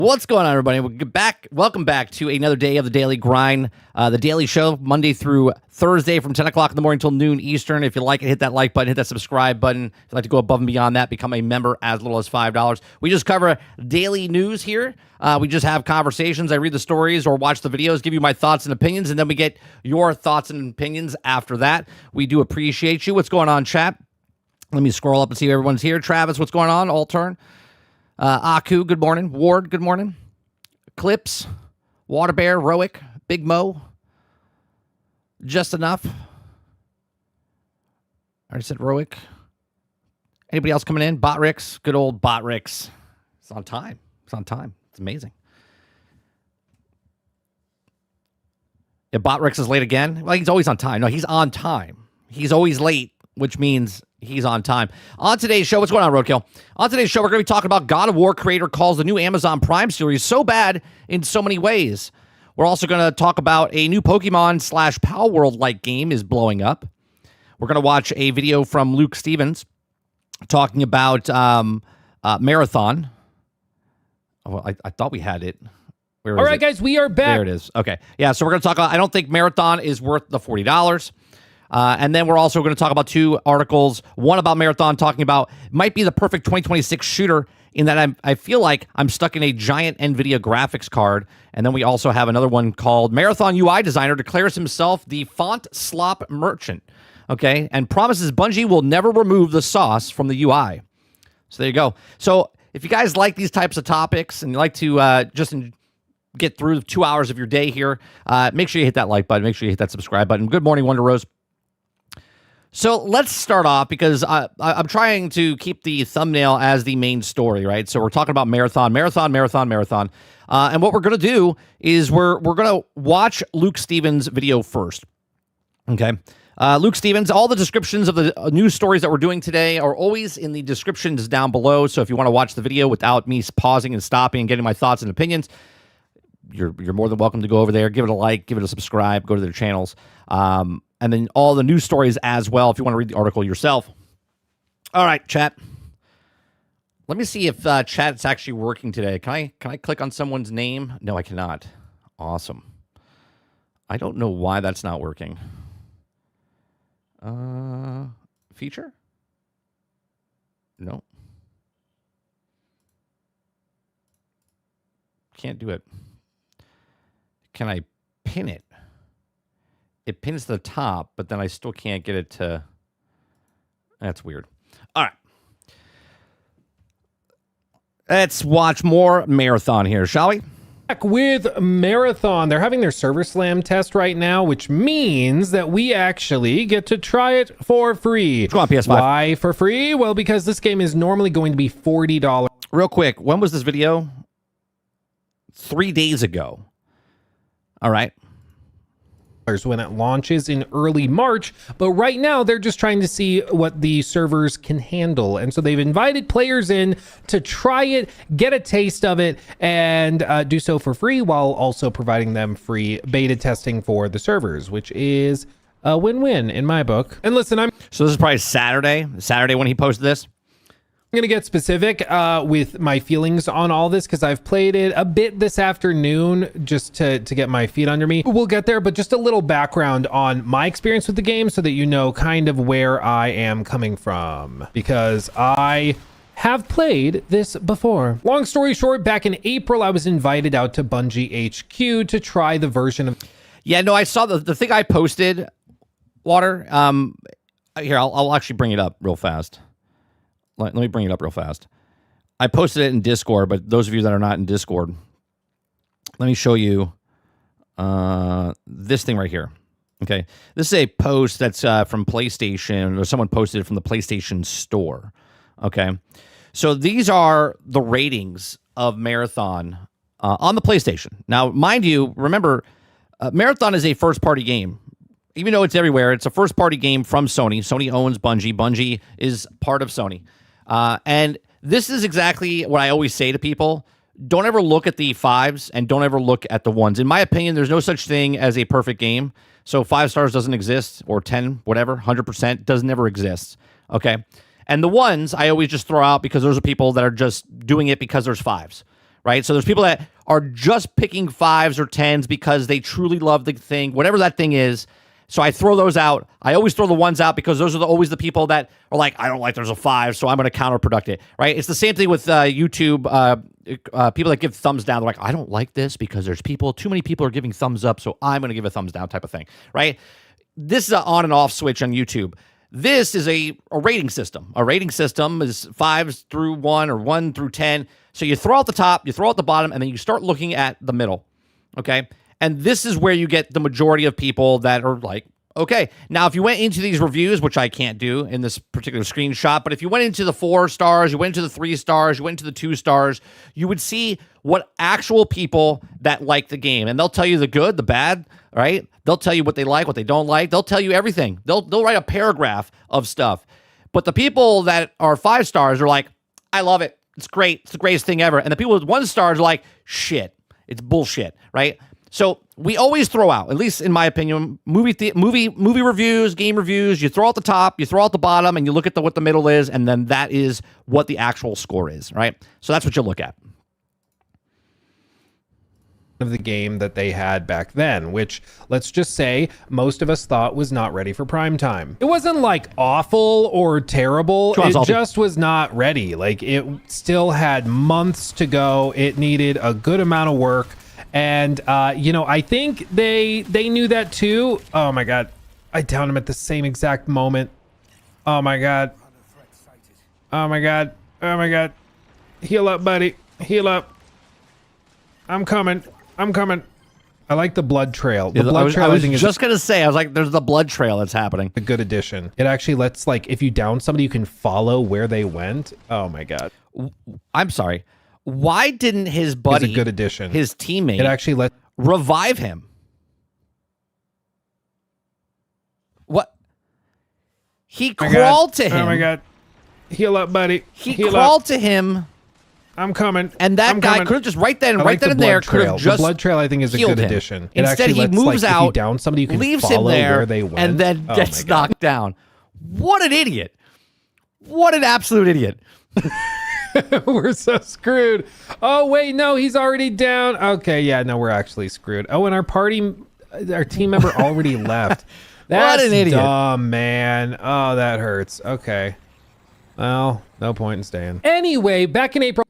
What's going on, everybody? Welcome back to another day of the Daily Grind, the Daily Show, Monday through Thursday from 10 o'clock in the morning till noon Eastern. If you like it, hit that like button, hit that subscribe button. If you'd like to go above and beyond that, become a member as little as $5. We just cover daily news here. We just have conversations. I read the stories or watch the videos, give you my thoughts and opinions, and then we get your thoughts and opinions after that. We do appreciate you. What's going on, chat? Let me scroll up and see if everyone's here. Travis, what's going on? Altern. Aku, good morning. Ward, good morning. Clips, Water Bear, Roic, Big Mo, Just Enough. I already said Roic. Anybody else coming in? Botrix, good old Botrix. It's on time. It's on time. It's amazing. If Botrix is late again, well, he's always on time. No, he's on time. He's always late, which means he's on time. On today's show, what's going on, Roadkill? On today's show, we're going to be talking about God of War creator calls the new Amazon Prime series so bad in so many ways. We're also going to talk about a new Pokemon / Pal World-like game is blowing up. We're going to watch a video from Luke Stevens talking about Marathon. Oh, well, I thought we had it. All right, guys, we are back. There it is. Okay. Yeah, so we're going to talk about, I don't think Marathon is worth the $40. And then we're also going to talk about two articles. One about Marathon talking about might be the perfect 2026 shooter in that I feel like I'm stuck in a giant Nvidia graphics card. And then we also have another one called Marathon UI designer declares himself the Fontslop merchant. Okay. And promises Bungie will never remove the sauce from the UI. So there you go. So if you guys like these types of topics and you like to get through 2 hours of your day here, make sure you hit that like button. Make sure you hit that subscribe button. Good morning, Wonder Rose. So let's start off because I'm trying to keep the thumbnail as the main story, right? So we're talking about Marathon. And what we're going to do is we're going to watch Luke Stevens' video first, okay? Luke Stevens, all the descriptions of the news stories that we're doing today are always in the descriptions down below. So if you want to watch the video without me pausing and stopping and getting my thoughts and opinions, you're more than welcome to go over there, give it a like, give it a subscribe, go to their channels. And then all the news stories as well, if you want to read the article yourself. All right, chat. Let me see if chat's actually working today. Can I click on someone's name? No, I cannot. Awesome. I don't know why that's not working. Feature? No. Can't do it. Can I pin it? It pins to the top, but then I still can't get it to... That's weird. All right. Let's watch more Marathon here, shall we? Back with Marathon. They're having their server slam test right now, which means that we actually get to try it for free. Go on, PS5. Why for free? Well, because this game is normally going to be $40. Real quick, when was this video? 3 days ago. All right. When it launches in early March, but right now they're just trying to see what the servers can handle, and so they've invited players in to try it, get a taste of it, and do so for free while also providing them free beta testing for the servers, which is a win-win in my book. And listen, so this is probably Saturday when he posted this. I'm going to get specific with my feelings on all this because I've played it a bit this afternoon just to get my feet under me. We'll get there, but just a little background on my experience with the game so that you know kind of where I am coming from, because I have played this before. Long story short, back in April, I was invited out to Bungie HQ to try the version of... Yeah, no, I saw the thing I posted, Water. Here, I'll actually bring it up real fast. Let me bring it up real fast. I posted it in Discord, but those of you that are not in Discord, let me show you this thing right here. Okay, this is a post that's from PlayStation, or someone posted it from the PlayStation Store. Okay, so these are the ratings of Marathon on the PlayStation. Now, mind you, remember, Marathon is a first-party game. Even though it's everywhere, it's a first-party game from Sony. Sony owns Bungie. Bungie is part of Sony. And this is exactly what I always say to people. Don't ever look at the 5s and don't ever look at the 1s. In my opinion, there's no such thing as a perfect game. So 5 stars doesn't exist, or 10, whatever, 100% does never exist. Okay? And the 1s I always just throw out because those are people that are just doing it because there's 5s, right? So there's people that are just picking 5s or 10s because they truly love the thing, whatever that thing is. So I throw those out. I always throw the ones out because those are always the people that are like, I don't like there's a 5, so I'm going to counterproduct it, right? It's the same thing with YouTube. People that give thumbs down, they're like, I don't like this because there's too many people are giving thumbs up, so I'm going to give a thumbs down type of thing, right? This is an on and off switch on YouTube. This is a rating system. A rating system is 5s through 1 or 1 through 10. So you throw out the top, you throw out the bottom, and then you start looking at the middle, okay? And this is where you get the majority of people that are like, okay. Now, if you went into these reviews, which I can't do in this particular screenshot, but if you went into the 4 stars, you went into the 3 stars, you went into the 2 stars, you would see what actual people that like the game. And they'll tell you the good, the bad, right? They'll tell you what they like, what they don't like. They'll tell you everything. They'll write a paragraph of stuff. But the people that are 5 stars are like, I love it. It's great. It's the greatest thing ever. And the people with 1 stars are like, shit. It's bullshit, right? So we always throw out, at least in my opinion, movie reviews, game reviews. You throw out the top, you throw out the bottom, and you look at what the middle is, and then that is what the actual score is, right? So that's what you look at. Of the game that they had back then, which let's just say most of us thought was not ready for prime time. It wasn't like awful or terrible. It just was not ready. Like it still had months to go. It needed a good amount of work. And, I think they knew that too. Oh my God. I downed him at the same exact moment. Oh my God. Oh my God. Oh my God. Heal up, buddy. Heal up. I'm coming. I like the blood trail. The blood trail, I was just going to say, I was like, there's the blood trail that's happening. A good addition. It actually lets, like, if you down somebody, you can follow where they went. Oh my God. I'm sorry. Why didn't his buddy, it's a good addition, his teammate, it actually revive him? What? He crawled to him. Oh my God. Heal up, buddy. He crawled to him. I'm coming. And that guy could have just right then and there could have just the blood trail. I think is a good addition. It Instead, he moves out, if you down somebody, you can leaves follow him there, where they went, and then gets knocked down. What an idiot! What an absolute idiot! We're so screwed. Oh wait, no, he's already down. Okay, yeah, no, we're actually screwed. Oh, and our team member already left. That's what an idiot. Dumb, man. Oh, that hurts. Okay. Well, no point in staying. Anyway, back in April.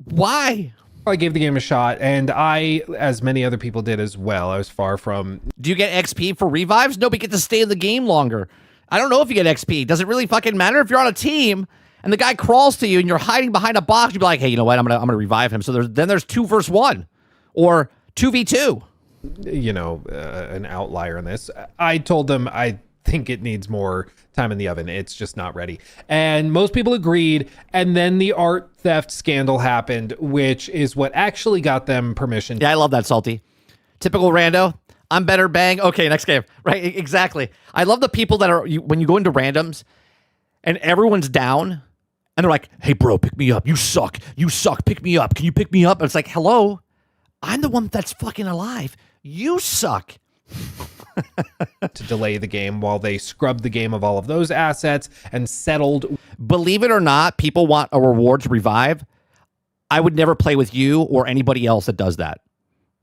Why? I gave the game a shot, and I, as many other people did as well, I was far from... Do you get XP for revives? No, but you get to stay in the game longer. I don't know if you get XP. Does it really fucking matter if you're on a team and the guy crawls to you and you're hiding behind a box? You'd be like, hey, you know what? I'm gonna revive him. So there's 2 versus 1 or 2v2. An outlier in this. I told them I think it needs more time in the oven. It's just not ready. And most people agreed. And then the art theft scandal happened, which is what actually got them permission. Yeah, I love that, Salty. Typical rando. I'm better, bang. Okay, next game. Right, exactly. I love the people that are, when you go into randoms and everyone's down and they're like, hey, bro, pick me up. You suck. Pick me up. Can you pick me up? And it's like, hello, I'm the one that's fucking alive. You suck. To delay the game while they scrubbed the game of all of those assets and settled. Believe it or not, people want a reward to revive. I would never play with you or anybody else that does that.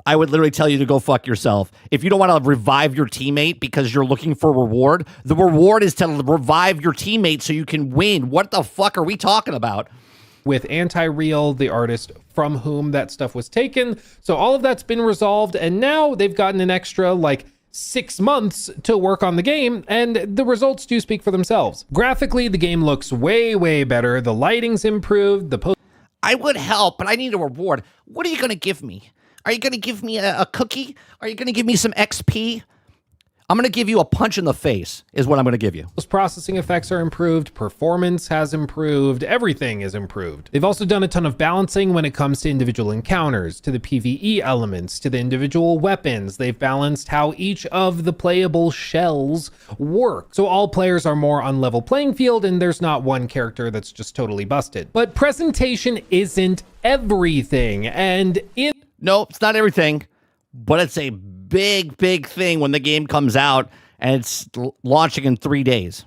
I would literally tell you to go fuck yourself. If you don't want to revive your teammate because you're looking for a reward, the reward is to revive your teammate so you can win. What the fuck are we talking about? With Anti-Real, the artist from whom that stuff was taken. So all of that's been resolved, and now they've gotten an extra, 6 months to work on the game, and the results do speak for themselves. Graphically, the game looks way, way better. The lighting's improved. I would help, but I need a reward. What are you going to give me? Are you going to give me a cookie? Are you going to give me some XP? I'm going to give you a punch in the face is what I'm going to give you. Those processing effects are improved. Performance has improved. Everything is improved. They've also done a ton of balancing when it comes to individual encounters, to the PvE elements, to the individual weapons. They've balanced how each of the playable shells work. So all players are more on level playing field and there's not one character that's just totally busted. But presentation isn't everything. And no, it's not everything, but it's a big thing when the game comes out and it's launching in 3 days.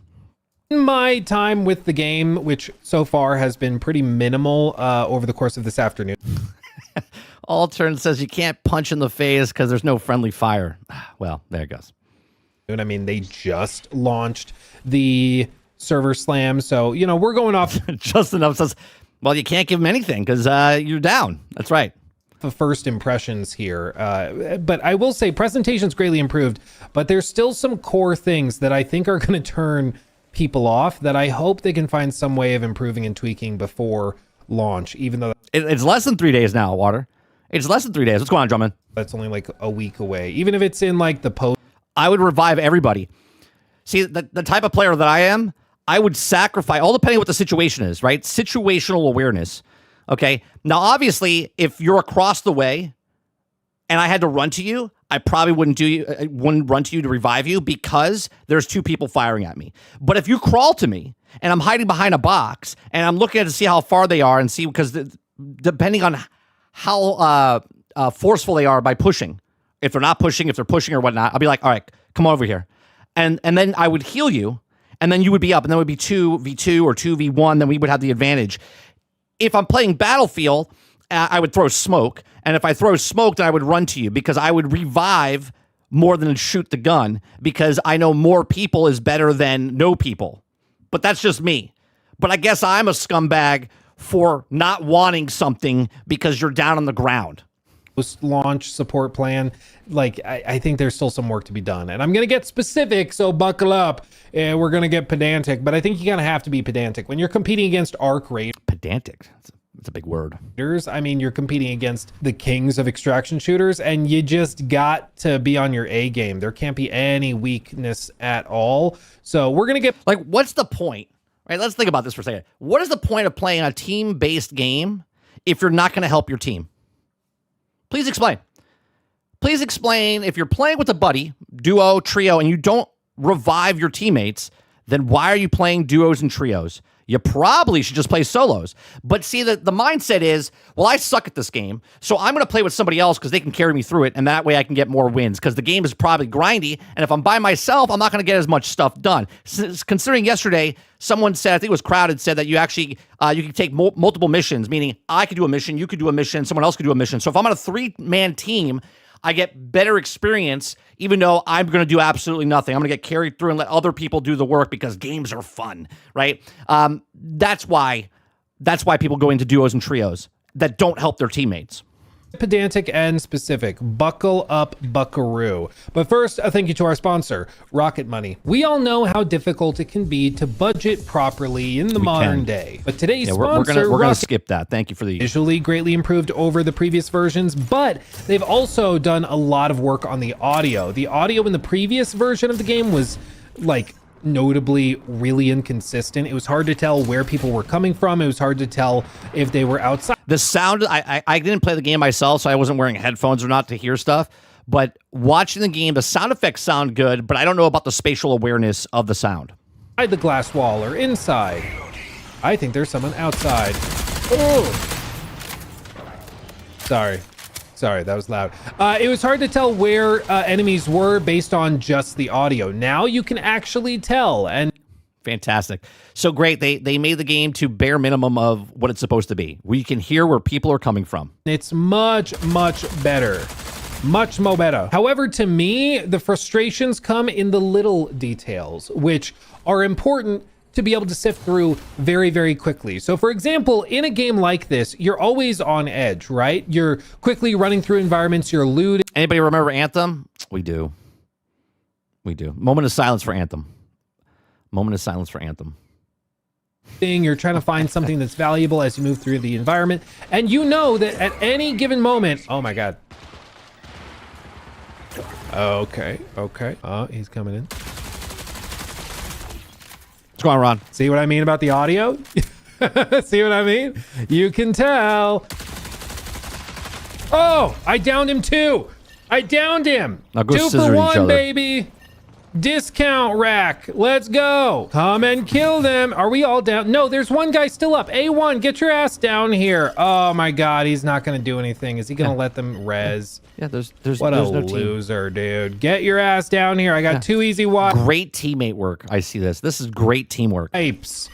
My time with the game, which so far has been pretty minimal over the course of this afternoon. Altern says you can't punch in the face because there's no friendly fire. Well, there it goes. I mean, they just launched the server slam, so we're going off. Just enough says, well, you can't give them anything because you're down. That's right. The first impressions here, but I will say presentation's greatly improved, but there's still some core things that I think are going to turn people off that I hope they can find some way of improving and tweaking before launch, even though it's less than 3 days now, Water. It's less than 3 days. What's going on, Drummond? that's only like a week away, even if it's in like the post. I would revive everybody. See, the type of player that I am, I would sacrifice, all depending on what the situation is, right? Situational awareness. Okay. Now, obviously, if you're across the way and I had to run to you, I probably wouldn't run to you to revive you because there's two people firing at me. But if you crawl to me and I'm hiding behind a box and I'm looking to see how far they are and see, because depending on how forceful they are by pushing, if they're not pushing, if they're pushing or whatnot, I'll be like, all right, come over here. And then I would heal you, and then you would be up, and then it would be 2v2 or 2v1, then we would have the advantage. If I'm playing Battlefield, I would throw smoke, and if I throw smoke, then I would run to you because I would revive more than shoot the gun because I know more people is better than no people. But that's just me. But I guess I'm a scumbag for not wanting something because you're down on the ground. Launch support plan, like I think there's still some work to be done, and I'm gonna get specific, so buckle up. We're gonna get pedantic, but I think you kind of have to be pedantic when you're competing against arc raiders. Pedantic, that's a big word. I mean, you're competing against the kings of extraction shooters, and you just got to be on your A game. There can't be any weakness at all. So we're gonna get, like, what's the point? Right, let's think about this for a second. What is the point of playing a team-based game if you're not going to help your team? Please explain. Please explain. If you're playing with a buddy, duo, trio, and you don't revive your teammates, then why are you playing duos and trios? You probably should just play solos. But see, the mindset is, well, I suck at this game, so I'm going to play with somebody else because they can carry me through it, and that way I can get more wins because the game is probably grindy, and if I'm by myself, I'm not going to get as much stuff done. Considering yesterday, someone said, I think it was Crowded, said that you actually, you can take multiple missions, meaning I could do a mission, you could do a mission, someone else could do a mission. So if I'm on a 3-man team, I get better experience, even though I'm going to do absolutely nothing. I'm going to get carried through and let other people do the work because games are fun, right? That's why people go into duos and trios that don't help their teammates. pedantic and specific. Buckle up, buckaroo. But first, a thank you to our sponsor, Rocket Money. We all know how difficult it can be to budget properly in the modern day. But today's sponsor, we're gonna skip that. Thank you for the visually greatly improved over the previous versions, but they've also done a lot of work on the audio. The audio in the previous version of the game was like notably really inconsistent. It was hard to tell where people were coming from. It was hard to tell if they were outside. The sound, I didn't play the game myself, so I wasn't wearing headphones or not to hear stuff. But watching the game, the sound effects sound good, but I don't know about the spatial awareness of the sound. Inside the glass wall or inside. I think there's someone outside. Oh! Sorry, that was loud. It was hard to tell where enemies were based on just the audio. Now you can actually tell. And fantastic. So great. They made the game to bare minimum of what it's supposed to be, where you can hear where people are coming from. It's much, much better. Much more better. However, to me, the frustrations come in the little details, which are important to be able to sift through very, very quickly. So for example, in a game like this, you're always on edge, right? You're quickly running through environments, you're looting. Anybody remember Anthem? We do. Moment of silence for Anthem. Moment of silence for Anthem. You're trying to find something that's valuable as you move through the environment. And you know that at any given moment, oh my God. Okay. He's coming in. What's going on, Ron? See what I mean about the audio? See what I mean? You can tell. Oh, I downed him too. I downed him. Now go 2 for 1, baby. Discount rack. Let's go. Come and kill them. Are we all down? No, there's one guy still up. A1, get your ass down here. Oh my God, he's not going to do anything. Is he going to let them res? Yeah, there's what there's a no loser, dude. Get your ass down here. I got 2 easy watch. Great teammate work. I see this. This is great teamwork. Apes.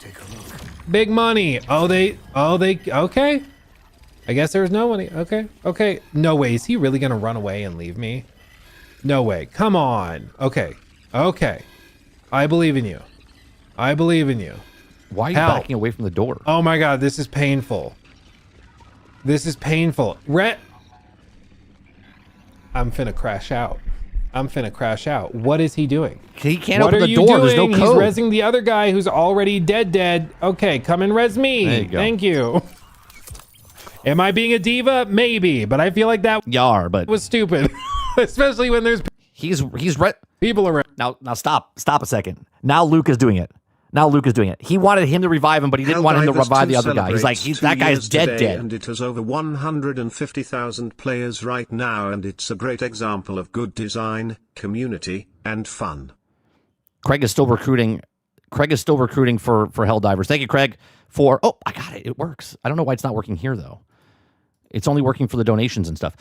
Big money. Oh, they, okay. I guess there's no money. Okay. Okay. No way. Is he really going to run away and leave me? No way. Come on. Okay. Okay. I believe in you. I believe in you. Why are you backing away from the door? Oh my God. This is painful. This is painful. I'm finna crash out. I'm finna crash out. What is he doing? He can't open the door. There's no code. He's rezzing the other guy who's already dead. Okay, come and res me. There you go. Thank you. Am I being a diva? Maybe, but I feel like that was stupid. Especially when there's people around. Now stop a second. Now Luke is doing it. He wanted him to revive him, but he didn't want him to revive the other guy. He's like, that guy's dead. And it has over 150,000 players right now, and it's a great example of good design, community, and fun. Craig is still recruiting for Helldivers. Thank you, Craig, oh, I got it. It works. I don't know why it's not working here, though. It's only working for the donations and stuff.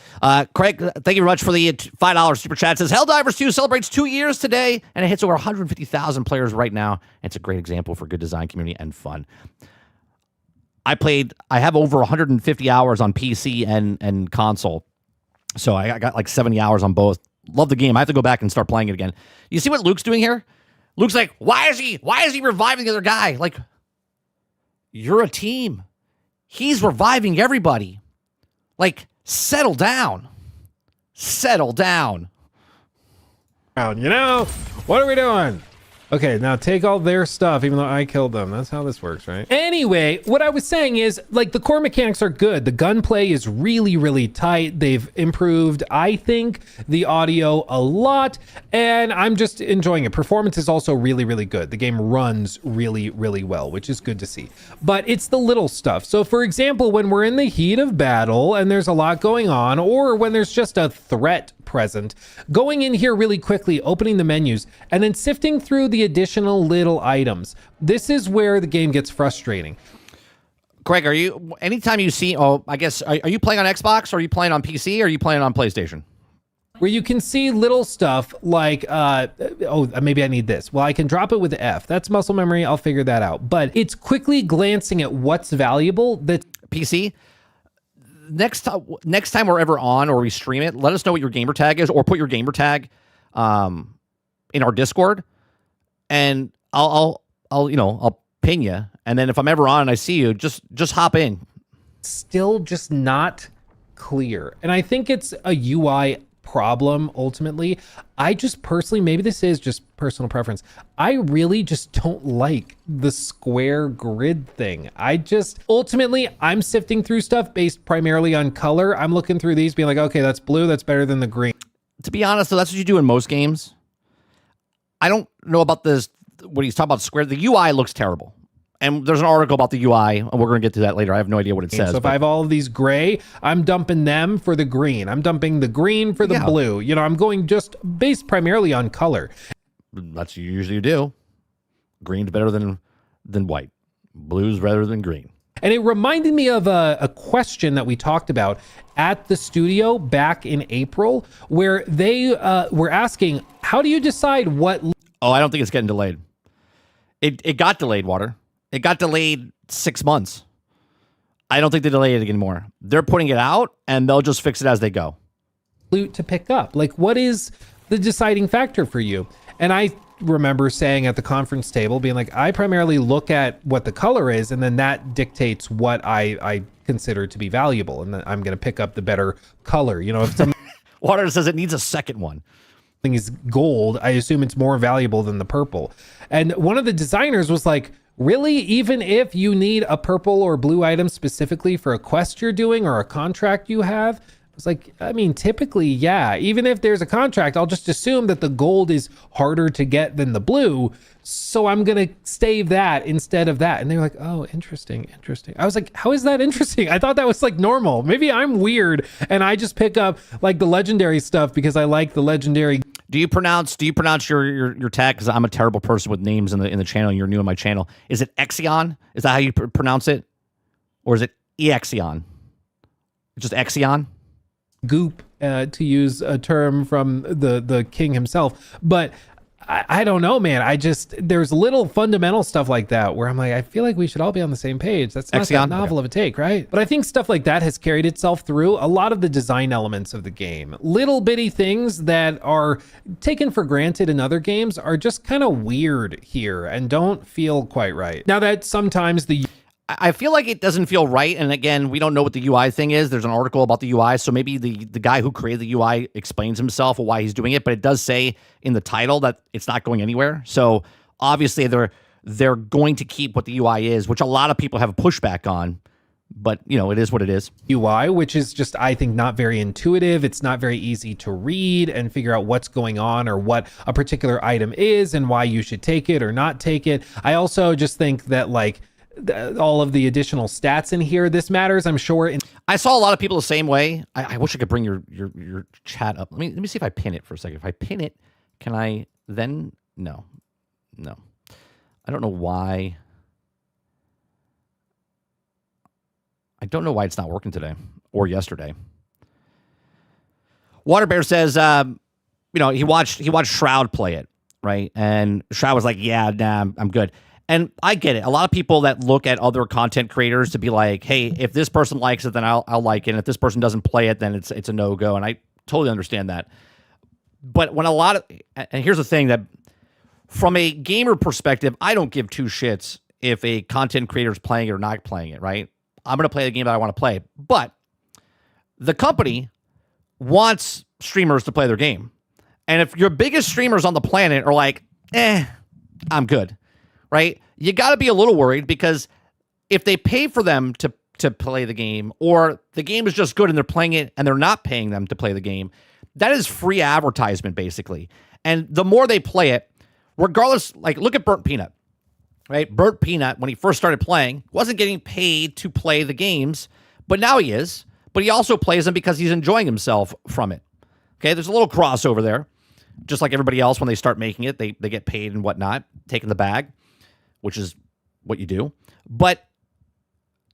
Craig, thank you very much for the $5 super chat. It says Helldivers 2 celebrates 2 years today, and it hits over 150,000 players right now. It's a great example for good design, community, and fun. I have over 150 hours on PC and console, so I got like 70 hours on both. Love the game. I have to go back and start playing it again. You see what Luke's doing here? Luke's like, why is he reviving the other guy? Like, you're a team. He's reviving everybody. Like, settle down. You know, what are we doing? Okay, now take all their stuff, even though I killed them. That's how this works, right? Anyway, what I was saying is, like, the core mechanics are good. The gunplay is really, really tight. They've improved, I think, the audio a lot, and I'm just enjoying it. Performance is also really, really good. The game runs really, really well, which is good to see. But it's the little stuff. So, for example, when we're in the heat of battle and there's a lot going on, or when there's just a threat present, going in here really quickly, opening the menus, and then sifting through the additional little items. This is where the game gets frustrating. Greg, anytime you see, I guess, are you playing on Xbox, or are you playing on PC, or are you playing on PlayStation? Where you can see little stuff like, maybe I need this. Well, I can drop it with F. That's muscle memory. I'll figure that out. But it's quickly glancing at what's valuable. That's PC. Next time we're ever on or we stream it, let us know what your gamer tag is, or put your gamer tag in our Discord, and I'll ping you. And then if I'm ever on and I see you, just hop in. Still just not clear. And I think it's a UI problem ultimately. I just personally, maybe this is just personal preference, I really just don't like the square grid thing. Ultimately, I'm sifting through stuff based primarily on color. I'm looking through these being like, okay, that's blue, that's better than the green. To be honest, though, that's what you do in most games. I don't know about this, when he's talking about square, the UI looks terrible. And there's an article about the UI, and we're going to get to that later. I have no idea what it says. So if I have all of these gray, I'm dumping them for the green. I'm dumping the green for the blue. You know, I'm going just based primarily on color. That's what you usually do. Green's better than white. Blue's better than green. And it reminded me of a question that we talked about at the studio back in April, where they were asking, how do you decide what... Oh, I don't think it's getting delayed. It got delayed, Water. It got delayed 6 months. I don't think they delayed it anymore. They're putting it out, and they'll just fix it as they go. To pick up, like, what is the deciding factor for you? And I remember saying at the conference table, being like, I primarily look at what the color is, and then that dictates what I consider to be valuable, and then I'm going to pick up the better color. You know, if something Water says it needs a second one. Is gold, I assume it's more valuable than the purple. And one of the designers was like, really, even if you need a purple or blue item specifically for a quest you're doing or a contract you have? I was like, I mean, typically, yeah. Even if there's a contract, I'll just assume that the gold is harder to get than the blue. So I'm going to save that instead of that. And they were like, oh, interesting. I was like, how is that interesting? I thought that was like normal. Maybe I'm weird and I just pick up like the legendary stuff because I like the legendary. Do you pronounce your tag? Because I'm a terrible person with names in the channel, and you're new in my channel. Is it Exion? Is that how you pronounce it? Or is it Exion? Just Exion? Goop, to use a term from the king himself. But I don't know, man. There's little fundamental stuff like that where I'm like, I feel like we should all be on the same page. That's not Exion? that novel of a take, right? But I think stuff like that has carried itself through a lot of the design elements of the game. Little bitty things that are taken for granted in other games are just kind of weird here and don't feel quite right. Now that sometimes I feel like it doesn't feel right. And again, we don't know what the UI thing is. There's an article about the UI. So maybe the guy who created the UI explains himself or why he's doing it. But it does say in the title that it's not going anywhere. So obviously they're going to keep what the UI is, which a lot of people have a pushback on. But, you know, it is what it is. UI, which is just, I think, not very intuitive. It's not very easy to read and figure out what's going on or what a particular item is and why you should take it or not take it. I also just think that, like, all of the additional stats in here, this matters, I'm sure. I saw a lot of people the same way. I wish I could bring your chat up. Let me see if I pin it for a second. If I pin it, can I then? No. I don't know why. I don't know why it's not working today or yesterday. Water Bear says, you know, he watched Shroud play it, right? And Shroud was like, yeah, nah, I'm good. And I get it. A lot of people that look at other content creators to be like, hey, if this person likes it, then I'll like it. And if this person doesn't play it, then it's a no-go. And I totally understand that. But when and here's the thing, that from a gamer perspective, I don't give two shits if a content creator is playing it or not playing it, right? I'm going to play the game that I want to play. But the company wants streamers to play their game. And if your biggest streamers on the planet are like, I'm good, right? You got to be a little worried, because if they pay for them to play the game, or the game is just good and they're playing it and they're not paying them to play the game, that is free advertisement, basically. And the more they play it, regardless, like look at Burnt Peanut, right? Burnt Peanut, when he first started playing, wasn't getting paid to play the games, but now he is. But he also plays them because he's enjoying himself from it. Okay, there's a little crossover there. Just like everybody else, when they start making it, they get paid and whatnot, taking the bag, which is what you do. But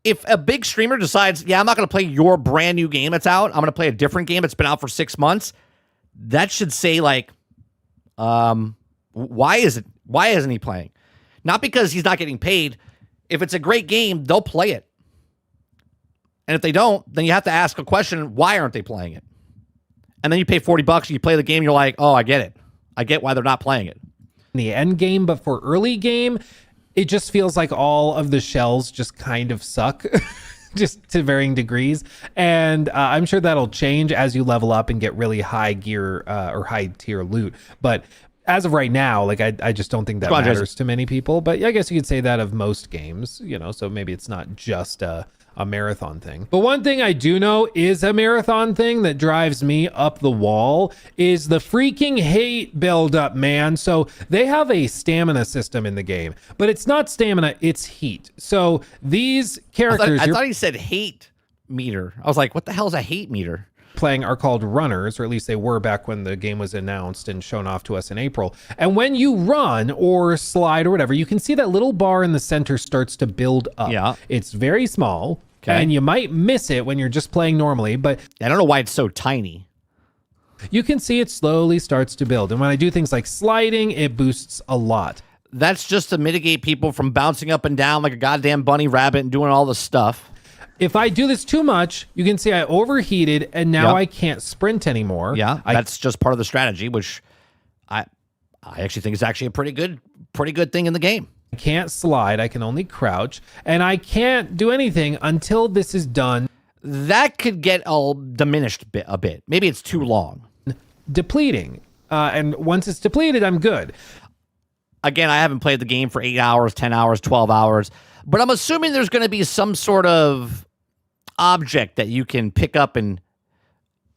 if a big streamer decides, yeah, I'm not going to play your brand new game that's out, I'm going to play a different game that's been out for 6 months, that should say, like, why isn't he playing? Not because he's not getting paid. If it's a great game, they'll play it. And if they don't, then you have to ask a question, why aren't they playing it? And then you pay $40 and you play the game, and you're like, oh, I get it. I get why they're not playing it. The end game, but for early game, it just feels like all of the shells just kind of suck, just to varying degrees. And I'm sure that'll change as you level up and get really high gear or high tier loot. But as of right now, like I just don't think that matters to many people. But I guess you could say that of most games, you know, so maybe it's not just a marathon thing. But one thing I do know is a marathon thing that drives me up the wall is the freaking hate buildup, man. So they have a stamina system in the game, but it's not stamina, it's heat. So these characters... I thought he said hate meter. I was like, what the hell is a hate meter? Playing are called runners, or at least they were back when the game was announced and shown off to us in April. And when you run or slide or whatever, you can see that little bar in the center starts to build up. Yeah. It's very small. Okay. And you might miss it when you're just playing normally, but I don't know why it's so tiny. You can see it slowly starts to build. And when I do things like sliding, it boosts a lot. That's just to mitigate people from bouncing up and down like a goddamn bunny rabbit and doing all this stuff. If I do this too much, you can see I overheated and now I can't sprint anymore. Yeah, that's just part of the strategy, which I actually think is actually a pretty good thing in the game. I can't slide, I can only crouch, and I can't do anything until this is done. That could get all diminished a bit. Maybe it's too long. Depleting. And once it's depleted, I'm good. Again, I haven't played the game for 8 hours, 10 hours, 12 hours, but I'm assuming there's going to be some sort of object that you can pick up and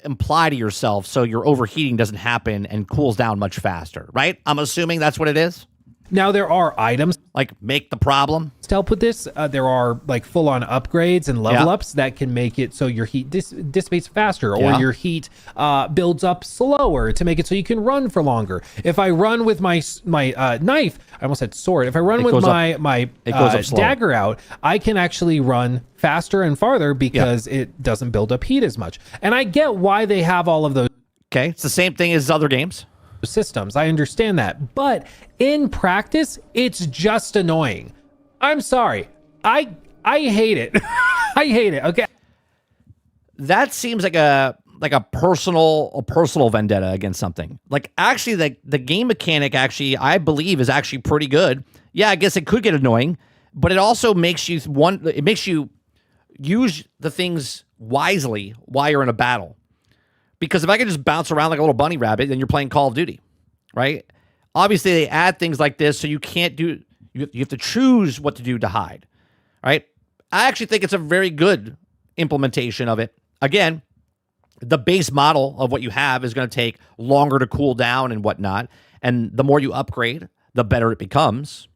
imply to yourself so your overheating doesn't happen and cools down much faster, right? I'm assuming that's what it is. Now, there are items like make the problem to help with this. There are like full-on upgrades and level ups that can make it so your heat dissipates faster, or your heat builds up slower to make it so you can run for longer. If I run with my knife, I almost said sword. If I run with my dagger out, I can actually run faster and farther because it doesn't build up heat as much. And I get why they have all of those. Okay, it's the same thing as other games. systems. I understand that. But in practice, it's just annoying. I'm sorry. I hate it. I hate it. Okay. That seems like a personal vendetta against something. Like actually the game mechanic actually I believe is actually pretty good. Yeah, I guess it could get annoying, but it also makes you use the things wisely while you're in a battle. Because if I can just bounce around like a little bunny rabbit, then you're playing Call of Duty, right? Obviously they add things like this so you have to choose what to do to hide, right? I actually think it's a very good implementation of it. Again, the base model of what you have is going to take longer to cool down and whatnot. And the more you upgrade, the better it becomes.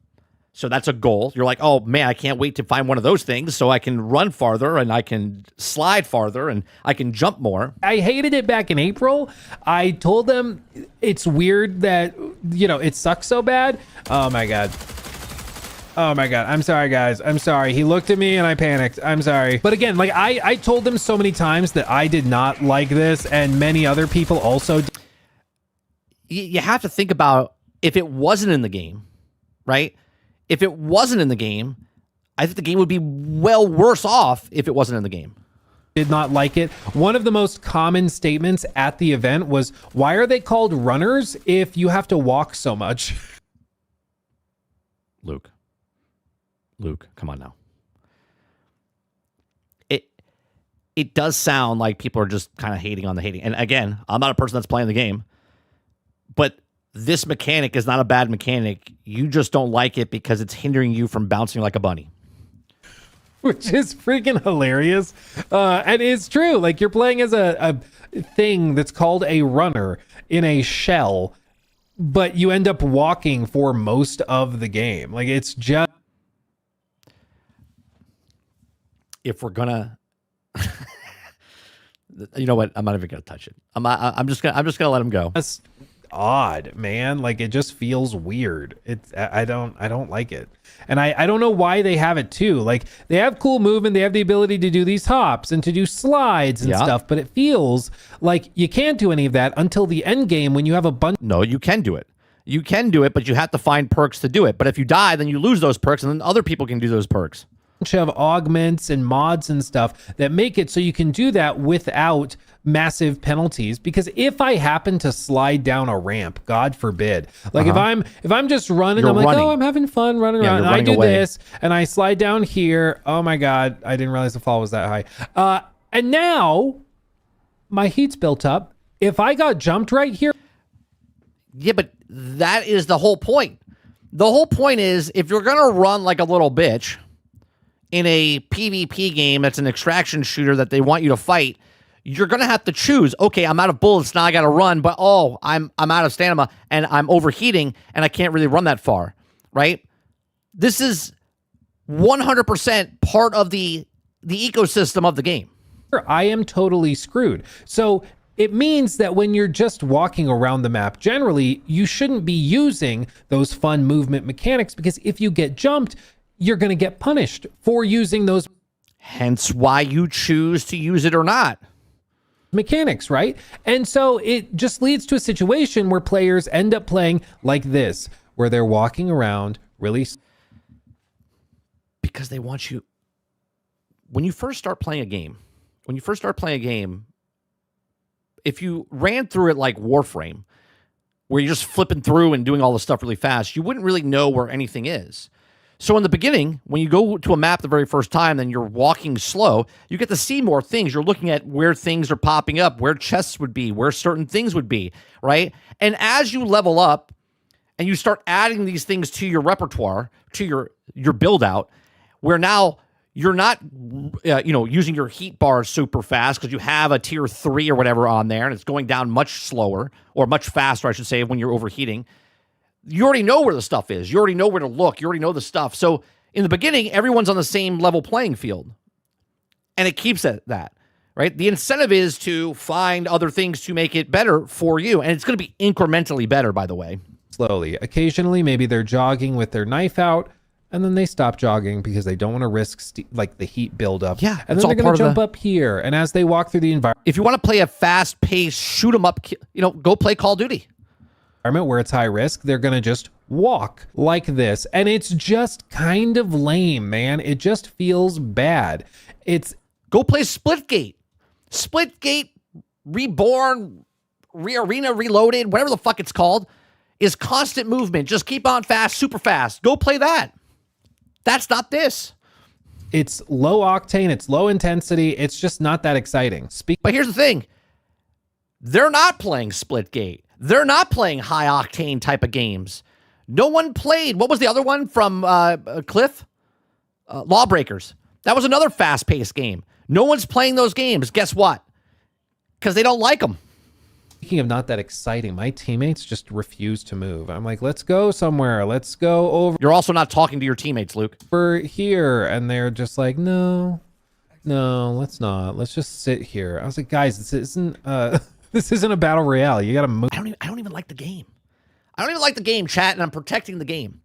So that's a goal. You're like, oh man, I can't wait to find one of those things so I can run farther and I can slide farther and I can jump more. I hated it back in April. I told them it's weird that, it sucks so bad. Oh my God. Oh my God. I'm sorry, guys. I'm sorry. He looked at me and I panicked. I'm sorry. But again, like I told them so many times that I did not like this, and many other people also did. You have to think about if it wasn't in the game, right? If it wasn't in the game, I think the game would be well worse off if it wasn't in the game. Did not like it. One of the most common statements at the event was, why are they called runners if you have to walk so much? Luke, come on now. It does sound like people are just kind of hating on the hating. And again, I'm not a person that's playing the game, but this mechanic is not a bad mechanic. You just don't like it because it's hindering you from bouncing like a bunny. Which is freaking hilarious. And it's true. Like you're playing as a thing that's called a runner in a shell, but you end up walking for most of the game. Like it's just... If we're gonna, you know what? I'm not even gonna touch it. I'm just gonna let him go. That's odd, man. Like it just feels weird. I don't like it, and I don't know why they have it too. Like they have cool movement, they have the ability to do these hops and to do slides and stuff, but it feels like you can't do any of that until the end game when you have a bunch. No, you can do it. You can do it, but you have to find perks to do it. But if you die, then you lose those perks, and then other people can do those perks. Of augments and mods and stuff that make it so you can do that without massive penalties. Because if I happen to slide down a ramp, God forbid, like if I'm just running, I'm like, oh, I'm having fun running around, and I do this and I slide down here. Oh my God, I didn't realize the fall was that high. And now my heat's built up. If I got jumped right here. Yeah, but that is the whole point. The whole point is if you're going to run like a little bitch in a PvP game that's an extraction shooter that they want you to fight, you're going to have to choose, okay, I'm out of bullets, now I got to run, but I'm out of stamina and I'm overheating and I can't really run that far, right? This is 100% part of the ecosystem of the game. I am totally screwed. So it means that when you're just walking around the map, generally, you shouldn't be using those fun movement mechanics, because if you get jumped, you're going to get punished for using those. Hence why you choose to use it or not. Mechanics, right? And so it just leads to a situation where players end up playing like this, where they're walking around really. Because they want you. When you first start playing a game, if you ran through it like Warframe, where you're just flipping through and doing all the stuff really fast, you wouldn't really know where anything is. So in the beginning, when you go to a map the very first time, then you're walking slow, you get to see more things. You're looking at where things are popping up, where chests would be, where certain things would be, right? And as you level up and you start adding these things to your repertoire, to your build out, where now you're not using your heat bars super fast because you have a tier 3 or whatever on there, and it's going down much slower, or much faster, I should say, when you're overheating. You already know where the stuff is. You already know where to look. You already know the stuff. So in the beginning, everyone's on the same level playing field. And it keeps it that, right? The incentive is to find other things to make it better for you. And it's going to be incrementally better, by the way. Slowly. Occasionally, maybe they're jogging with their knife out, and then they stop jogging because they don't want to risk the heat buildup. Yeah, and then they're going to jump up here. And as they walk through the environment. If you want to play a fast-paced, shoot 'em up, go play Call of Duty. environment where it's high risk, they're going to just walk like this. And it's just kind of lame, man. It just feels bad. Go play Splitgate. Splitgate Reborn, Arena Reloaded, whatever the fuck it's called, is constant movement. Just keep on fast, super fast. Go play that. That's not this. It's low octane. It's low intensity. It's just not that exciting. But here's the thing. They're not playing Splitgate. They're not playing high octane type of games. No one played. What was the other one from Cliff? Lawbreakers. That was another fast-paced game. No one's playing those games. Guess what? Because they don't like them. Speaking of not that exciting, my teammates just refuse to move. I'm like, let's go somewhere. Let's go over. You're also not talking to your teammates, Luke. Here. And they're just like, no, let's not. Let's just sit here. I was like, guys, this isn't a battle royale. You got to move. I don't even like the game. I don't even like the game, chat, and I'm protecting the game.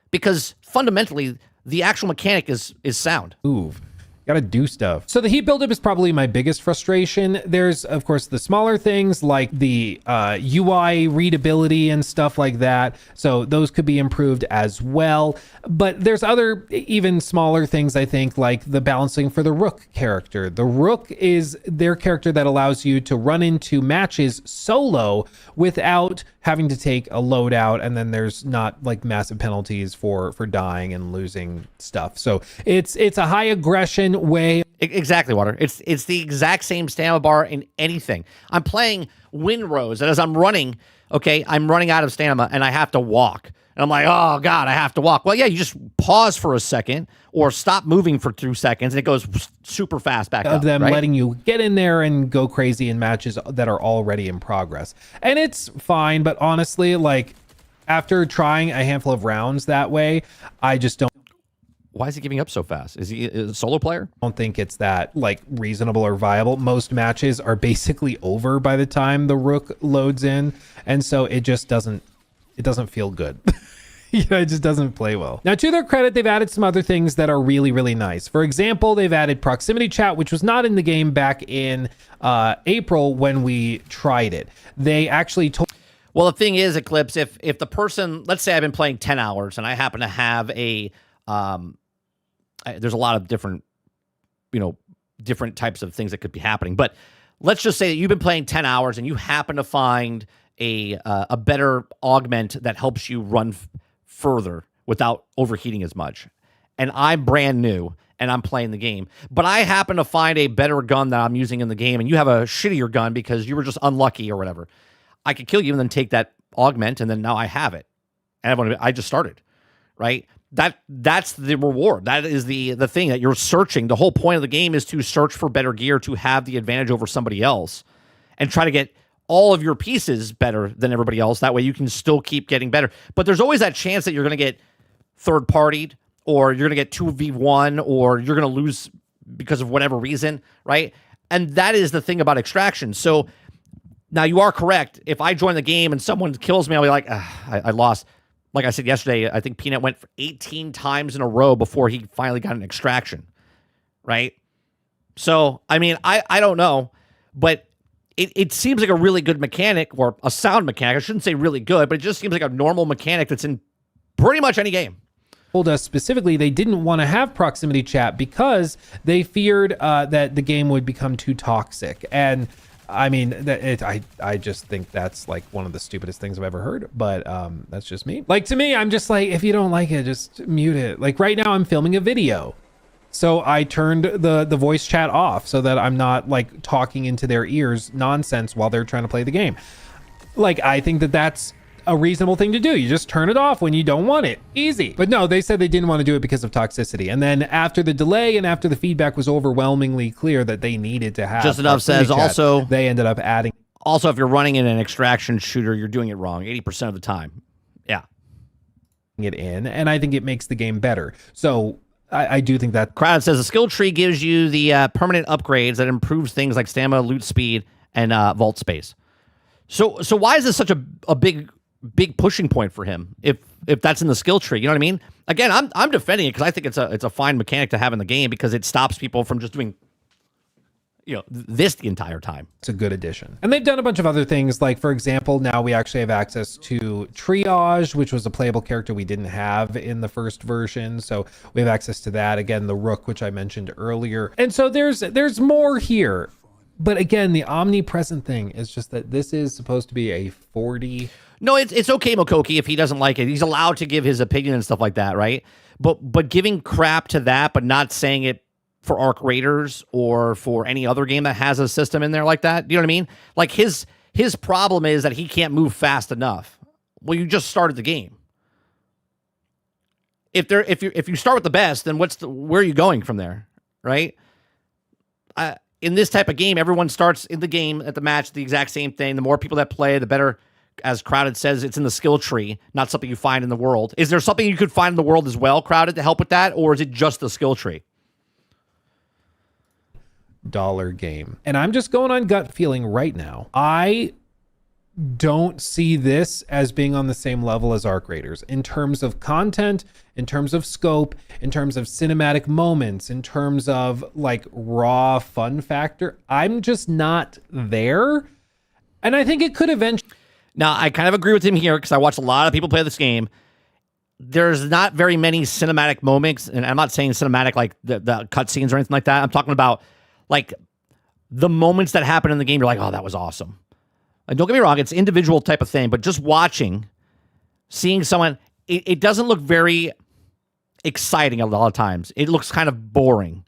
Because fundamentally, the actual mechanic is sound. Move. Got to do stuff. So the heat buildup is probably my biggest frustration. There's, of course, the smaller things like the UI readability and stuff like that. So those could be improved as well. But there's other even smaller things, I think, like the balancing for the Rook character. The Rook is their character that allows you to run into matches solo without having to take a loadout, and then there's not like massive penalties for dying and losing stuff. So it's a high aggression way. Exactly, Water. It's the exact same stamina bar in anything. I'm playing Windrose, and as I'm running, okay, I'm running out of stamina, and I have to walk. And I'm like, oh, God, I have to walk. Well, yeah, you just pause for a second or stop moving for 2 seconds, and it goes super fast back up. Of them right? letting you get in there and go crazy in matches that are already in progress. And it's fine, but honestly, like, after trying a handful of rounds that way, I just don't. Why is he giving up so fast? Is he a solo player? I don't think it's that, like, reasonable or viable. Most matches are basically over by the time the Rook loads in, and so it just doesn't feel good. It just doesn't play well. Now, to their credit, they've added some other things that are really, really nice. For example, they've added proximity chat, which was not in the game back in April when we tried it. They actually told... Well, the thing is, Eclipse, if the person, let's say I've been playing 10 hours and I happen to have there's a lot of different types of things that could be happening. But let's just say that you've been playing 10 hours and you happen to find a better augment that helps you run further without overheating as much. And I'm brand new and I'm playing the game, but I happen to find a better gun that I'm using in the game, and you have a shittier gun because you were just unlucky or whatever. I could kill you and then take that augment, and then now I have it. And I just started, right? That's the reward. That is the thing that you're searching. The whole point of the game is to search for better gear to have the advantage over somebody else and try to get all of your pieces better than everybody else. That way you can still keep getting better. But there's always that chance that you're going to get third-partied, or you're going to get 2v1, or you're going to lose because of whatever reason, right? And that is the thing about extraction. So now you are correct. If I join the game and someone kills me, I'll be like, I lost. Like I said yesterday, I think Peanut went for 18 times in a row before he finally got an extraction, right? So, I mean, I don't know, but it seems like a really good mechanic, or a sound mechanic. I shouldn't say really good, but it just seems like a normal mechanic that's in pretty much any game. Told us specifically they didn't want to have proximity chat because they feared that the game would become too toxic. And I mean, I just think that's like one of the stupidest things I've ever heard, but that's just me. Like, to me, I'm just like, if you don't like it, just mute it. Like right now I'm filming a video, so I turned the voice chat off so that I'm not like talking into their ears nonsense while they're trying to play the game. Like, I think that that's a reasonable thing to do. You just turn it off when you don't want it. Easy. But no, they said they didn't want to do it because of toxicity. And then after the delay and after the feedback was overwhelmingly clear that they needed to have Just Enough says chat, also they ended up adding. Also, if you're running in an extraction shooter, you're doing it wrong 80% of the time. Yeah. It in, and I think it makes the game better. So I do think that. Crowd says the skill tree gives you the permanent upgrades that improves things like stamina, loot speed, and vault space. So why is this such a big pushing point for him if that's in the skill tree? You know what I mean? Again, I'm defending it because I think it's a fine mechanic to have in the game because it stops people from just doing this the entire time. It's a good addition. And they've done a bunch of other things. Like, for example, now we actually have access to Triage, which was a playable character we didn't have in the first version. So we have access to that. Again, the Rook, which I mentioned earlier. And so there's more here. But again, the omnipresent thing is just that this is supposed to be a 40. No, it's okay, Mokoki, if he doesn't like it. He's allowed to give his opinion and stuff like that, right? But giving crap to that, but not saying it for Arc Raiders or for any other game that has a system in there like that. You know what I mean? Like his problem is that he can't move fast enough. Well, you just started the game. If you start with the best, then where are you going from there, right? In this type of game, everyone starts in the game at the match the exact same thing. The more people that play, the better. As Crowded says, it's in the skill tree, not something you find in the world. Is there something you could find in the world as well, Crowded, to help with that, or is it just the skill tree? Dollar game. And I'm just going on gut feeling right now. I don't see this as being on the same level as Arc Raiders in terms of content, in terms of scope, in terms of cinematic moments, in terms of like raw fun factor. I'm just not there. And I think it could eventually. Now, I kind of agree with him here because I watch a lot of people play this game. There's not very many cinematic moments, and I'm not saying cinematic like the cutscenes or anything like that. I'm talking about like the moments that happen in the game. You're like, oh, that was awesome. And don't get me wrong, it's individual type of thing, but just watching, seeing someone, it doesn't look very exciting a lot of times. It looks kind of boring.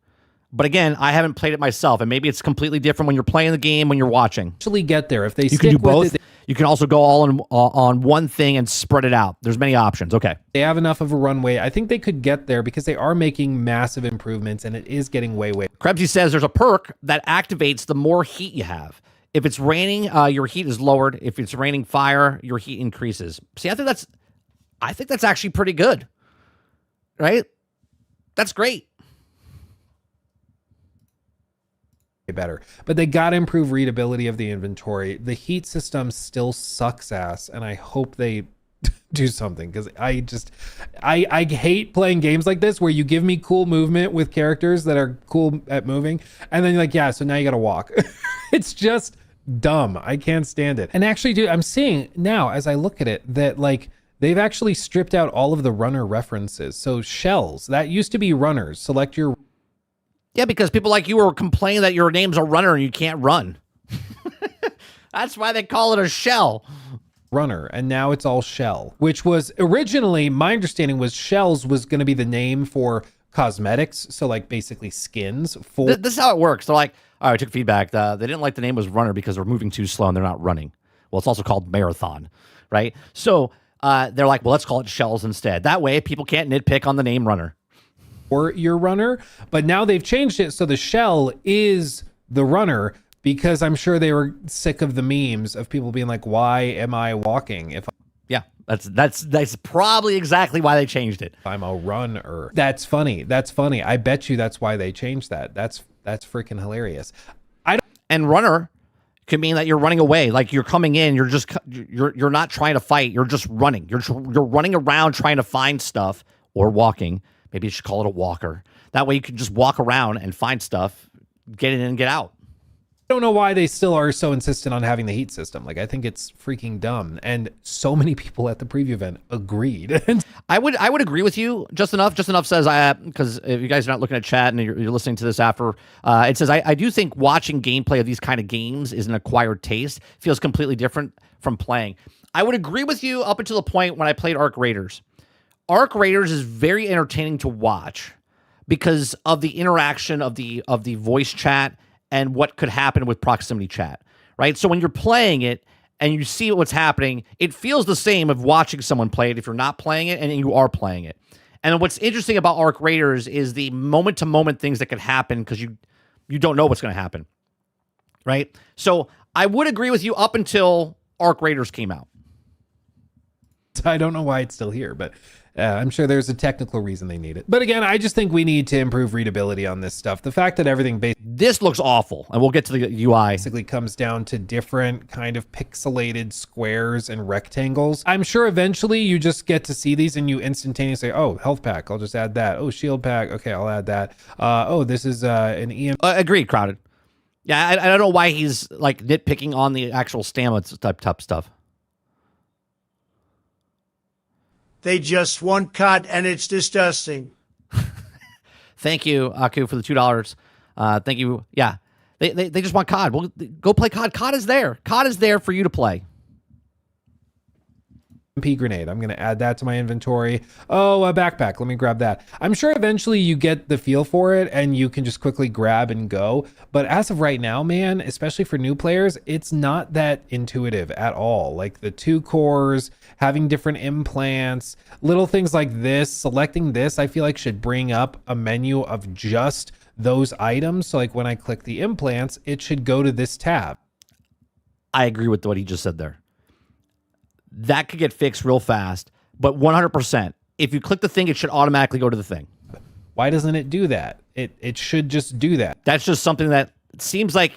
But again, I haven't played it myself, and maybe it's completely different when you're playing the game, when you're watching. Actually get there. If they you stick can do with both. it, You can also go all on one thing and spread it out. There's many options. Okay. they have enough of a runway. I think they could get there because they are making massive improvements, and it is getting way. Krebsy says there's a perk that activates the more heat you have. If it's raining, your heat is lowered. If it's raining fire, your heat increases. See, I think that's actually pretty good. Right? That's great. Better, but they got to improve readability of the inventory. The heat system still sucks ass, and I hope they do something because I hate playing games like this where you give me cool movement with characters that are cool at moving, and then you're like, yeah, so now you gotta walk. It's just dumb. I can't stand it. And actually, dude, I'm seeing now as I look at it that like they've actually stripped out all of the runner references. So shells that used to be runners. Select your. Yeah, because people like you were complaining that your name's a runner and you can't run. That's why they call it a shell. Runner, and now it's all shell, which was originally, my understanding was shells was going to be the name for cosmetics. So like basically skins for. This is how it works. They're like, all right, I took feedback. They didn't like the name was runner because they're moving too slow and they're not running. Well, it's also called marathon, right? So they're like, well, let's call it shells instead. That way people can't nitpick on the name runner. Or your runner, but now they've changed it so the shell is the runner because I'm sure they were sick of the memes of people being like, why am I walking if that's probably exactly why they changed it. I'm a runner? That's funny. I bet you that's why they changed that. That's freaking hilarious. And runner could mean that you're running away, like you're coming in, you're not trying to fight, you're just running. You're running around trying to find stuff or walking. Maybe you should call it a walker. That way you can just walk around and find stuff, get in and get out. I don't know why they still are so insistent on having the heat system. Like, I think it's freaking dumb. And so many people at the preview event agreed. I would agree with you. Just enough says, because if you guys are not looking at chat and you're listening to this after, it says, I do think watching gameplay of these kind of games is an acquired taste. Feels completely different from playing. I would agree with you up until the point when I played Arc Raiders. Arc Raiders is very entertaining to watch because of the interaction of the voice chat and what could happen with proximity chat, right? So when you're playing it and you see what's happening, it feels the same of watching someone play it if you're not playing it and you are playing it. And what's interesting about Arc Raiders is the moment-to-moment things that could happen because you don't know what's going to happen, right? So I would agree with you up until Arc Raiders came out. I don't know why it's still here, but I'm sure there's a technical reason they need it. But again, I just think we need to improve readability on this stuff. The fact that everything this looks awful, and we'll get to the UI. Basically comes down to different kind of pixelated squares and rectangles. I'm sure eventually you just get to see these and you instantaneously say, oh, health pack, I'll just add that. Oh, shield pack, okay, I'll add that. Oh, this is an EM. Agreed, Crowded. Yeah, I don't know why he's like nitpicking on the actual stamina type stuff. They just want cut, and it's disgusting. Thank you, Aku, for the $2. Thank you. Yeah, they just want COD. Well, go play COD. COD is there. COD is there for you to play. MP grenade. I'm going to add that to my inventory. Oh, a backpack. Let me grab that. I'm sure eventually you get the feel for it and you can just quickly grab and go. But as of right now, man, especially for new players, it's not that intuitive at all. Like the 2 cores, having different implants, little things like this, selecting this, I feel like should bring up a menu of just those items. So like when I click the implants, it should go to this tab. I agree with what he just said there. That could get fixed real fast, but 100%. If you click the thing, it should automatically go to the thing. Why doesn't it do that? It should just do that. That's just something that seems like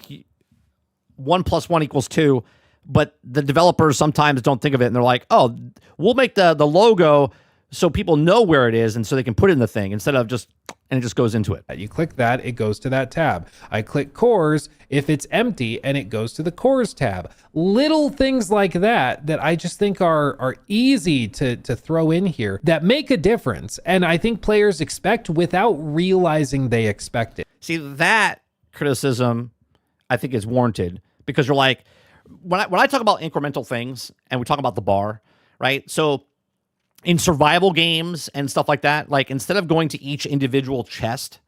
1 + 1 = 2, but the developers sometimes don't think of it, and they're like, oh, we'll make the logo so people know where it is and so they can put it in the thing instead of just, and it just goes into it. You click that, it goes to that tab. I click cores if it's empty and it goes to the cores tab. Little things like that I just think are easy to throw in here that make a difference. And I think players expect without realizing they expect it. See, that criticism I think is warranted because you're like, when I talk about incremental things and we talk about the bar, right? So in survival games and stuff like that, like instead of going to each individual chest,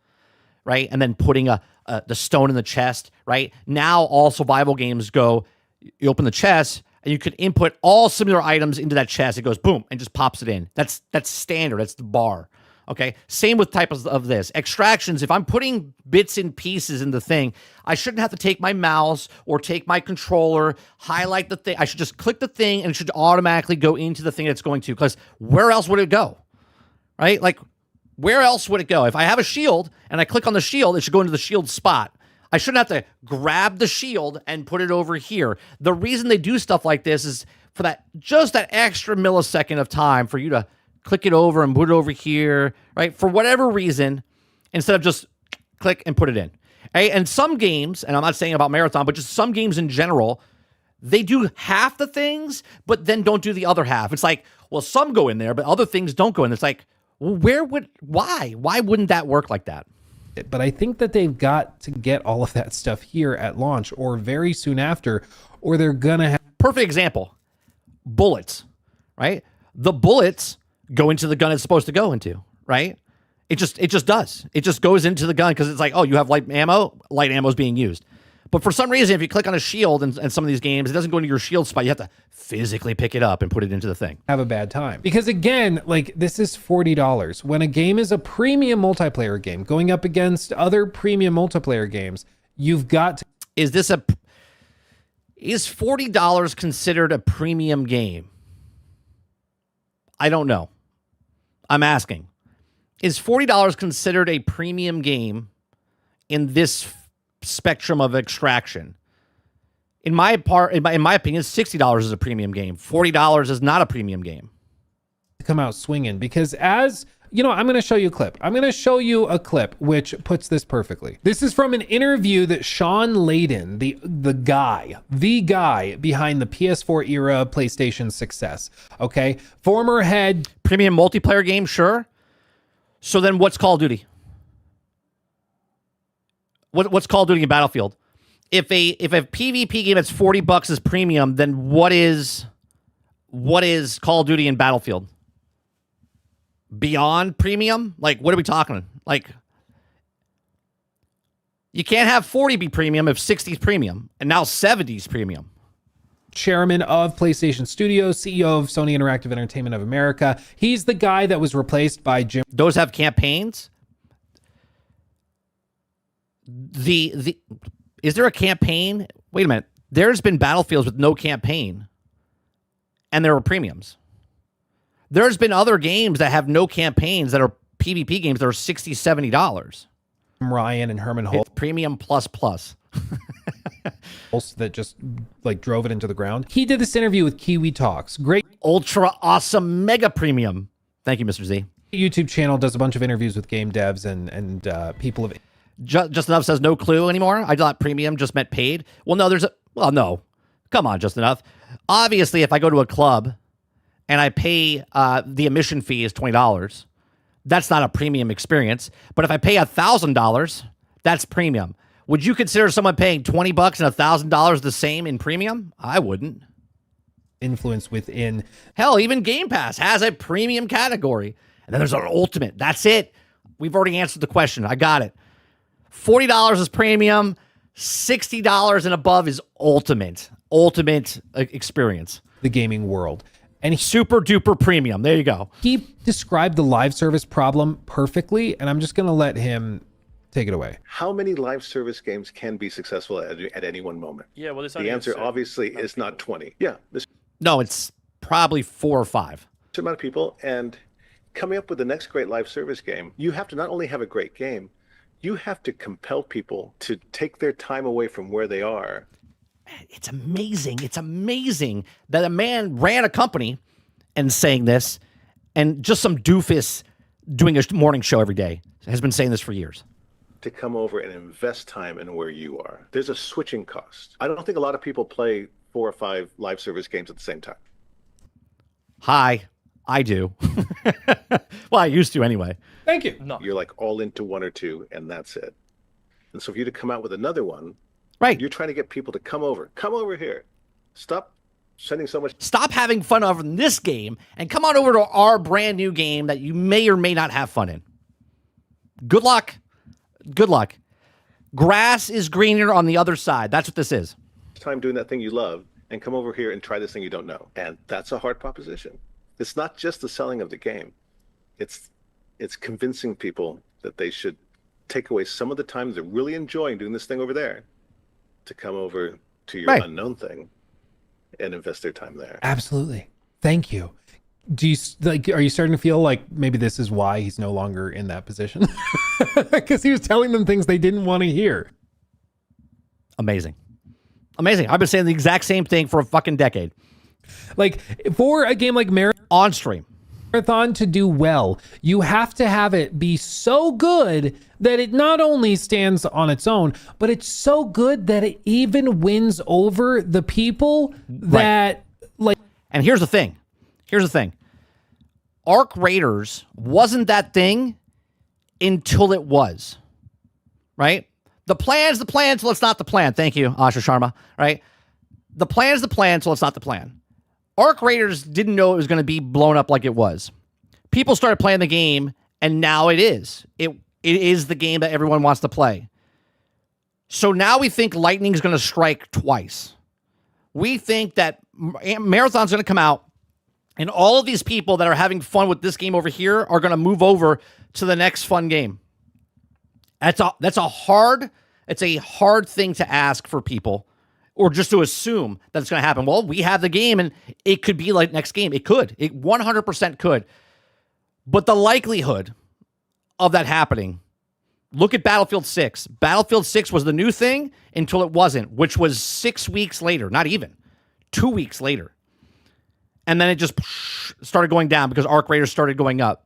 right, and then putting the stone in the chest, right, now all survival games go, you open the chest and you could input all similar items into that chest. It goes boom and just pops it in. That's standard. That's the bar. Okay. Same with types of this. Extractions, if I'm putting bits and pieces in the thing, I shouldn't have to take my mouse or take my controller, highlight the thing. I should just click the thing and it should automatically go into the thing it's going to, because where else would it go? Right? Like, where else would it go? If I have a shield and I click on the shield, it should go into the shield spot. I shouldn't have to grab the shield and put it over here. The reason they do stuff like this is for that, just that extra millisecond of time for you to click it over and put it over here, right? For whatever reason, instead of just click and put it in. Right? And some games, and I'm not saying about Marathon, but just some games in general, they do half the things, but then don't do the other half. It's like, well, some go in there, but other things don't go in. It's like, well, why? Why wouldn't that work like that? But I think that they've got to get all of that stuff here at launch or very soon after, or they're gonna have... Perfect example, bullets, right? The bullets go into the gun it's supposed to go into, right? It just does. It just goes into the gun because it's like, oh, you have light ammo is being used. But for some reason, if you click on a shield in some of these games, it doesn't go into your shield spot. You have to physically pick it up and put it into the thing. Have a bad time. Because again, like this is $40. When a game is a premium multiplayer game going up against other premium multiplayer games, you've got to... Is $40 considered a premium game? I don't know. I'm asking. Is $40 considered a premium game in this spectrum of extraction? In my opinion, $60 is a premium game. $40 is not a premium game. Come out swinging because as you know, I'm going to show you a clip. I'm going to show you a clip which puts this perfectly. This is from an interview that Sean Layden, the guy behind the PS4 era PlayStation success. Okay, former head premium multiplayer game, sure. So then, what's Call of Duty? What's Call of Duty in Battlefield? If a PvP game that's $40 is premium, then what is Call of Duty in Battlefield? Beyond premium? Like, what are we talking? Like, you can't have 40 be premium if 60 is premium, and now 70 is premium. Chairman of PlayStation Studios, CEO of Sony Interactive Entertainment of America. He's the guy that was replaced by Jim. Those have campaigns? Is there a campaign? Wait a minute. There's been Battlefields with no campaign, and there were premiums. There's been other games that have no campaigns that are PvP games that are $60, $70. Ryan and Herman Holtz. It's premium plus. That just like drove it into the ground. He did this interview with Kiwi Talks. Great ultra awesome mega premium. Thank you, Mr. Z. YouTube channel, does a bunch of interviews with game devs and people of... Just Enough says no clue anymore. I thought premium just meant paid. Well, no, no. Come on, Just Enough. Obviously, if I go to a club and I pay the admission fee is $20, that's not a premium experience. But if I pay $1,000, that's premium. Would you consider someone paying $20 and $1,000 the same in premium? I wouldn't. Influence within. Hell, even Game Pass has a premium category. And then there's an ultimate. That's it. We've already answered the question. I got it. $40 is premium. $60 and above is ultimate experience. The gaming world. And super duper premium. There you go. He described the live service problem perfectly, and I'm just going to let him take it away. How many live service games can be successful at any one moment? Yeah, well, the answer obviously is not 20. Yeah, no, it's probably 4 or 5. Amount of people, and coming up with the next great live service game, you have to not only have a great game, you have to compel people to take their time away from where they are. It's amazing. It's amazing that a man ran a company and saying this, and just some doofus doing a morning show every day has been saying this for years. To come over and invest time in where you are. There's a switching cost. I don't think a lot of people play 4 or 5 live service games at the same time. Hi, I do. Well, I used to anyway. Thank you. No. You're like all into 1 or 2, and that's it. And so for you to come out with another one, right? You're trying to get people to come over here. Stop sending so much. Stop having fun over in this game and come on over to our brand new game that you may or may not have fun in. Good luck. Good luck. Grass is greener on the other side. That's what this is. Time doing that thing you love and come over here and try this thing you don't know. And that's a hard proposition. It's not just the selling of the game. It's convincing people that they should take away some of the time they're really enjoying doing this thing over there to come over to your unknown thing and invest their time there. Absolutely. Thank you. Are you starting to feel like maybe this is why he's no longer in that position? Because he was telling them things they didn't want to hear. Amazing. I've been saying the exact same thing for a fucking decade. Like, for a game like on stream Marathon to do well, you have to have it be so good that it not only stands on its own, but it's so good that it even wins over the people that And here's the thing. Arc Raiders wasn't that thing until it was. Right? The plan's the plan till it's not the plan. Thank you, Asha Sharma. Right? The plan's the plan till it's not the plan. Arc Raiders didn't know it was going to be blown up like it was. People started playing the game, and now it is. It is the game that everyone wants to play. So now we think lightning's going to strike twice. We think that Marathon's going to come out, and all of these people that are having fun with this game over here are going to move over to the next fun game. It's a hard thing to ask for people, or just to assume that it's going to happen. Well, we have the game, and it could be like next game. It could. It 100% could. But the likelihood of that happening, look at Battlefield 6. Battlefield 6 was the new thing until it wasn't, which was 6 weeks later. Not even. 2 weeks later. And then it just started going down because Arc Raiders started going up.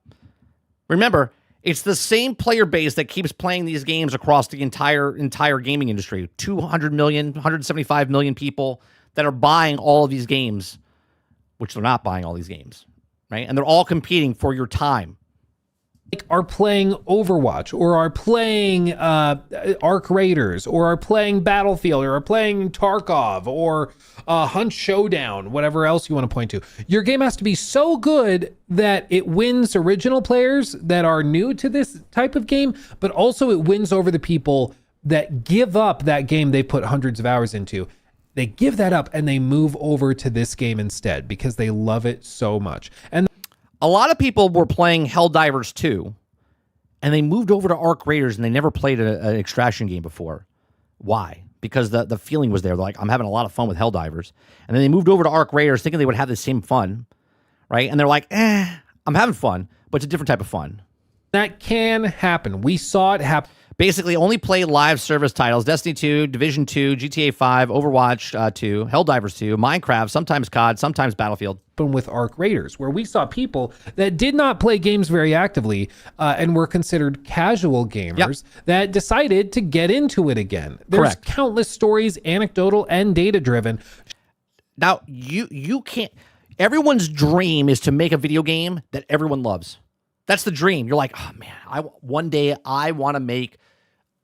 Remember, it's the same player base that keeps playing these games across the entire gaming industry. 200 million, 175 million people that are buying all of these games, which they're not buying all these games, right? And they're all competing for your time. Are playing Overwatch, or are playing Arc Raiders, or are playing Battlefield, or are playing Tarkov, or Hunt Showdown, whatever else you want to point to. Your game has to be so good that it wins original players that are new to this type of game, but also it wins over the people that give up that game they put hundreds of hours into. They give that up and they move over to this game instead because they love it so much. And a lot of people were playing Helldivers 2, and they moved over to Arc Raiders, and they never played an extraction game before. Why? Because the feeling was there. They're like, I'm having a lot of fun with Helldivers. And then they moved over to Arc Raiders thinking they would have the same fun, right? And they're like, I'm having fun, but it's a different type of fun. That can happen. We saw it happen. Basically, only play live service titles: Destiny 2, Division 2, GTA 5, Overwatch 2, Helldivers 2, Minecraft, sometimes COD, sometimes Battlefield. With Arc Raiders, where we saw people that did not play games very actively and were considered casual gamers that decided to get into it again. There's Correct. countless stories, anecdotal and data driven. Now, you can't... Everyone's dream is to make a video game that everyone loves. That's the dream. You're like, oh man, one day I want to make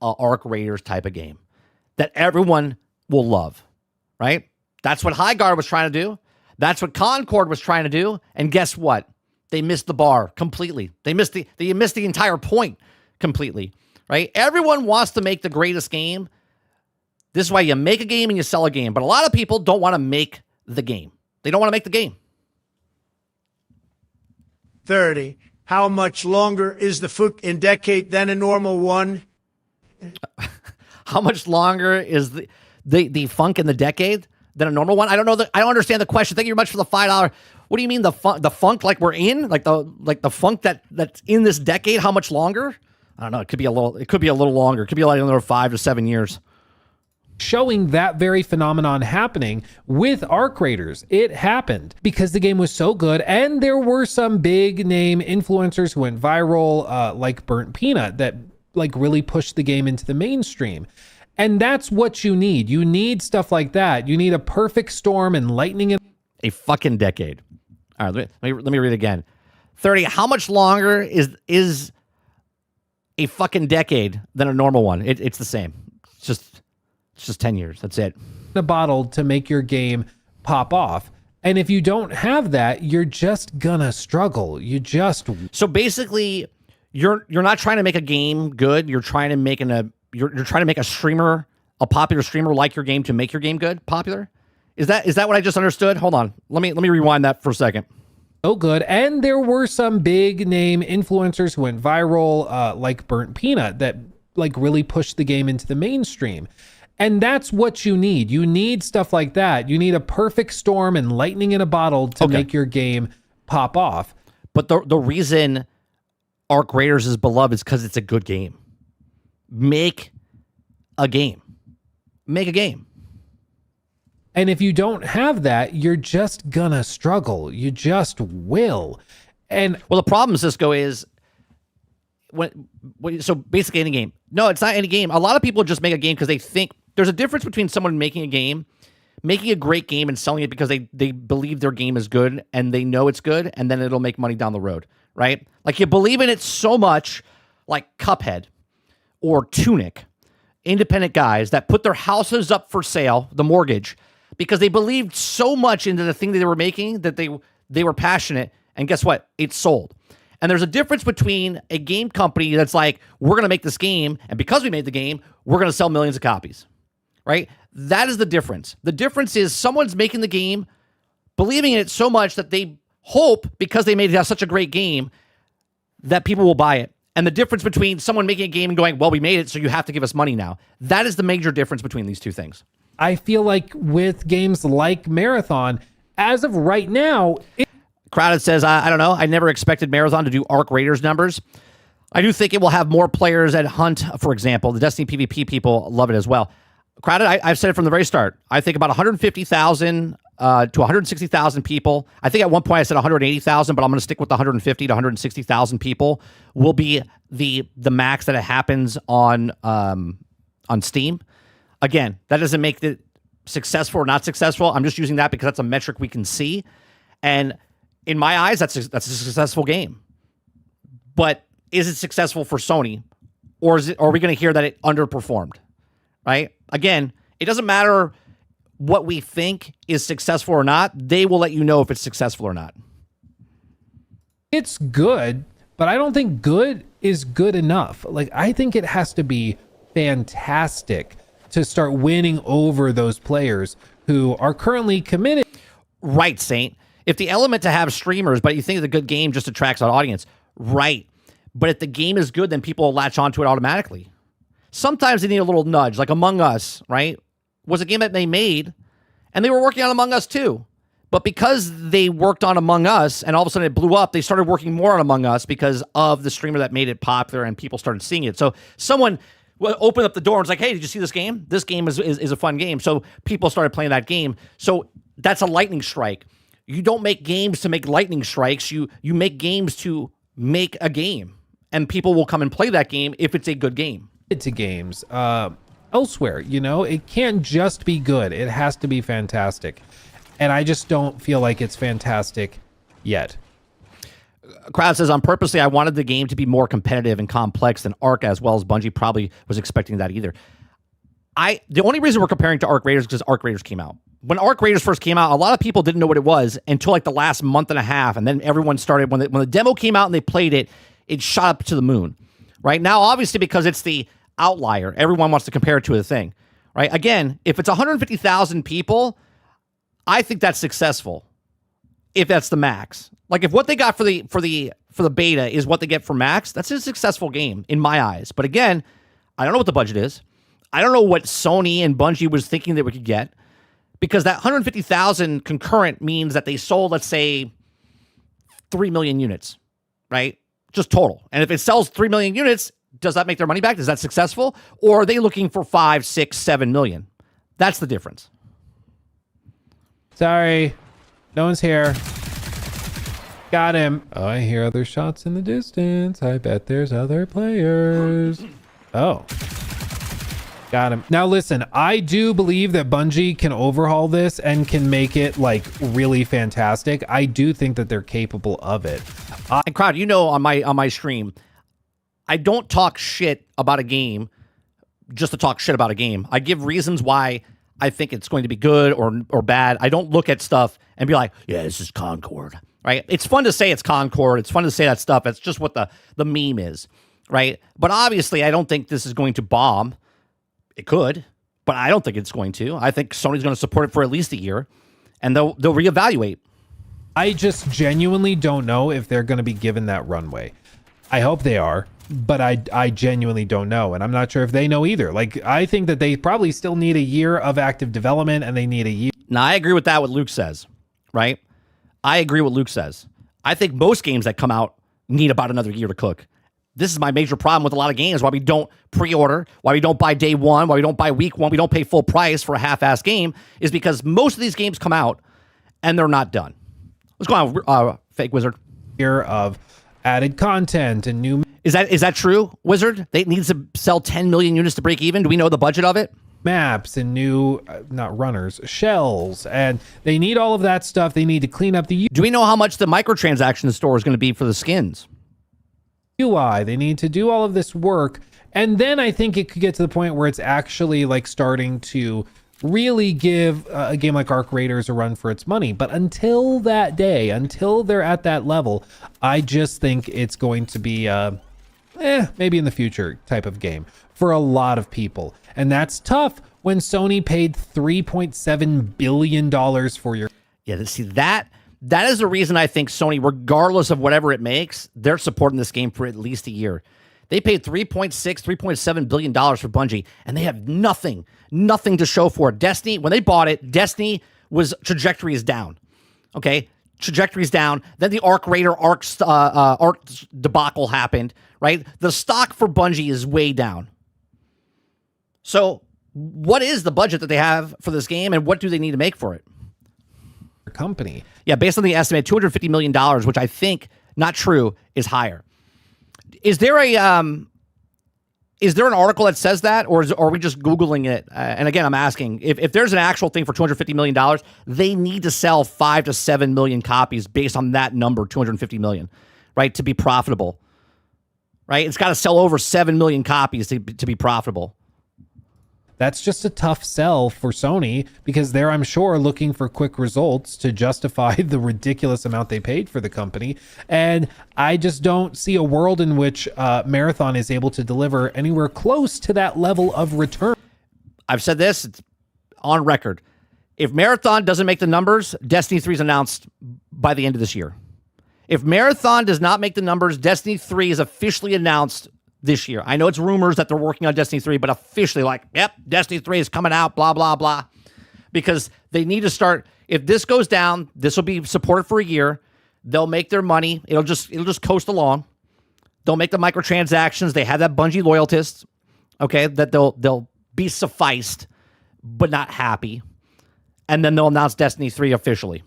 a Arc Raiders type of game that everyone will love, right? That's what Highguard was trying to do. That's what Concord was trying to do. And guess what? They missed the bar completely. They missed the entire point completely, right? Everyone wants to make the greatest game. This is why you make a game and you sell a game. But a lot of people don't want to make the game. They don't want to make the game. 30. How much longer is the FUC in decade than a normal one? How much longer is the funk in the decade than a normal one? I don't know. I don't understand the question. Thank you very much for the $5. What do you mean the funk like we're in? Like the funk that's in this decade? How much longer? I don't know. It could be a little longer. It could be like another 5 to 7 years. Showing that very phenomenon happening with Arc Raiders. It happened because the game was so good, and there were some big name influencers who went viral, like Burnt Peanut, that like really pushed the game into the mainstream. And that's what you need. You need stuff like that. You need a perfect storm and lightning and A fucking decade. All right, let me read it again. 30. How much longer is a fucking decade than a normal one? It's the same. It's just 10 years. That's it. a bottle to make your game pop off. And if you don't have that, you're just gonna struggle. So basically, you're not trying to make a game good. You're trying to make you're trying to make a popular streamer like your game to make your game good, popular. Is that what I just understood? Hold on. Let me rewind that for a second. So good. And there were some big name influencers who went viral, like Burnt Peanut, that like really pushed the game into the mainstream. And that's what you need. You need stuff like that. You need a perfect storm and lightning in a bottle to make your game pop off. But the reason Arc Raiders is beloved is because it's a good game. Make a game. Make a game. And if you don't have that, you're just gonna struggle. You just will. And well, the problem, Cisco, is so basically any game. No, it's not any game. A lot of people just make a game because they think there's a difference between someone making a game, making a great game and selling it because they believe their game is good and they know it's good, and then it'll make money down the road, right? Like you believe in it so much, like Cuphead or Tunic, independent guys that put their houses up for sale, the mortgage, because they believed so much into the thing that they were making that they were passionate, and guess what? It sold. And there's a difference between a game company that's like, we're going to make this game, and because we made the game, we're going to sell millions of copies, right? That is the difference. The difference is someone's making the game, believing in it so much that they hope, because they made such a great game, that people will buy it. And the difference between someone making a game and going, well, we made it, so you have to give us money now. That is the major difference between these two things. I feel like with games like Marathon, as of right now... Crowded says, I don't know. I never expected Marathon to do Arc Raiders numbers. I do think it will have more players at Hunt, for example. The Destiny PvP people love it as well. Crowded, I've said it from the very start. I think about 150,000 to 160,000 people. I think at one point I said 180,000, but I'm going to stick with the 150 to 160,000 people will be the max that it happens on Steam. Again, that doesn't make it successful or not successful. I'm just using that because that's a metric we can see. And in my eyes, that's a successful game. But is it successful for Sony? Or are we going to hear that it underperformed? Right? Again, it doesn't matter what we think is successful or not. They will let you know if it's successful or not. It's good, but I don't think good is good enough. Like, I think it has to be fantastic to start winning over those players who are currently committed. Right, Saint. If the element to have streamers, but you think the good game just attracts an audience, right. But if the game is good, then people will latch onto it automatically. Sometimes they need a little nudge, like Among Us, right? Was a game that they made, and they were working on Among Us too. But because they worked on Among Us, and all of a sudden it blew up, they started working more on Among Us because of the streamer that made it popular, and people started seeing it. So someone opened up the door and was like, hey, did you see this game? This game is a fun game. So people started playing that game. So that's a lightning strike. You don't make games to make lightning strikes. You make games to make a game. And people will come and play that game if it's a good game. To games elsewhere, it can't just be good. It has to be fantastic. And I just don't feel like it's fantastic yet. Crowd says, on purposely, I wanted the game to be more competitive and complex than Ark, as well as Bungie probably was expecting that either. The only reason we're comparing to Ark Raiders is because Ark Raiders came out. When Ark Raiders first came out, a lot of people didn't know what it was until like the last month and a half. And then everyone started, when the demo came out and they played it, it shot up to the moon. Right now, obviously, because it's the outlier, everyone wants to compare it to a thing. Right? Again, if it's 150,000 people, I think that's successful. If that's the max, like if what they got for the beta is what they get for max, that's a successful game in my eyes. But again, I don't know what the budget is. I don't know what Sony and Bungie was thinking that we could get, because that 150,000 concurrent means that they sold, let's say, 3 million units, right? Just total. And if it sells 3 million units, does that make their money back? Is that successful? Or are they looking for 5, 6, 7 million? That's the difference. Sorry. No one's here. Got him. Oh, I hear other shots in the distance. I bet there's other players. Oh. Got him. Now listen, I do believe that Bungie can overhaul this and can make it like really fantastic. I do think that they're capable of it. And crowd, on my stream, I don't talk shit about a game just to talk shit about a game. I give reasons why I think it's going to be good or bad. I don't look at stuff and be like, yeah, this is Concord, right? It's fun to say it's Concord. It's fun to say that stuff. It's just what the meme is, right? But obviously, I don't think this is going to bomb. It could, but I don't think it's going to. I think Sony's going to support it for at least a year, and they'll reevaluate. I just genuinely don't know if they're going to be given that runway. I hope they are, but I genuinely don't know, and I'm not sure if they know either. Like, I think that they probably still need a year of active development, and they need a year. Now, I agree with that, what Luke says, right? I agree with Luke says. I think most games that come out need about another year to cook. This is my major problem with a lot of games, why we don't pre-order, why we don't buy day one, why we don't buy week one, we don't pay full price for a half-ass game, is because most of these games come out and they're not done. What's going on, Fake Wizard? Year of added content and new... Is that true, Wizard? They need to sell 10 million units to break even? Do we know the budget of it? Maps and new, not runners, shells, and they need all of that stuff. They need to clean up the Do we know how much the microtransaction store is going to be for the skins? UI. They need to do all of this work, and then I think it could get to the point where it's actually like starting to really give a game like Ark Raiders a run for its money. But until that day, until they're at that level, I just think it's going to be maybe in the future type of game for a lot of people. And that's tough when Sony paid $3.7 billion for your... Yeah, see, that is the reason I think Sony, regardless of whatever it makes, they're supporting this game for at least a year. They paid $3.7 billion for Bungie, and they have nothing to show for it. Destiny, when they bought it, Destiny was trajectory is down. Okay, trajectory is down. Then the Ark debacle happened. Right, the stock for Bungie is way down. So, what is the budget that they have for this game, and what do they need to make for it? Company. Yeah, based on the estimate, $250 million, which I think, not true, is higher. Is there an article that says that, or are we just Googling it? And again, I'm asking, if there's an actual thing for $250 million, they need to sell 5 to 7 million copies based on that number, 250 million, right, to be profitable. Right? It's got to sell over 7 million copies to be profitable. That's just a tough sell for Sony because they're, I'm sure, looking for quick results to justify the ridiculous amount they paid for the company. And I just don't see a world in which Marathon is able to deliver anywhere close to that level of return. I've said this, it's on record. If Marathon doesn't make the numbers, Destiny 3 is announced by the end of this year. If Marathon does not make the numbers, Destiny 3 is officially announced this year. I know it's rumors that they're working on Destiny 3, but officially like, yep, Destiny 3 is coming out, blah, blah, blah. Because they need to start, if this goes down, this will be supported for a year. They'll make their money. It'll just coast along. They'll make the microtransactions. They have that Bungie loyalists. Okay, that they'll be sufficed, but not happy, and then they'll announce Destiny 3 officially.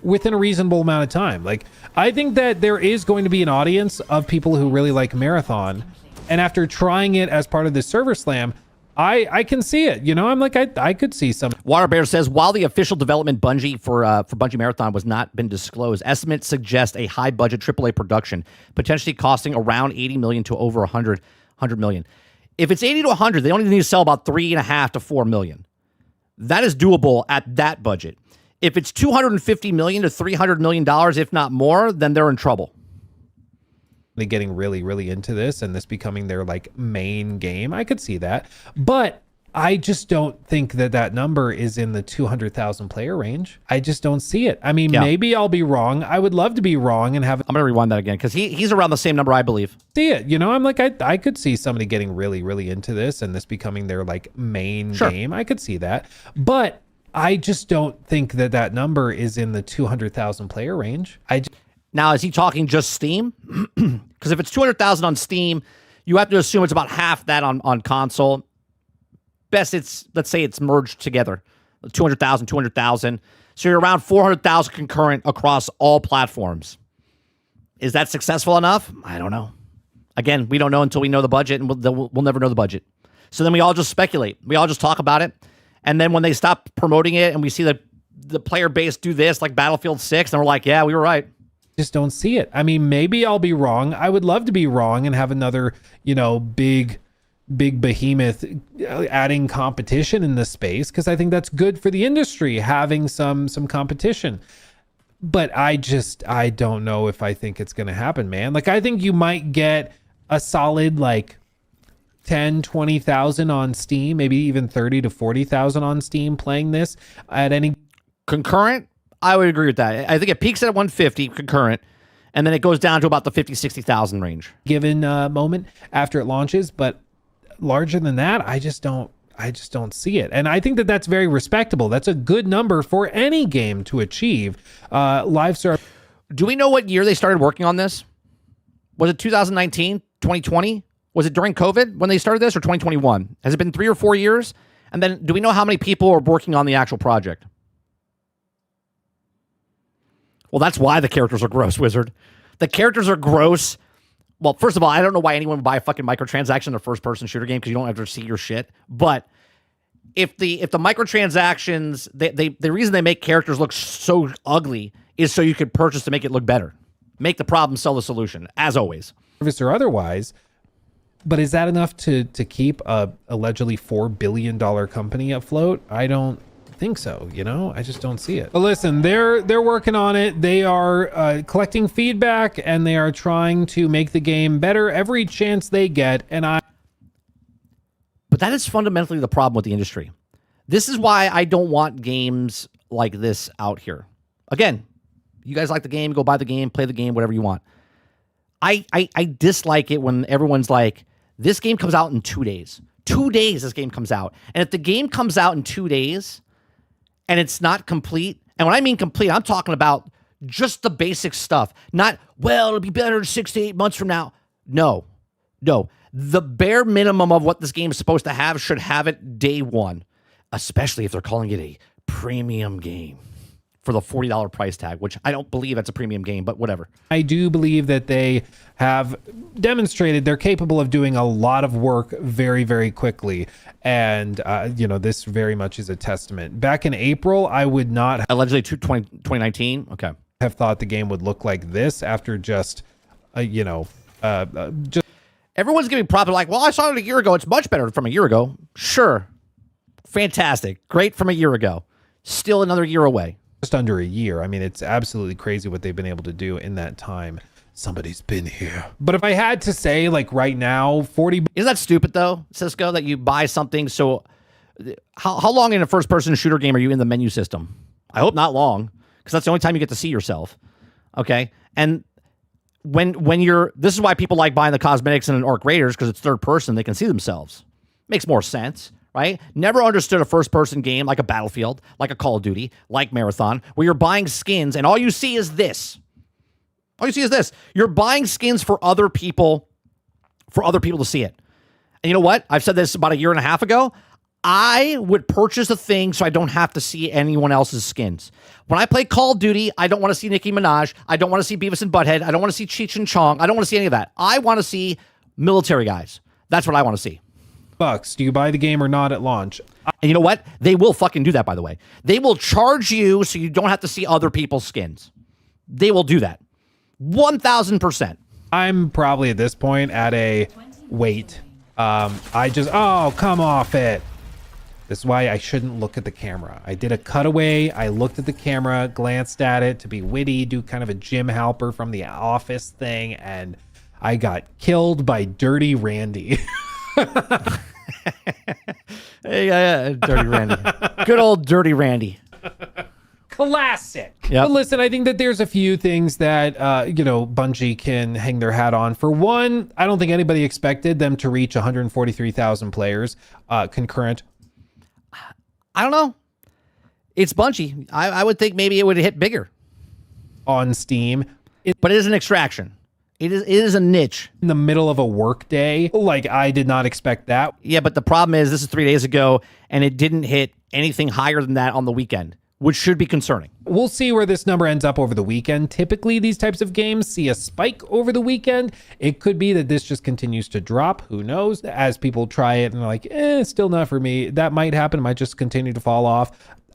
Within a reasonable amount of time. Like, I think that there is going to be an audience of people who really like Marathon, and after trying it as part of this server slam, I can see it. You know, I'm like, I could see some. Water Bear says, while the official development Bungie for Bungie Marathon was not been disclosed, estimates suggest a high budget AAA production, potentially costing around 80 million to over 100 million. If it's 80 to 100, they only need to sell about 3.5 to 4 million. That is doable at that budget. If it's 250 million to 300 million dollars, if not more, then they're in trouble. They getting really, really into this and this becoming their like main game. I could see that, but I just don't think that that number is in the 200,000 player range. I just don't see it. I mean, maybe I'll be wrong. I would love to be wrong and have. I'm gonna rewind that again because he's around the same number, I believe. See it. You know, I'm like, I could see somebody getting really, really into this and this becoming their like main game. I could see that, but I just don't think that that number is in the 200,000 player range. Now, is he talking just Steam? Because if it's 200,000 on Steam, you have to assume it's about half that on console. Best, let's say it's merged together, 200,000, 200,000. So you're around 400,000 concurrent across all platforms. Is that successful enough? I don't know. Again, we don't know until we know the budget, and we'll never know the budget. So then we all just speculate. We all just talk about it. And then when they stop promoting it and we see the player base do this, like Battlefield 6, and we're like, yeah, we were right. Just don't see it. I mean, maybe I'll be wrong. I would love to be wrong and have another, you know, big behemoth adding competition in this space, because I think that's good for the industry, having some competition. But I don't know if I think it's going to happen, man. Like, I think you might get a solid like 10, 20,000 on Steam, maybe even 30 to 40,000 on Steam playing this at any concurrent. I would agree with that. I think it peaks at 150 concurrent, and then it goes down to about the 50, 60,000 range. Given moment after it launches, but larger than that, I just don't see it. And I think that that's very respectable. That's a good number for any game to achieve. Live serve. Do we know what year they started working on this? Was it 2019, 2020? Was it during COVID when they started this, or 2021? Has it been 3 or 4 years? And then do we know how many people are working on the actual project? Well, that's why the characters are gross, Wizard. The characters are gross. Well, first of all, I don't know why anyone would buy a fucking microtransaction in a first-person shooter game because you don't have to see your shit. But if the microtransactions, the reason they make characters look so ugly is so you could purchase to make it look better. Make the problem, sell the solution, as always. Service or otherwise. But is that enough to keep a allegedly $4 billion company afloat? I don't think so. You know, I just don't see it. But listen, they're working on it. They are collecting feedback, and they are trying to make the game better every chance they get. But that is fundamentally the problem with the industry. This is why I don't want games like this out here. Again, you guys like the game, go buy the game, play the game, whatever you want. I dislike it when everyone's like, this game comes out in 2 days. 2 days this game comes out. And if the game comes out in 2 days and it's not complete, and when I mean complete, I'm talking about just the basic stuff. Not, well, it'll be better 6 to 8 months from now. No. The bare minimum of what this game is supposed to have should have it day one, especially if they're calling it a premium game for the $40 price tag, which I don't believe that's a premium game, but whatever. I do believe that they have demonstrated they're capable of doing a lot of work very, very quickly. And, this very much is a testament. Back in April, I would not allegedly 2019. Okay. Have thought the game would look like this after just. Everyone's giving props like, well, I saw it a year ago. It's much better from a year ago. Sure. Fantastic. Great from a year ago. Still another year away. Just under a year. I mean, it's absolutely crazy what they've been able to do in that time. Somebody's been here. But if I had to say, like right now, 40. Isn't that stupid though, Cisco, that you buy something? So how long in a first person shooter game are you in the menu system? I hope not long, because that's the only time you get to see yourself. Okay. And when you're, this is why people like buying the cosmetics in an Orc Raiders, because it's third person, they can see themselves. Makes more sense. Right? Never understood a first-person game like a Battlefield, like a Call of Duty, like Marathon, where you're buying skins and all you see is this. All you see is this. You're buying skins for other people to see it. And you know what? I've said this about a year and a half ago. I would purchase a thing so I don't have to see anyone else's skins. When I play Call of Duty, I don't want to see Nicki Minaj. I don't want to see Beavis and Butthead. I don't want to see Cheech and Chong. I don't want to see any of that. I want to see military guys. That's what I want to see. Bucks, do you buy the game or not at launch? And you know what? They will fucking do that, by the way. They will charge you so you don't have to see other people's skins. They will do that. 1,000%. I'm probably at this point at a wait. Oh, come off it. This is why I shouldn't look at the camera. I did a cutaway. I looked at the camera, glanced at it to be witty, do kind of a Jim Halper from The Office thing, and I got killed by Dirty Randy. Hey, Dirty Randy. Good old Dirty Randy. Classic. Yep. But listen, I think that there's a few things that, Bungie can hang their hat on. For one, I don't think anybody expected them to reach 143,000 players concurrent. I don't know. It's Bungie. I would think maybe it would hit bigger. On Steam. But it is an extraction. It is a niche. In the middle of a work day. Like, I did not expect that. Yeah, but the problem is this is 3 days ago, and it didn't hit anything higher than that on the weekend, which should be concerning. We'll see where this number ends up over the weekend. Typically, these types of games see a spike over the weekend. It could be that this just continues to drop. Who knows? As people try it and they're like, still not for me. That might happen. It might just continue to fall off.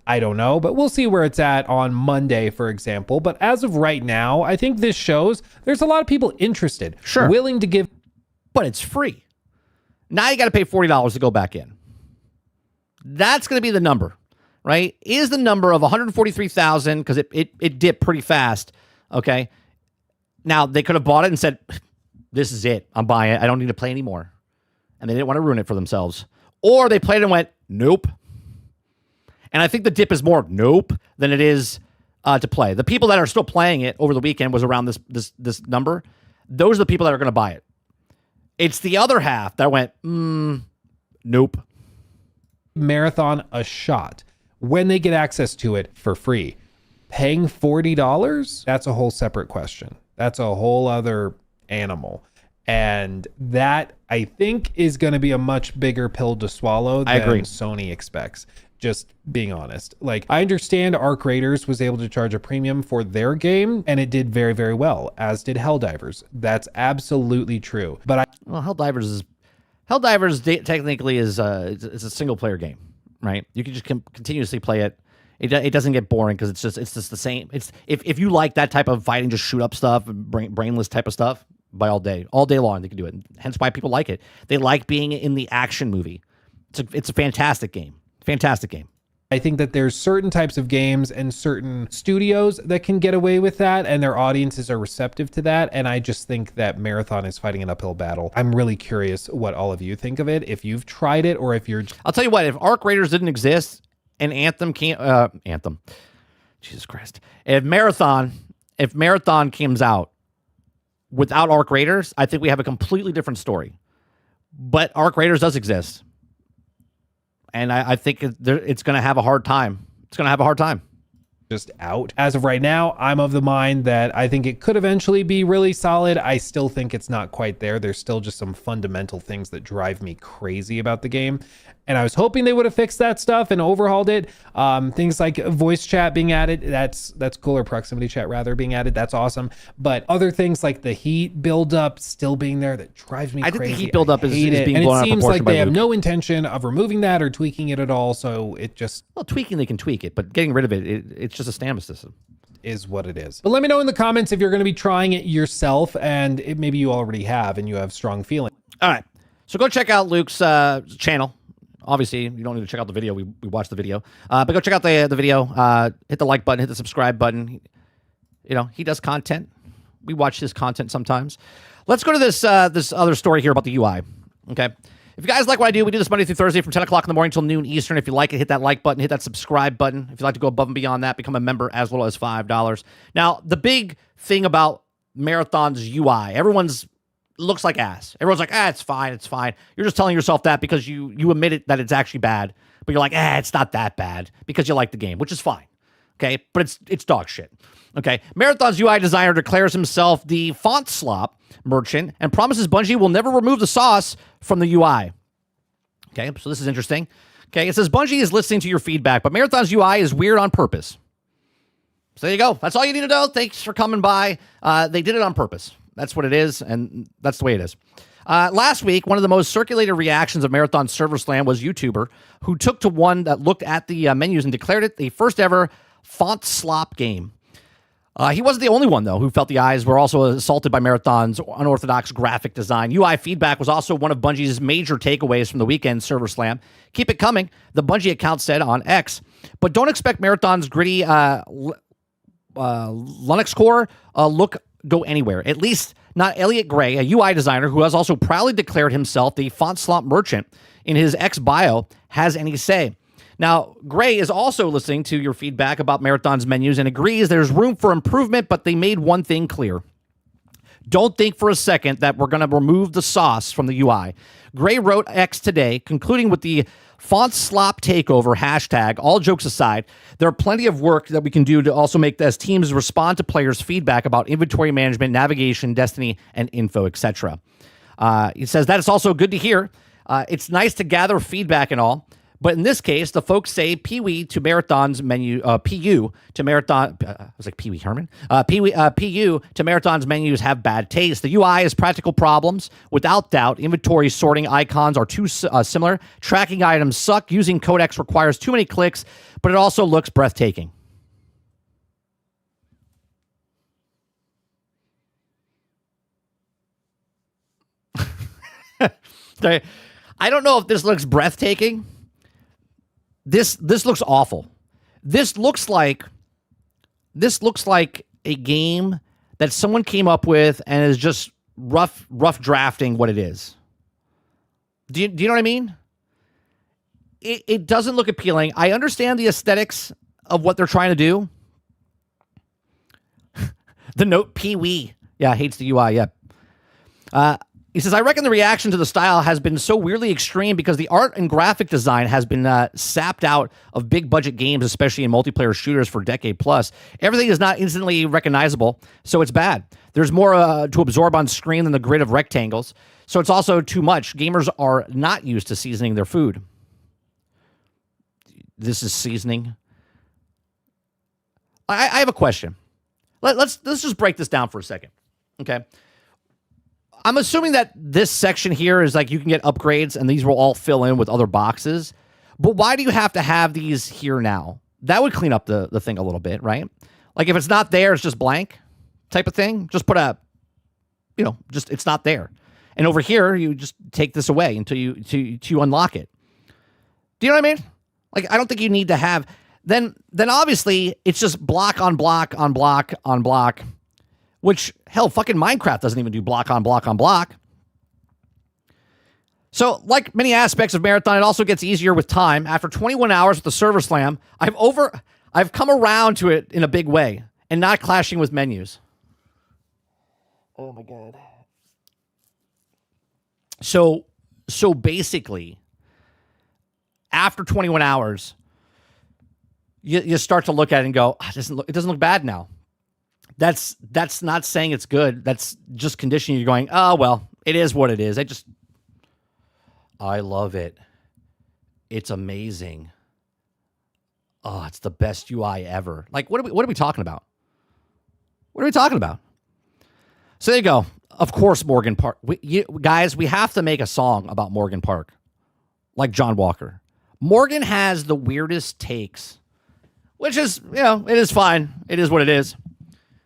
I don't know, but we'll see where it's at on Monday, for example. But as of right now, I think this shows there's a lot of people interested. Sure. Willing to give. But it's free. Now you got to pay $40 to go back in. That's going to be the number. Right? Is the number of 143,000, because it dipped pretty fast. Okay. Now they could have bought it and said, this is it. I'm buying it. I don't need to play anymore. And they didn't want to ruin it for themselves. Or they played it and went, nope. And I think the dip is more nope than it is to play. The people that are still playing it over the weekend was around this number. Those are the people that are going to buy it. It's the other half that went, nope. Marathon a shot when they get access to it for free. Paying $40, that's a whole separate question. That's a whole other animal. And that, I think, is going to be a much bigger pill to swallow than Sony expects. Just being honest. Like, I understand Arc Raiders was able to charge a premium for their game, and it did very, very well, as did Helldivers. That's absolutely true. But Helldivers technically is it's a single player game. Right, you can just continuously play it. It doesn't get boring because it's just the same. It's if you like that type of fighting, just shoot up stuff, brainless type of stuff, by all day long they can do it. Hence why people like it. They like being in the action movie. It's a fantastic game. Fantastic game. I think that there's certain types of games and certain studios that can get away with that, and their audiences are receptive to that. And I just think that Marathon is fighting an uphill battle. I'm really curious what all of you think of it. If you've tried it, or if you're... I'll tell you what, if Arc Raiders didn't exist and Anthem can't... Jesus Christ. If Marathon comes out without Arc Raiders, I think we have a completely different story. But Arc Raiders does exist. And I think it's going to have a hard time. It's going to have a hard time. Just out. As of right now, I'm of the mind that I think it could eventually be really solid. I still think it's not quite there. There's still just some fundamental things that drive me crazy about the game. And I was hoping they would have fixed that stuff and overhauled it. Things like voice chat being added, that's cool, or proximity chat rather being added. That's awesome. But other things like the heat buildup still being there, that drives me crazy. I think the heat buildup is being blown out of proportion. And it seems like they have Luke. no intention of removing that or tweaking it at all. So it just... Well, tweaking, they can tweak it, but getting rid of it's just a stamina system. Is what it is. But let me know in the comments if you're going to be trying it yourself, and maybe you already have and you have strong feelings. All right. So go check out Luke's channel. Obviously, you don't need to check out the video. We watched the video. But go check out the video. Hit the like button. Hit the subscribe button. He does content. We watch his content sometimes. Let's go to this other story here about the UI. Okay. If you guys like what I do, we do this Monday through Thursday from 10 o'clock in the morning till noon Eastern. If you like it, hit that like button, hit that subscribe button. If you'd like to go above and beyond that, become a member as little as $5. Now, the big thing about Marathon's UI, everyone's looks like ass. Everyone's like, it's fine, it's fine. You're just telling yourself that because you admit it that it's actually bad, but you're like, it's not that bad because you like the game, which is fine. Okay, but it's dog shit. Okay, Marathon's UI designer declares himself the Fontslop merchant and promises Bungie will never remove the sauce from the UI. Okay, so this is interesting. Okay, it says Bungie is listening to your feedback, but Marathon's UI is weird on purpose. So there you go. That's all you need to know. Thanks for coming by. They did it on purpose. That's what it is, and that's the way it is. Last week, one of the most circulated reactions of Marathon Server Slam was YouTuber who took to one that looked at the menus and declared it the first ever Fontslop game. He wasn't the only one, though, who felt the eyes were also assaulted by Marathon's unorthodox graphic design. UI feedback was also one of Bungie's major takeaways from the weekend Server Slam. Keep it coming, the Bungie account said on X. But don't expect Marathon's gritty Linux core look go anywhere. At least not Elliot Gray, a UI designer who has also proudly declared himself the Fontslop merchant in his X bio, has any say. Now, Gray is also listening to your feedback about Marathon's menus and agrees there's room for improvement, but they made one thing clear. Don't think for a second that we're going to remove the sauce from the UI. Gray wrote X today, concluding with the Fontslop takeover hashtag. All jokes aside, there are plenty of work that we can do to also make as teams respond to players' feedback about inventory management, navigation, destiny, and info, etc. He says that is also good to hear. It's nice to gather feedback and all. But in this case, the folks say PU to Marathon's menu, PU to Marathon, I was like Pee Wee Herman, PU to Marathon's menus have bad taste. The UI has practical problems. Without doubt, inventory sorting icons are too similar. Tracking items suck. Using codecs requires too many clicks, but it also looks breathtaking. I don't know if this looks breathtaking. This looks awful. This looks like a game that someone came up with and is just rough drafting what it is. Do you know what I mean? It doesn't look appealing. I understand the aesthetics of what they're trying to do. The note Pee-wee. Yeah, hates the UI. Yeah. He says, I reckon the reaction to the style has been so weirdly extreme because the art and graphic design has been sapped out of big budget games, especially in multiplayer shooters for a decade plus. Everything is not instantly recognizable, so it's bad. There's more to absorb on screen than the grid of rectangles, so it's also too much. Gamers are not used to seasoning their food. This is seasoning. I have a question. Let's just break this down for a second, okay? I'm assuming that this section here is like you can get upgrades and these will all fill in with other boxes. But why do you have to have these here now? That would clean up the thing a little bit, right? Like if it's not there, it's just blank type of thing. Just put just it's not there. And over here, you just take this away until you unlock it. Do you know what I mean? Like I don't think you need to have then obviously it's just block on block on block on block. Which, hell, fucking Minecraft doesn't even do block on block on block. So, like many aspects of Marathon, it also gets easier with time. After 21 hours with the Server Slam, I've come around to it in a big way and not clashing with menus. Oh my God. So basically, after 21 hours, you start to look at it and go, it doesn't look bad now. That's not saying it's good. That's just conditioning. You're going, oh, well, it is what it is. I love it. It's amazing. Oh, it's the best UI ever. Like, what are we talking about? What are we talking about? So there you go. Of course, Morgan Park. Guys, we have to make a song about Morgan Park. Like John Walker. Morgan has the weirdest takes. Which is, it is fine. It is what it is.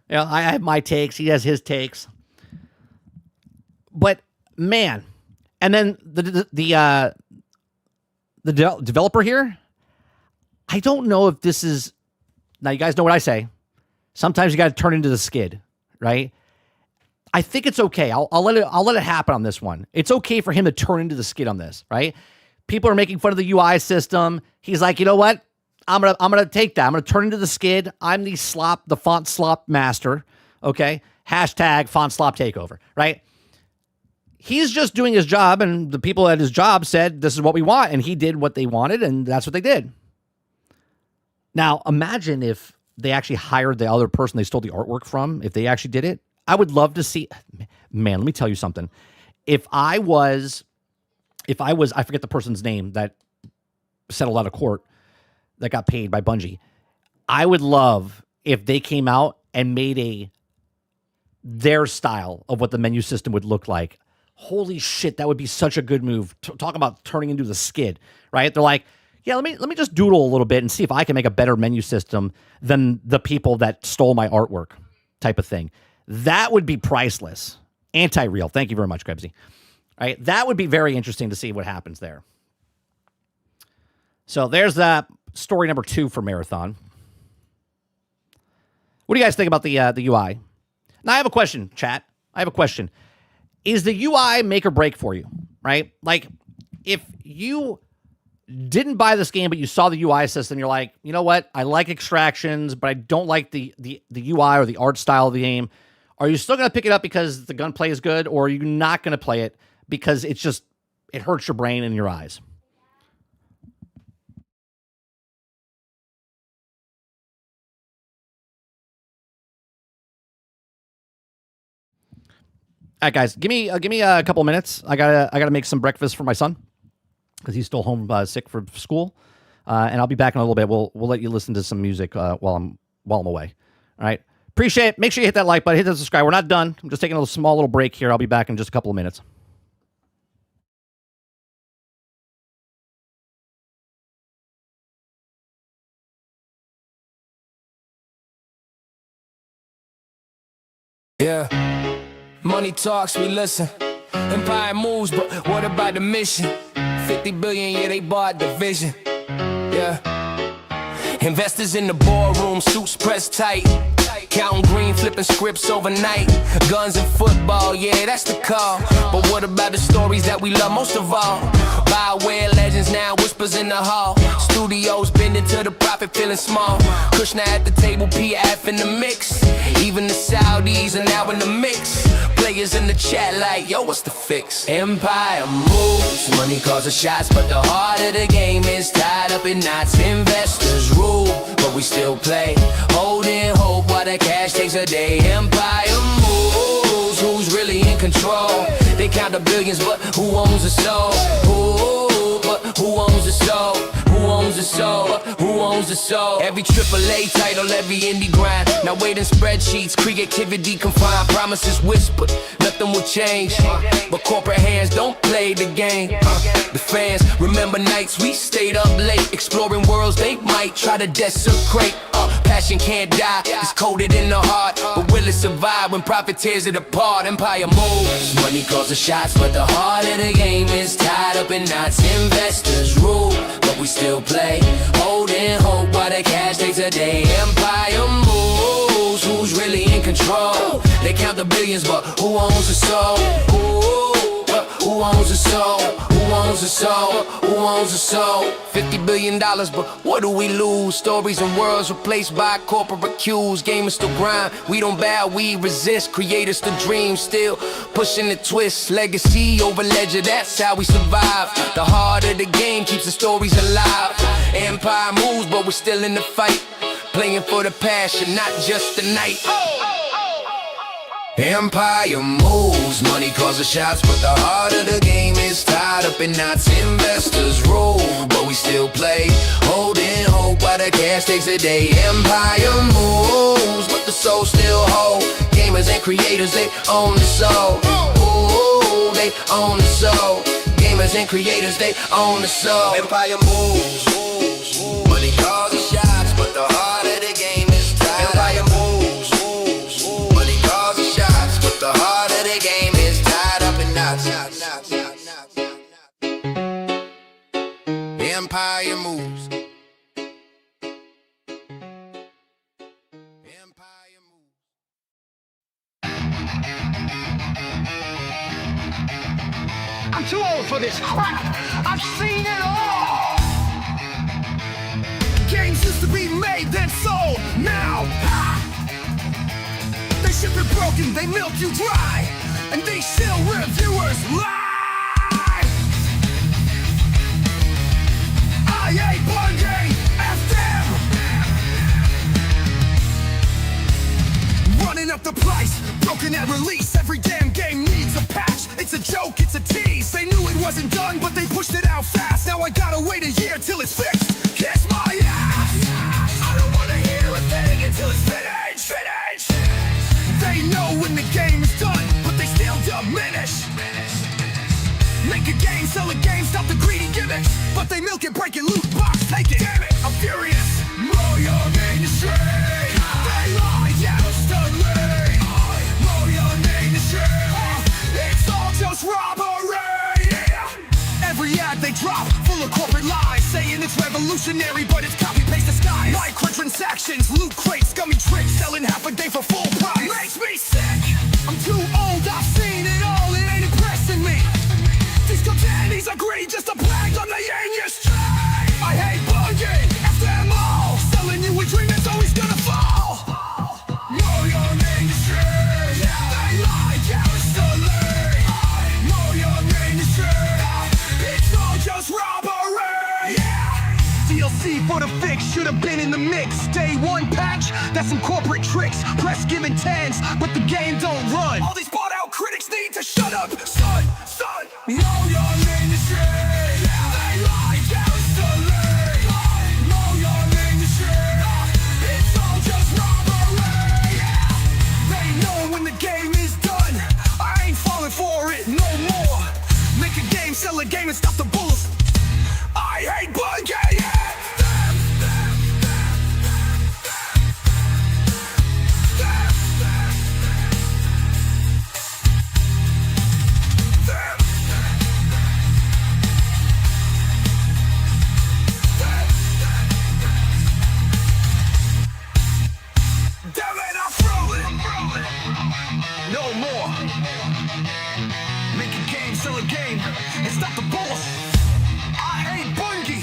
I have my takes. He has his takes. But man, and then the developer here, I don't know if this is. Now you guys know what I say. Sometimes you got to turn into the skid, right? I think it's okay. I'll let it happen on this one. It's okay for him to turn into the skid on this, right? People are making fun of the UI system. He's like, you know what? I'm gonna take that. I'm gonna turn into the skid. I'm the Fontslop master. Okay. Hashtag Fontslop takeover. Right. He's just doing his job, and the people at his job said this is what we want, and he did what they wanted, and that's what they did. Now imagine if they actually hired the other person they stole the artwork from. If they actually did it, I would love to see. Man, let me tell you something. If I was if I forget the person's name that settled out of court that got paid by Bungie, I would love if they came out and made their style of what the menu system would look like. Holy shit, that would be such a good move. Talk about turning into the skid, right? They're like, yeah, let me just doodle a little bit and see if I can make a better menu system than the people that stole my artwork, type of thing. That would be priceless. Anti-real. Thank you very much, Krebsy. All right, that would be very interesting to see what happens there. So there's that story number 2 for Marathon. What do you guys think about the UI? Now I have a question, chat. I have a question. Is the UI make or break for you, right? Like, if you didn't buy this game, but you saw the UI system, you're like, you know what? I like extractions, but I don't like the UI or the art style of the game. Are you still going to pick it up because the gunplay is good, or are you not going to play it because it hurts your brain and your eyes? All right, guys, give me a couple minutes. I gotta make some breakfast for my son because he's still home sick from school, and I'll be back in a little bit. We'll let you listen to some music while I'm away. All right, appreciate it. Make sure you hit that like button, hit that subscribe. We're not done. I'm just taking a small little break here. I'll be back in just a couple of minutes. Yeah. Money talks, we listen. Empire moves, but what about the mission? 50 billion, yeah, they bought the vision. Yeah. Investors in the boardroom, suits pressed tight. Counting green, flipping scripts overnight. Guns and football, yeah, that's the call. But what about the stories that we love most of all? Bioware legends now, whispers in the hall. Studios bending to the profit, feeling small. Kushner at the table, PF in the mix. Even the Saudis are now in the mix. Players in the chat like, yo, what's the fix? Empire moves, money calls the shots, but the heart of the game is tied up in knots. Investors rule, but we still play. Holding hope while the cash takes a day. Empire moves, who's really in control? They count the billions, but who owns the soul? Who owns the soul? Who owns the soul? Who owns the soul? Every AAA title, every indie grind. Now wait in spreadsheets, creativity confined. Promises whispered, nothing will change. But corporate hands don't play the game. The fans remember nights we stayed up late, exploring worlds they might try to desecrate. Passion can't die, it's coded in the heart. But will it survive when profit tears it apart? Empire moves, money calls the shots, but the heart of the game is tied up in knots. Investors rule, but we still play. Holding hope while the cash takes a day. Empire moves, who's really in control? They count the billions, but who owns the soul? Who owns the soul? Who owns the soul? Who owns the soul? $50 billion, but what do we lose? Stories and worlds replaced by corporate cues. Gamers still grind, we don't bow, we resist. Creators still dream, still pushing the twist. Legacy over ledger, that's how we survive. The heart of the game keeps the stories alive. Empire moves, but we're still in the fight. Playing for the passion, not just the night. Empire moves, money calls the shots, but the heart of the game is tied up in knots. Investors rule, but we still play. Holding hope while the cash takes a day. Empire moves, but the soul still whole. Gamers and creators, they own the soul. Ooh, they own the soul. Gamers and creators, they own the soul. Empire moves, money calls the shots, but the heart of the game is tied. Empire moves, money calls the shots, but the heart of the game is tied up in knots. Empire moves. Empire moves. I'm too old for this crap. I've seen it all. Games used to be made, then sold. Now, they ship it broken, they milk you dry, and they shill reviewers lie. I ain't Bungie, F them. Running up the price, broken at release. Every damn game needs a patch. It's a joke, it's a tease. They knew it wasn't done, but they pushed it out fast. Now I gotta wait a year till it's fixed. Kiss my ass. I don't wanna hear a thing until it's finished. They know when the game is done, but they still diminish. Make a game, sell a game, stop the greedy gimmicks. But they milk it, break it, loot box, take it. Damn it, I'm furious. Mow your industry. They lie constantly. Mow your industry. It's all just robbery. Every ad they drop, full of corporate lies, saying it's revolutionary, but it's copy-paste disguise. Microtransactions, loot crates, scummy tricks, selling half a day for full price. Makes me sick. I'm too old, I've seen it all, it ain't impressing me. These companies are greedy, just a plague on the industry. I hate bugging, F them all. Selling you a dream that's always gonna fall. Mow your industry. They lie constantly. Mow your industry. It's all just robbery. DLC for the fix should have been in the mix. Day one patch, that's some corporate tricks. Press giving tens, but the game don't run. All these bought out critics need to shut up. Son, mow your industry. They lie constantly. Mow your industry. It's all just robbery. They know when the game is done. I ain't falling for it no more. Make a game, sell a game, and stop the bulls. I hate bugging. No more. Make a game, sell a game, and stop the bulls. I hate Bungie.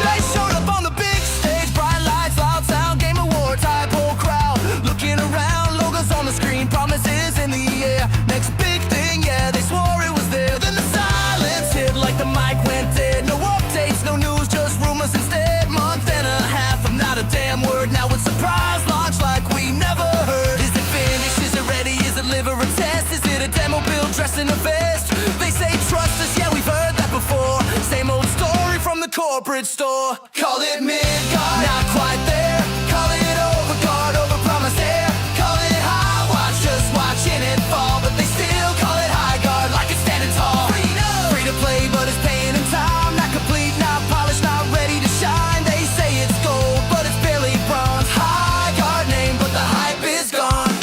They showed up on the big stage, bright lights, loud sound, Game Awards, hype, whole crowd. Looking around, logos on the screen, promises in the air. Next big thing, yeah, they swore it was there. Then the silence hit like the mic went dead. No updates, no news, just rumors instead. Month and a half of not a damn word. Now it's surprise launch like we never heard. Is it finished? Is it ready? Is it live or a test? Is it a demo build dressed in a vest? They say trust us, yeah, we've heard that before. Same old story from the corporate store. Call it Midgard, not quite there. Call it overguard, overpromise there. Call it high watch, just watching it fall. But they still call it high guard, like it's standing tall. Free to play, but it's paying in time. Not complete, not polished, not ready to shine. They say it's gold, but it's barely bronze. High guard name, but the hype is gone.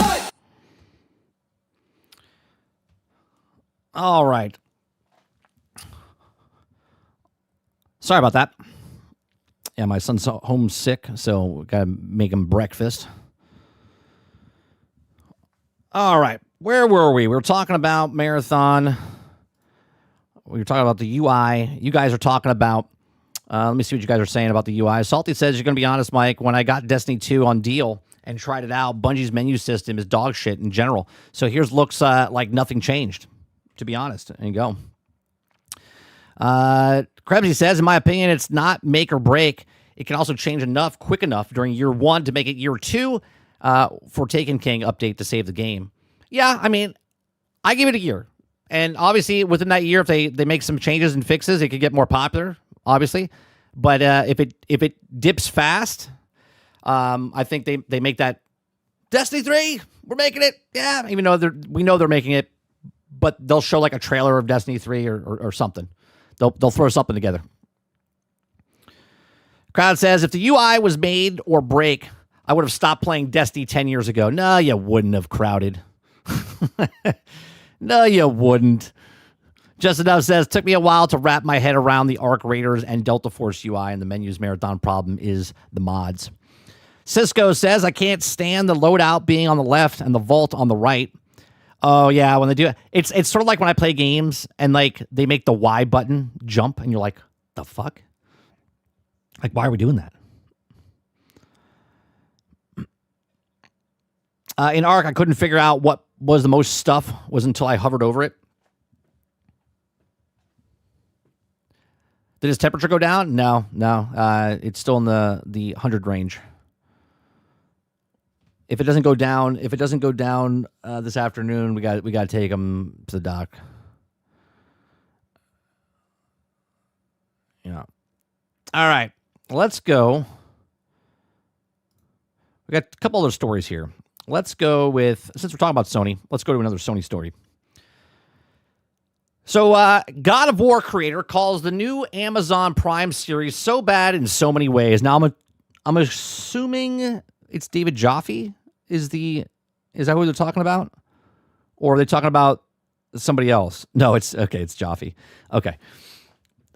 Hype. All right. Sorry about that. Yeah, my son's homesick, so gotta make him breakfast. All right, where were we? We were talking about Marathon. We were talking about the UI. You guys are talking about, let me see what you guys are saying about the UI. Salty says, you're going to be honest, Mike, when I got Destiny 2 on deal and tried it out, Bungie's menu system is dog shit in general. So here's looks like nothing changed, to be honest. There you go. Krebsy says, in my opinion, it's not make or break. It can also change quick enough during year one to make it year two for Taken King update to save the game. Yeah, I mean, I give it a year. And obviously, within that year, if they make some changes and fixes, it could get more popular, obviously. But if it dips fast, I think they make that Destiny 3, we're making it. Yeah, even though we know they're making it, but they'll show like a trailer of Destiny 3 or something. They'll throw something together. Crowd says, if the UI was made or break, I would have stopped playing Destiny 10 years ago. No, you wouldn't have, Crowded. No, you wouldn't. Just Enough says, took me a while to wrap my head around the Arc Raiders and Delta Force UI, and the menu's marathon problem is the mods. Cisco says, I can't stand the loadout being on the left and the vault on the right. Oh, yeah, when they do it. It's sort of like when I play games and like they make the Y button jump, and you're like, the fuck? Like, why are we doing that? In Arc, I couldn't figure out what was the most stuff was until I hovered over it. Did his temperature go down? No. It's still in the 100 range. If it doesn't go down, this afternoon, we got to take him to the doc. Yeah. All right, let's go. We got a couple other stories here. Let's go with, since we're talking about Sony, let's go to another Sony story. So, God of War creator calls the new Amazon Prime series so bad in so many ways. Now, I'm assuming it's David Jaffe. Is that who they're talking about? Or are they talking about somebody else? No, it's Jaffe. Okay.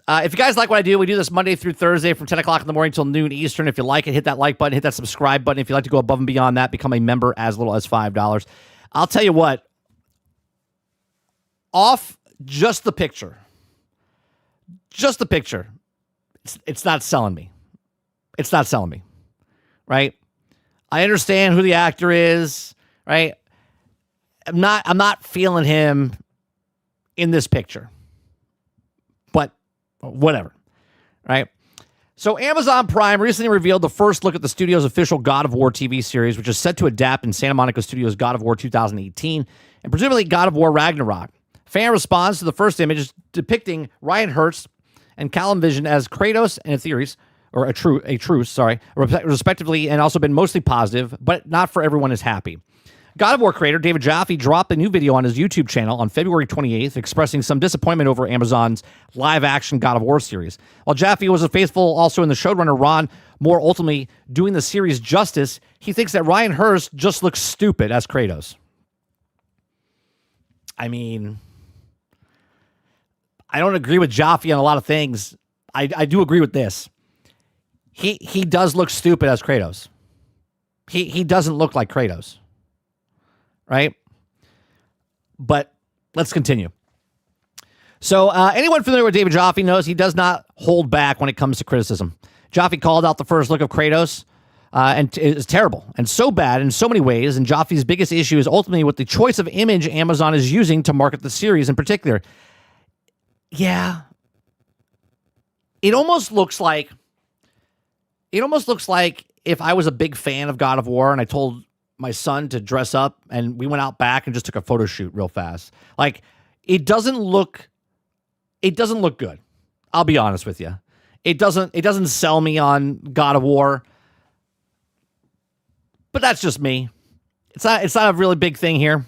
If you guys like what I do, we do this Monday through Thursday from 10 o'clock in the morning till noon Eastern. If you like it, hit that like button, hit that subscribe button. If you'd like to go above and beyond that, become a member as little as $5. I'll tell you what, off just the picture, it's not selling me. It's not selling me, right? I understand who the actor is, right? I'm not feeling him in this picture, but whatever, right? So Amazon Prime recently revealed the first look at the studio's official God of War TV series, which is set to adapt in Santa Monica Studios' God of War 2018 and presumably God of War Ragnarok. Fan response to the first image is depicting Ryan Hurst and Callum Vision as Kratos and Atheris, or Atreus, respectively, and also been mostly positive, but not for everyone is happy. God of War creator David Jaffe dropped a new video on his YouTube channel on February 28th, expressing some disappointment over Amazon's live-action God of War series. While Jaffe was faithful also in the showrunner Ron Moore ultimately doing the series justice, he thinks that Ryan Hurst just looks stupid as Kratos. I mean, I don't agree with Jaffe on a lot of things. I do agree with this. He does look stupid as Kratos. He doesn't look like Kratos. Right? But let's continue. So anyone familiar with David Jaffe knows he does not hold back when it comes to criticism. Jaffe called out the first look of Kratos, and it's terrible and so bad in so many ways. And Jaffe's biggest issue is ultimately with the choice of image Amazon is using to market the series in particular. Yeah. It almost looks like if I was a big fan of God of War and I told my son to dress up and we went out back and just took a photo shoot real fast. Like, it doesn't look good. I'll be honest with you. It doesn't sell me on God of War. But that's just me. It's not a really big thing here.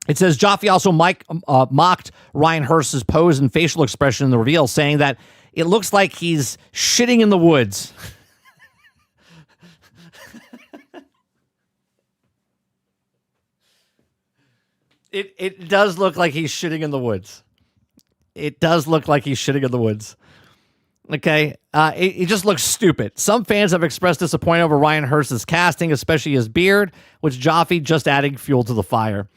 It says Jaffe also mocked Ryan Hurst's pose and facial expression in the reveal, saying that it looks like he's shitting in the woods. It does look like he's shitting in the woods. It does look like he's shitting in the woods. Okay? It just looks stupid. Some fans have expressed disappointment over Ryan Hurst's casting, especially his beard, which Jaffe just adding fuel to the fire.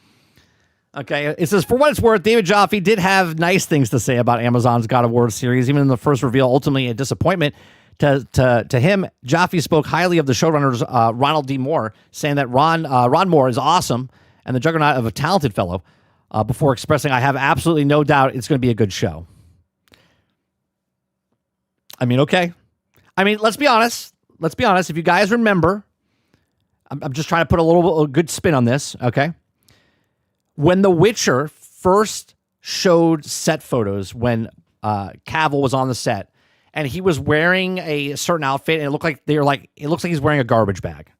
Okay? It says, for what it's worth, David Jaffe did have nice things to say about Amazon's God of War series, even in the first reveal, ultimately a disappointment. To him, Jaffe spoke highly of the showrunners Ronald D. Moore, saying that Ron Moore is awesome and the juggernaut of a talented fellow, before expressing, I have absolutely no doubt it's going to be a good show. I mean, okay. I mean, let's be honest. If you guys remember, I'm just trying to put a good spin on this, okay? When The Witcher first showed set photos when Cavill was on the set, and he was wearing a certain outfit, and it looks like he's wearing a garbage bag,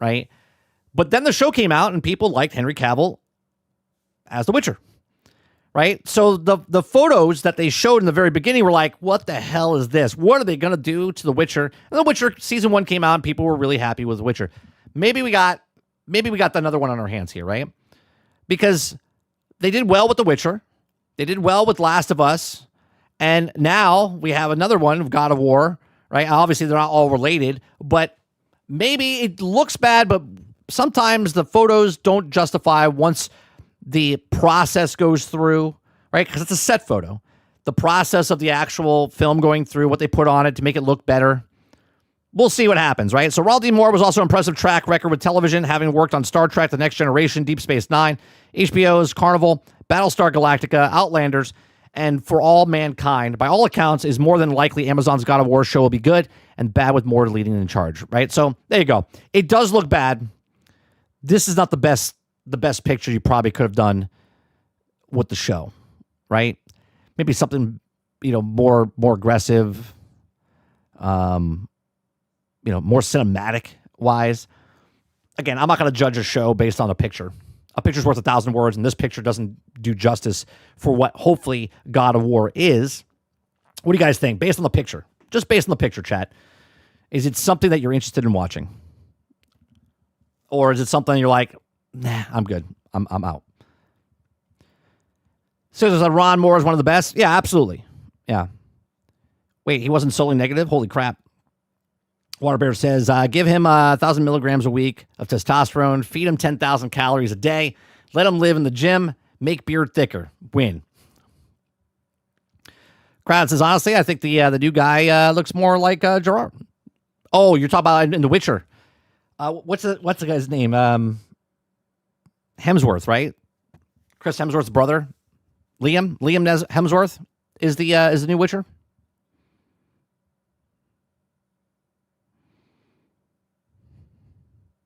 right? But then the show came out and people liked Henry Cavill as The Witcher, right? So the photos that they showed in the very beginning were like, what the hell is this? What are they going to do to The Witcher? And The Witcher season 1 came out and people were really happy with The Witcher. Maybe we got another one on our hands here, right? Because they did well with The Witcher. They did well with Last of Us. And now we have another one of God of War, right? Obviously they're not all related, but maybe it looks bad, but sometimes the photos don't justify once the process goes through, right? Because it's a set photo. the process of the actual film going through, what they put on it to make it look better. We'll see what happens, right? So Ronald D. Moore was also an impressive track record with television, having worked on Star Trek, The Next Generation, Deep Space Nine, HBO's Carnival, Battlestar Galactica, Outlanders, and For All Mankind. By all accounts, is more than likely Amazon's God of War show will be good, and bad with Moore leading in charge, right? So there you go. It does look bad. This is not the best picture you probably could have done with the show, right? Maybe something, more aggressive, more cinematic wise. Again, I'm not going to judge a show based on a picture. A picture's worth 1,000 words, and this picture doesn't do justice for what hopefully God of War is. What do you guys think? Based on the picture, just based on the picture, chat, is it something that you're interested in watching? Or is it something you're like, nah, I'm good. I'm out. So there's Ron Moore is one of the best? Yeah, absolutely. Yeah. Wait, he wasn't solely negative? Holy crap. Waterbear says, give him 1,000 milligrams a week of testosterone, feed him 10,000 calories a day, let him live in the gym, make beard thicker, win. Crowd says, honestly, I think the new guy looks more like Gerard. Oh, you're talking about in The Witcher. What's the guy's name? Hemsworth, right? Chris Hemsworth's brother, Liam Hemsworth is the new Witcher.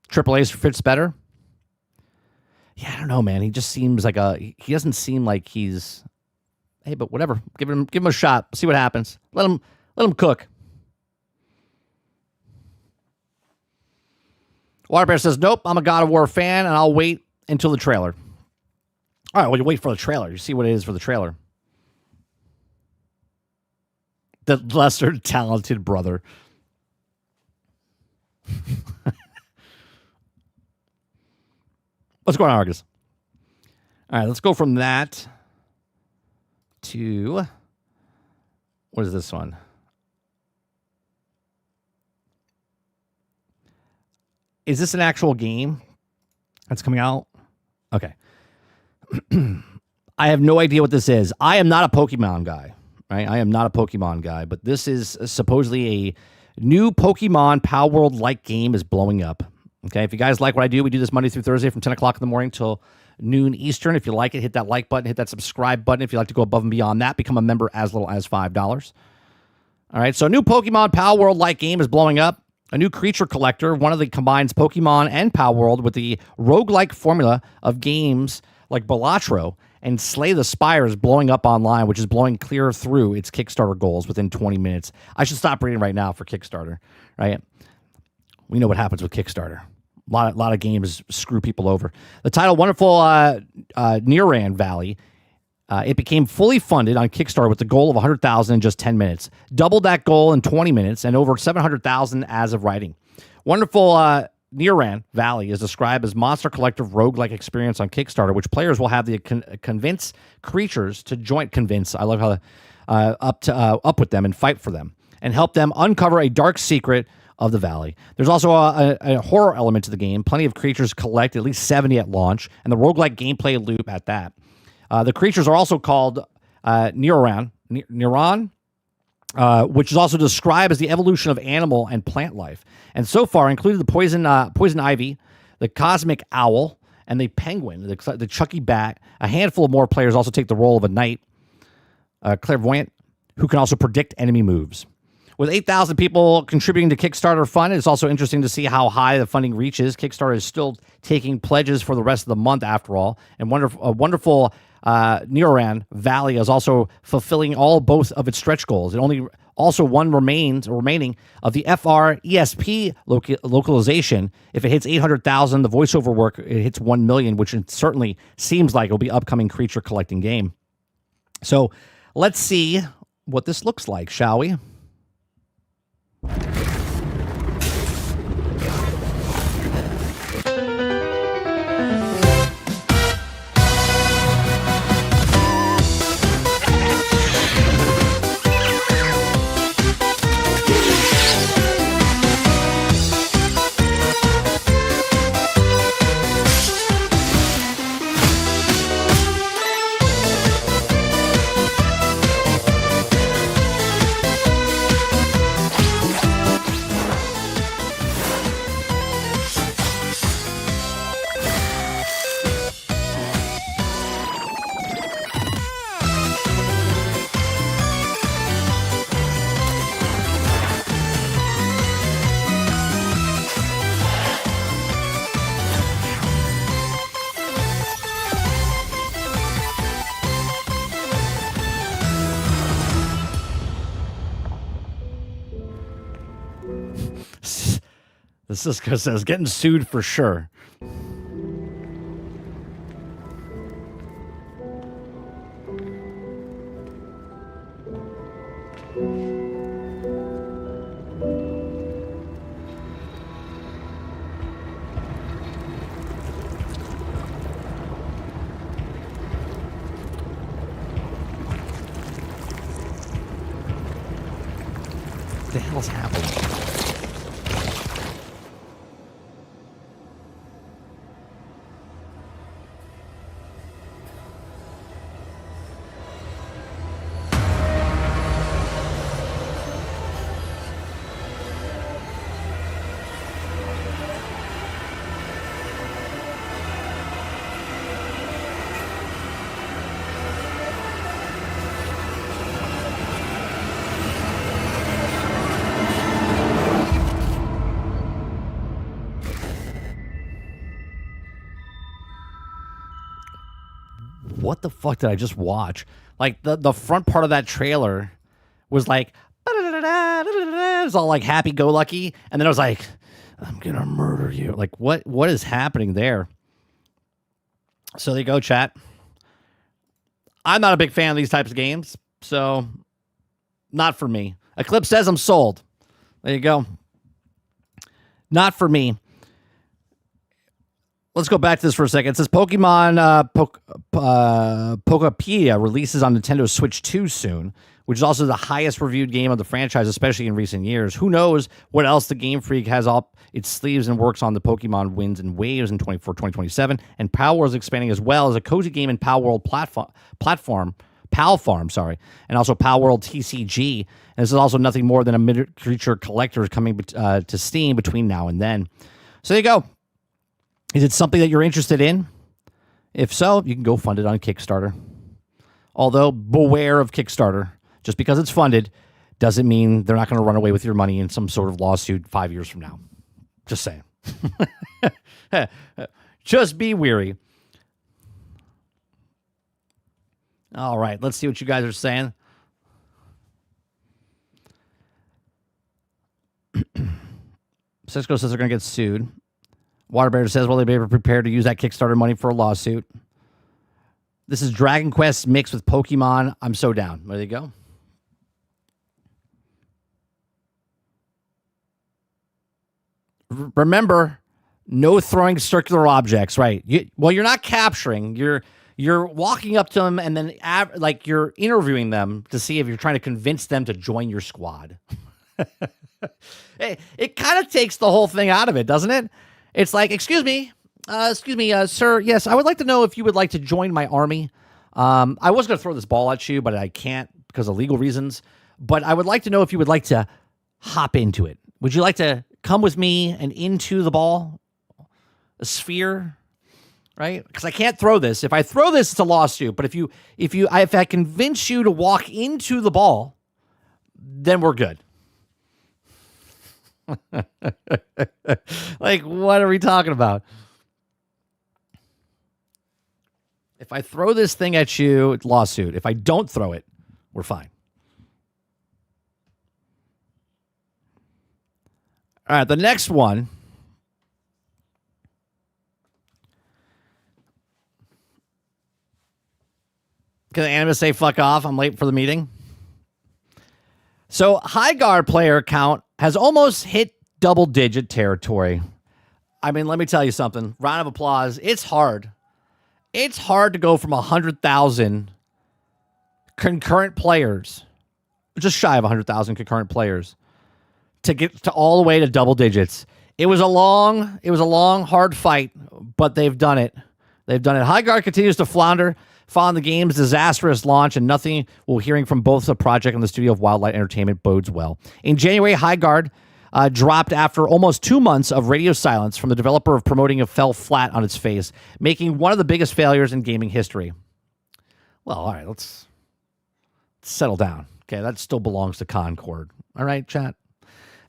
Triple A's fits better. Yeah, I don't know, man. He just seems like he doesn't seem like he's. Hey, but whatever. Give him a shot. See what happens. Let him cook. Waterbear says, nope, I'm a God of War fan, and I'll wait until the trailer. All right, well, you wait for the trailer. You see what it is for the trailer. The lesser talented brother. What's going on, Argus? All right, let's go from that to, what is this one? Is this an actual game that's coming out? Okay. I have no idea what this is. I am not a Pokemon guy, right? I am not a Pokemon guy, but this is supposedly a new Pokemon Power World-like game is blowing up. Okay, if you guys like what I do, we do this Monday through Thursday from 10 o'clock in the morning till noon Eastern. If you like it, hit that like button, hit that subscribe button. If you'd like to go above and beyond that, become a member as little as $5. All right, so a new Pokemon Power World-like game is blowing up. A new creature collector, one of the combines Pokemon and Power World with the roguelike formula of games like Balatro and Slay the Spire is blowing up online, which is blowing clear through its Kickstarter goals within 20 minutes. I should stop reading right now for Kickstarter, right? We know what happens with Kickstarter. A lot of games screw people over. The title, Wonderful Niran Valley, it became fully funded on Kickstarter with the goal of $100,000 in just 10 minutes. Doubled that goal in 20 minutes and over $700,000 as of writing. Wonderful Niran Valley is described as monster collective roguelike experience on Kickstarter, which players will have the convince creatures to join. Convince. I love how up with them and fight for them and help them uncover a dark secret of the valley. There's also a horror element to the game. Plenty of creatures collect, at least 70 at launch, and the roguelike gameplay loop at that. The creatures are also called Neuron, which is also described as the evolution of animal and plant life. And so far included the poison ivy, the cosmic owl, and the penguin, the Chucky bat. A handful of more players also take the role of a knight, clairvoyant, who can also predict enemy moves. With 8,000 people contributing to Kickstarter fund, it's also interesting to see how high the funding reaches. Kickstarter is still taking pledges for the rest of the month, after all. And wonderful Niran Valley is also fulfilling both of its stretch goals. It only also one remaining of the FR-ESP localization. If it hits 800,000, the voiceover work, it hits 1 million, which it certainly seems like it'll be upcoming creature collecting game. So let's see what this looks like, shall we? Cisco says, getting sued for sure. What the hell's happening? What the fuck did I just watch? Like the front part of that trailer was like it was all like happy go lucky, and then I was like, I'm gonna murder you. Like what is happening there? So there you go, chat. I'm not a big fan of these types of games, so not for me. Eclipse says I'm sold. There you go. Not for me. Let's go back to this for a second. It says Pokemon Pokepedia releases on Nintendo Switch 2 soon, which is also the highest reviewed game of the franchise, especially in recent years. Who knows what else the Game Freak has up its sleeves and works on. The Pokemon wins and waves in 2027, and Pal World is expanding as well as a cozy game in Pal World Pal Farm, and also Pal World TCG. And this is also nothing more than a miniature collector coming to Steam between now and then. So there you go. Is it something that you're interested in? If so, you can go fund it on Kickstarter. Although, beware of Kickstarter. Just because it's funded doesn't mean they're not going to run away with your money in some sort of lawsuit 5 years from now. Just saying. Just be weary. All right, let's see what you guys are saying. Cisco says they're going to get sued. Waterbear says, will they be ever prepared to use that Kickstarter money for a lawsuit? This is Dragon Quest mixed with Pokemon. I'm so down. There you go. Remember, no throwing circular objects, right? You're not capturing. You're walking up to them and then you're interviewing them to see if you're trying to convince them to join your squad. Hey, it kind of takes the whole thing out of it, doesn't it? It's like, excuse me, sir. Yes, I would like to know if you would like to join my army. I was going to throw this ball at you, but I can't because of legal reasons. But I would like to know if you would like to hop into it. Would you like to come with me and into the ball, a sphere, right? Because I can't throw this. If I throw this, it's a lawsuit. But if I convince you to walk into the ball, then we're good. Like, what are we talking about? If I throw this thing at you, it's lawsuit. If I don't throw it, we're fine. All right, the next one. Can the Animus say fuck off? I'm late for the meeting. So, High Guard player count has almost hit double-digit territory. I mean, let me tell you something. Round of applause. It's hard. It's hard to go from 100,000 concurrent players, just shy of 100,000 concurrent players, to get to all the way to double digits. It was a long, hard fight, but they've done it. High Guard continues to flounder following the game's disastrous launch, and nothing we're hearing from both the project and the studio of Wildlight Entertainment bodes well. In January, High Guard dropped after almost 2 months of radio silence from the developer of promoting it fell flat on its face, making one of the biggest failures in gaming history. Well, all right, let's settle down. Okay, that still belongs to Concord. All right, chat.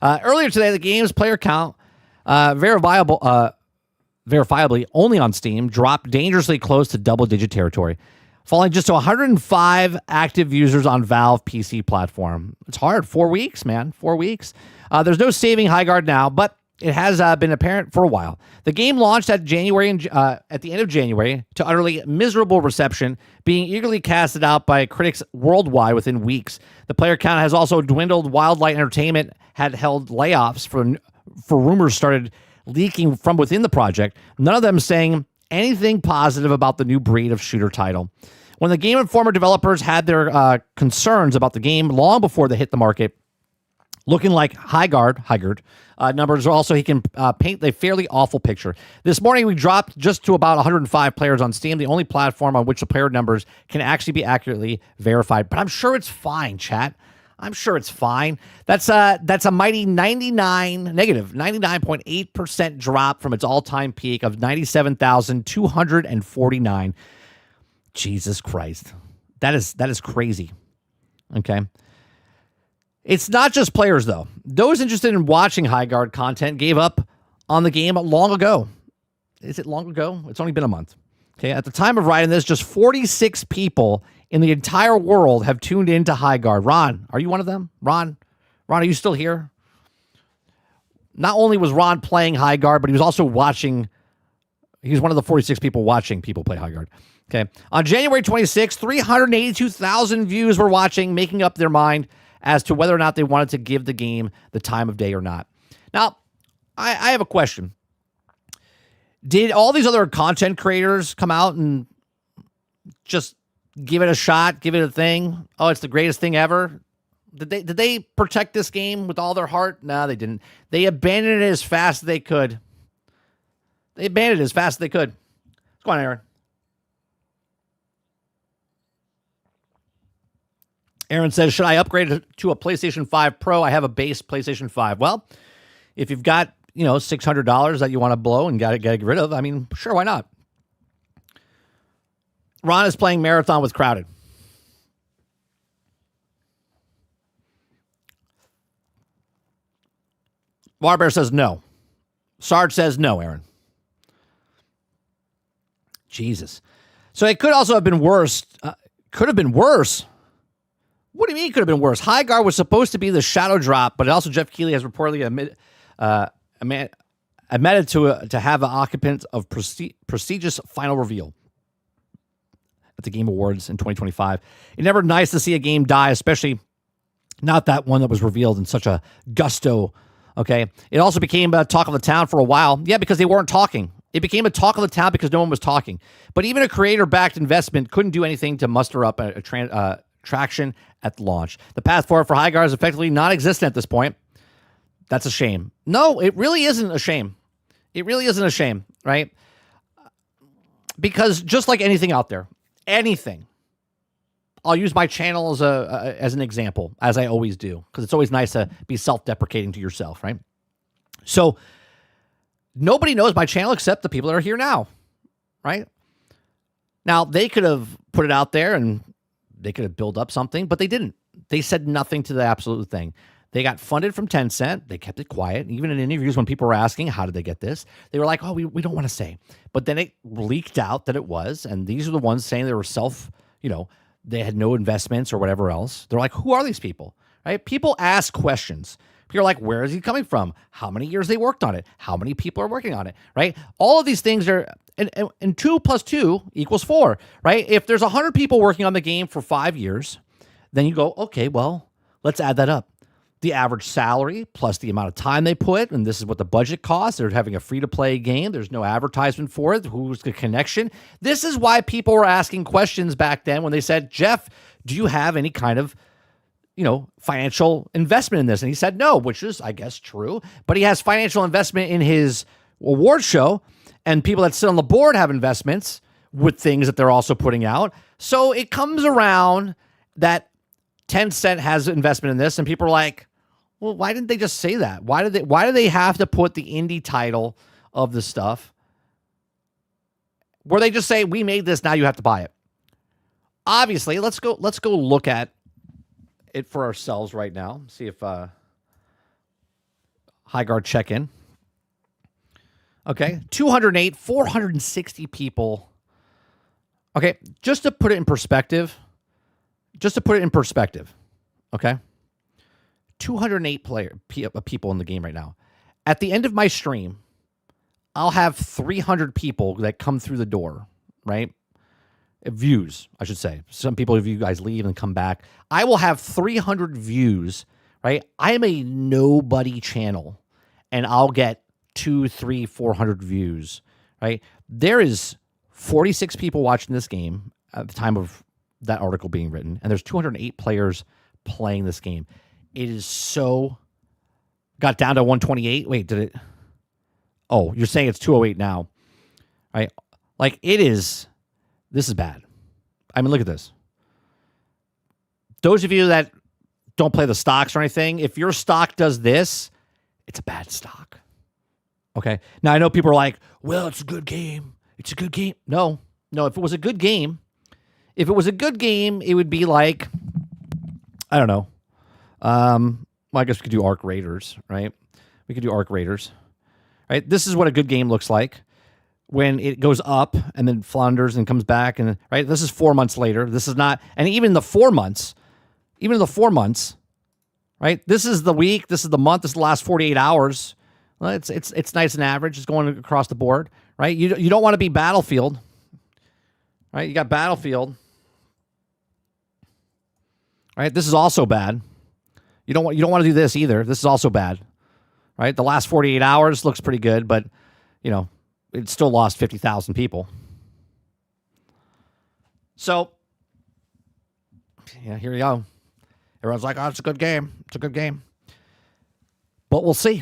Earlier today, the game's player count, verifiably only on Steam, dropped dangerously close to double-digit territory, falling just to 105 active users on Valve PC platform. It's hard. 4 weeks, man. 4 weeks. There's no saving High Guard now, but it has been apparent for a while. The game launched at at the end of January to utterly miserable reception, being eagerly casted out by critics worldwide within weeks. The player count has also dwindled. Wildlight Entertainment had held layoffs for rumors started leaking from within the project, none of them saying anything positive about the new breed of shooter title. When the Game Informer developers had their concerns about the game long before they hit the market, looking like Highguard numbers, also he can paint a fairly awful picture. This morning we dropped just to about 105 players on Steam, the only platform on which the player numbers can actually be accurately verified. But I'm sure it's fine, chat. I'm sure it's fine. That's a mighty negative 99.8% drop from its all-time peak of 97,249. Jesus Christ. That is crazy. Okay. It's not just players, though. Those interested in watching Highguard content gave up on the game long ago. Is it long ago? It's only been a month. Okay. At the time of writing this, just 46 people in the entire world have tuned into Highguard. Ron, are you one of them? Ron, are you still here? Not only was Ron playing Highguard, but he was also watching. He was one of the 46 people watching people play Highguard. Okay. On January 26th, 382,000 views were watching, making up their mind as to whether or not they wanted to give the game the time of day or not. Now, I have a question. Did all these other content creators come out and just give it a shot, give it a thing? Oh, it's the greatest thing ever. Did they protect this game with all their heart? No, they didn't. They abandoned it as fast as they could. Let's go on, Aaron. Aaron says, should I upgrade it to a PlayStation 5 Pro? I have a base PlayStation 5. Well, if you've got, $600 that you want to blow and got to get rid of, I mean, sure, why not? Ron is playing Marathon with Crowded. Warbear says no. Sarge says no, Aaron. Jesus. So it could also have been worse. Could have been worse. What do you mean it could have been worse? Highguard was supposed to be the shadow drop, but also Jeff Keighley has reportedly admitted to have an occupant of prestigious final reveal at the Game Awards in 2025. It's never nice to see a game die, especially not that one that was revealed in such a gusto. Okay. It also became a talk of the town for a while. Yeah, because they weren't talking. It became a talk of the town because no one was talking. But even a creator-backed investment couldn't do anything to muster up traction at launch. The path forward for Highguard is effectively non-existent at this point. That's a shame. No, it really isn't a shame. It really isn't a shame, right? Because just like anything out there, anything, I'll use my channel as an example, as I always do, because it's always nice to be self-deprecating to yourself, right? So nobody knows my channel except the people that are here now, right? Now, they could have put it out there and they could have built up something, but they didn't. They said nothing to the absolute thing. They got funded from Tencent. They kept it quiet. Even in interviews when people were asking, how did they get this? They were like, oh, we don't want to say. But then it leaked out that it was, and these are the ones saying they were they had no investments or whatever else. They're like, who are these people, right? People ask questions. People are like, where is he coming from? How many years they worked on it? How many people are working on it, right? All of these things are, and 2 + 2 = 4, right? If there's 100 people working on the game for 5 years, then you go, okay, well, let's add that up. The average salary plus the amount of time they put, and this is what the budget costs. They're having a free-to-play game. There's no advertisement for it. Who's the connection? This is why people were asking questions back then when they said, Jeff, do you have any kind of, financial investment in this? And he said no, which is, I guess, true. But he has financial investment in his award show, and people that sit on the board have investments with things that they're also putting out. So it comes around that Tencent has investment in this, and people are like, well, why didn't they just say that? Why do they have to put the indie title of the stuff where they just say, we made this, now you have to buy it? Obviously, let's go look at it for ourselves right now. See if Highguard check-in. Okay, 208, 460 people. Okay, just to put it in perspective, okay? 208 people in the game right now. At the end of my stream, I'll have 300 people that come through the door, right? Views, I should say. Some people, if you guys leave and come back, I will have 300 views, right? I am a nobody channel, and I'll get 200, 300, 400 views, right? There is 46 people watching this game at the time of that article being written, and there's 208 players playing this game. It is so... Got down to 128. Wait, did it? Oh, you're saying it's 208 now, right? Like, it is. This is bad. I mean, look at this. Those of you that don't play the stocks or anything, if your stock does this, it's a bad stock. Okay. Now, I know people are like, well, it's a good game. It's a good game. No. If it was a good game, it would be like, I don't know. Well, I guess we could do Arc Raiders, right? We could do Arc Raiders, right? This is what a good game looks like when it goes up and then flounders and comes back. And right, this is 4 months later. This is not, and even the 4 months, right? This is the week. This is the month. This is the last 48 hours. Well, it's nice and average. It's going across the board, right? You don't want to be Battlefield, right? You got Battlefield, right? This is also bad. You don't want to do this either. This is also bad, right? The last 48 hours looks pretty good, but it still lost 50,000 people. So, yeah, here you go. Everyone's like, "Oh, it's a good game. It's a good game." But we'll see.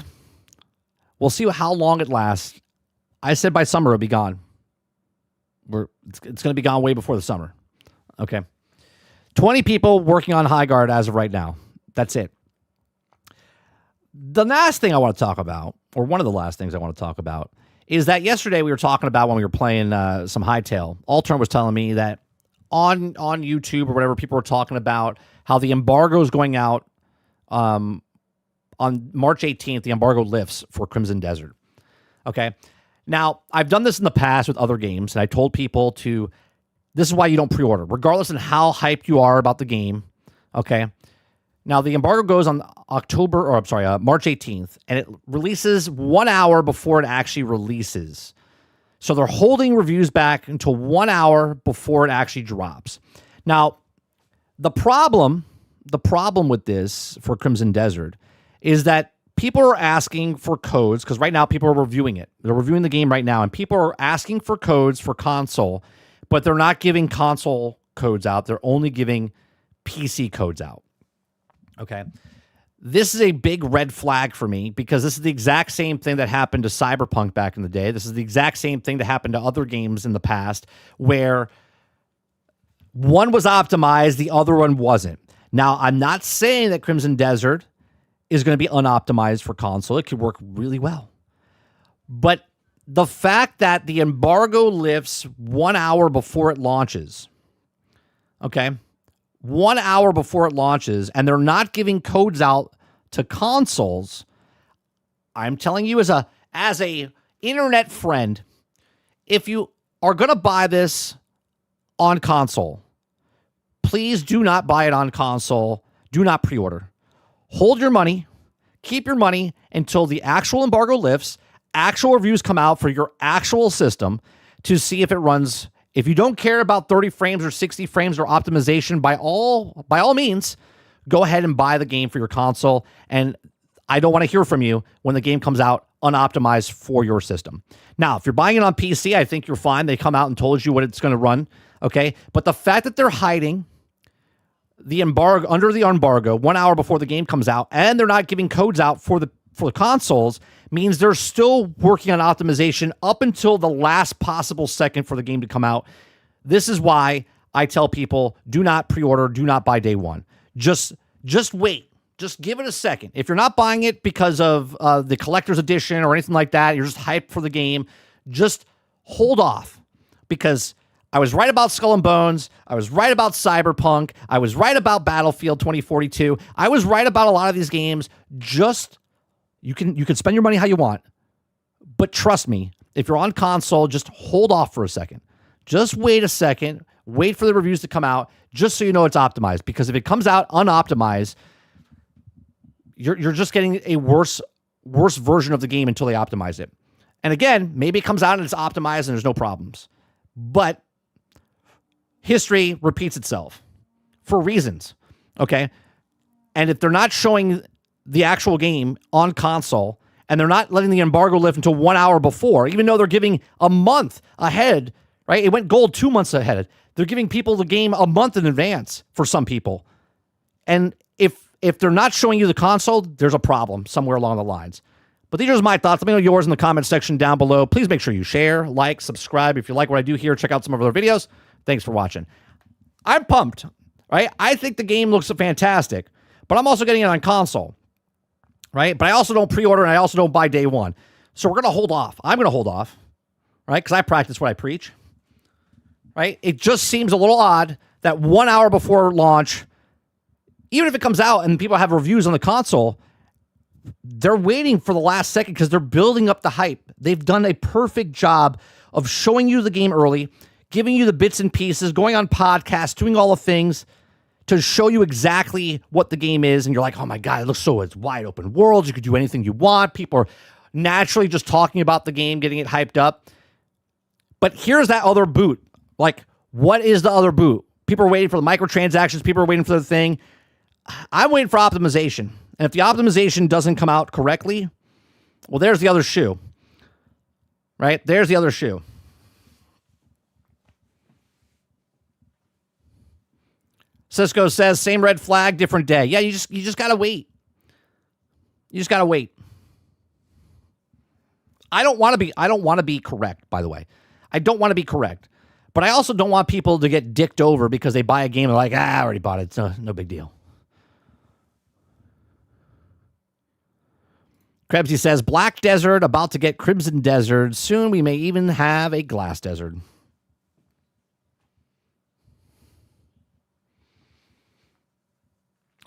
We'll see how long it lasts. I said by summer it'll be gone. It's going to be gone way before the summer. Okay. 20 people working on High Guard as of right now. That's it. The last thing I want to talk about, or one of the last things I want to talk about, is that yesterday we were talking about when we were playing some Hightail. Altern was telling me that on YouTube or whatever, people were talking about how the embargo is going out on March 18th. The embargo lifts for Crimson Desert. Okay. Now, I've done this in the past with other games, and I told people this is why you don't pre-order, regardless of how hyped you are about the game. Okay. Now, the embargo goes on March 18th, and it releases 1 hour before it actually releases. So they're holding reviews back until 1 hour before it actually drops. Now, the problem with this for Crimson Desert is that people are asking for codes, because right now people are reviewing it. They're reviewing the game right now, and people are asking for codes for console, but they're not giving console codes out. They're only giving PC codes out. Okay. This is a big red flag for me, because this is the exact same thing that happened to Cyberpunk back in the day. This is the exact same thing that happened to other games in the past, where one was optimized, the other one wasn't. Now, I'm not saying that Crimson Desert is going to be unoptimized for console. It could work really well. But the fact that the embargo lifts 1 hour before it launches, okay, 1 hour before it launches, and they're not giving codes out to consoles, I'm telling you as a internet friend, if you are going to buy this on console, please do not buy it on console. Do not pre-order. Hold your money. Keep your money until the actual embargo lifts, actual reviews come out for your actual system to see if it runs. If you don't care about 30 frames or 60 frames or optimization, by all means, go ahead and buy the game for your console. And I don't want to hear from you when the game comes out unoptimized for your system. Now, if you're buying it on PC, I think you're fine. They come out and told you what it's going to run. Okay. But the fact that they're hiding the embargo under the embargo 1 hour before the game comes out, and they're not giving codes out for the consoles, means they're still working on optimization up until the last possible second for the game to come out. This is why I tell people, do not pre-order, do not buy day one. Just wait. Just give it a second. If you're not buying it because of the collector's edition or anything like that, you're just hyped for the game, just hold off. Because I was right about Skull and Bones. I was right about Cyberpunk. I was right about Battlefield 2042. I was right about a lot of these games. Just, you can spend your money how you want. But trust me, if you're on console, just hold off for a second. Just wait a second. Wait for the reviews to come out, just so you know it's optimized. Because if it comes out unoptimized, you're just getting a worse worst version of the game until they optimize it. And again, maybe it comes out and it's optimized and there's no problems. But history repeats itself for reasons, okay? And if they're not showing the actual game on console and they're not letting the embargo lift until 1 hour before, even though they're giving a month ahead, right? It went gold 2 months ahead. They're giving people the game a month in advance for some people. And if they're not showing you the console, there's a problem somewhere along the lines. But these are my thoughts. Let me know yours in the comment section down below. Please make sure you share, like, subscribe. If you like what I do here, check out some of our other videos. Thanks for watching. I'm pumped, right? I think the game looks fantastic, but I'm also getting it on console, right? But I also don't pre-order and I also don't buy day one. So we're going to hold off. I'm going to hold off, right? Because I practice what I preach, right? It just seems a little odd that 1 hour before launch, even if it comes out and people have reviews on the console, they're waiting for the last second because they're building up the hype. They've done a perfect job of showing you the game early, giving you the bits and pieces, going on podcasts, doing all the things to show you exactly what the game is. And you're like, oh my God, it looks so, it's wide open world. You could do anything you want. People are naturally just talking about the game, getting it hyped up. But here's that other boot. Like, what is the other boot? People are waiting for the microtransactions. People are waiting for the thing. I'm waiting for optimization. And if the optimization doesn't come out correctly, well, there's the other shoe, right? There's the other shoe. Cisco says, same red flag, different day. Yeah, you just got to wait. You just got to wait. I don't want to be correct, by the way. I don't want to be correct. But I also don't want people to get dicked over because they buy a game and they're like, I already bought it. It's no big deal. Krebsy says, Black Desert about to get Crimson Desert. Soon we may even have a Glass Desert.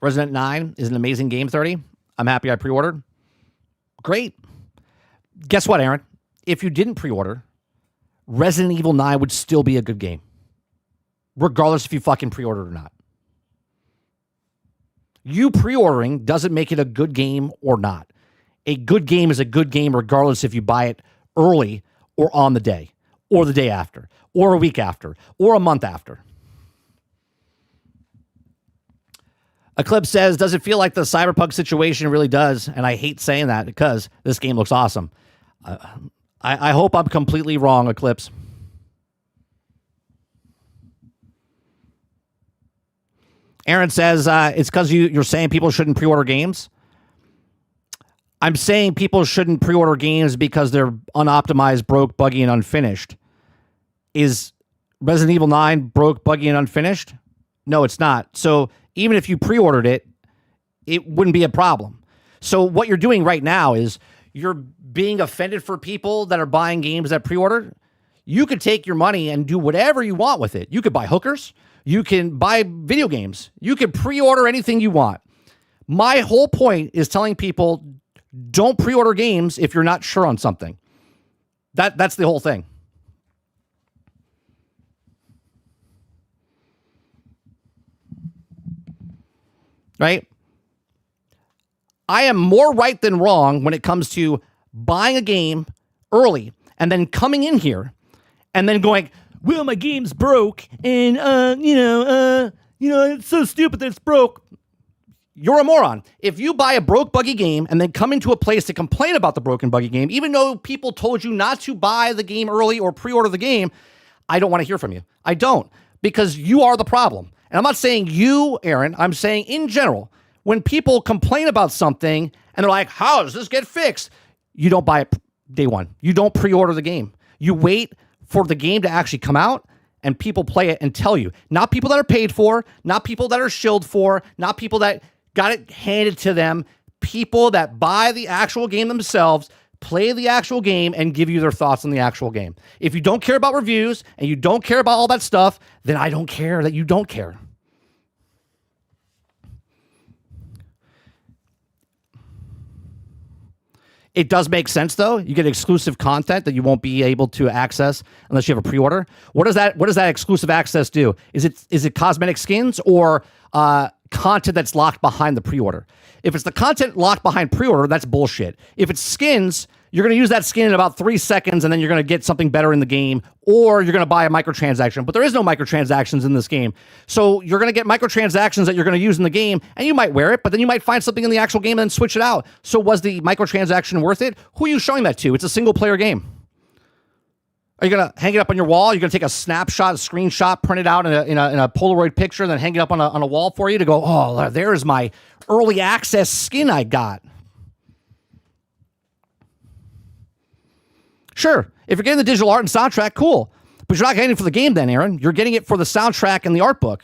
Resident 9 is an amazing game, 30. I'm happy I pre-ordered. Great. Guess what, Aaron? If you didn't pre-order, Resident Evil 9 would still be a good game. Regardless if you fucking pre-ordered or not. You pre-ordering doesn't make it a good game or not. A good game is a good game regardless if you buy it early or on the day, or the day after, or a week after, or a month after. Eclipse says, does it feel like the Cyberpunk situation? Really does, and I hate saying that because this game looks awesome. I hope I'm completely wrong, Eclipse. Aaron says, it's because you're saying people shouldn't pre-order games. I'm saying people shouldn't pre-order games because they're unoptimized, broke, buggy, and unfinished. Is Resident Evil 9 broke, buggy, and unfinished? No, it's not. So even if you pre-ordered it, it wouldn't be a problem. So what you're doing right now is you're being offended for people that are buying games that pre-order. You could take your money and do whatever you want with it. You could buy hookers. You can buy video games. You can pre-order anything you want. My whole point is telling people, don't pre-order games if you're not sure on something. That's the whole thing. Right? I am more right than wrong when it comes to buying a game early and then coming in here and then going, well, my game's broke and, it's so stupid that it's broke. You're a moron. If you buy a broke, buggy game and then come into a place to complain about the broken, buggy game, even though people told you not to buy the game early or pre-order the game, I don't want to hear from you. I don't, because you are the problem. And I'm not saying you, Aaron. I'm saying in general, when people complain about something and they're like, how does this get fixed? You don't buy it day one. You don't pre-order the game. You wait for the game to actually come out and people play it and tell you. Not people that are paid for, not people that are shilled for, not people that got it handed to them. People that buy the actual game themselves, play the actual game, and give you their thoughts on the actual game. If you don't care about reviews and you don't care about all that stuff, then I don't care that you don't care. It does make sense, though. You get exclusive content that you won't be able to access unless you have a pre-order. What does that exclusive access do? Is it cosmetic skins or content that's locked behind the pre-order. If it's the content locked behind pre-order, that's bullshit. If it's skins, you're going to use that skin in about 3 seconds, and then you're going to get something better in the game, or you're going to buy a microtransaction. But there is no microtransactions in this game. So you're going to get microtransactions that you're going to use in the game, and you might wear it, but then you might find something in the actual game and then switch it out. So was the microtransaction worth it? Who are you showing that to? It's a single-player game. Are you going to hang it up on your wall? You're going to take a snapshot, a screenshot, print it out in a Polaroid picture, and then hang it up on a wall for you to go, oh, there's my early access skin I got. Sure, if you're getting the digital art and soundtrack, cool. But you're not getting it for the game then, Aaron. You're getting it for the soundtrack and the art book.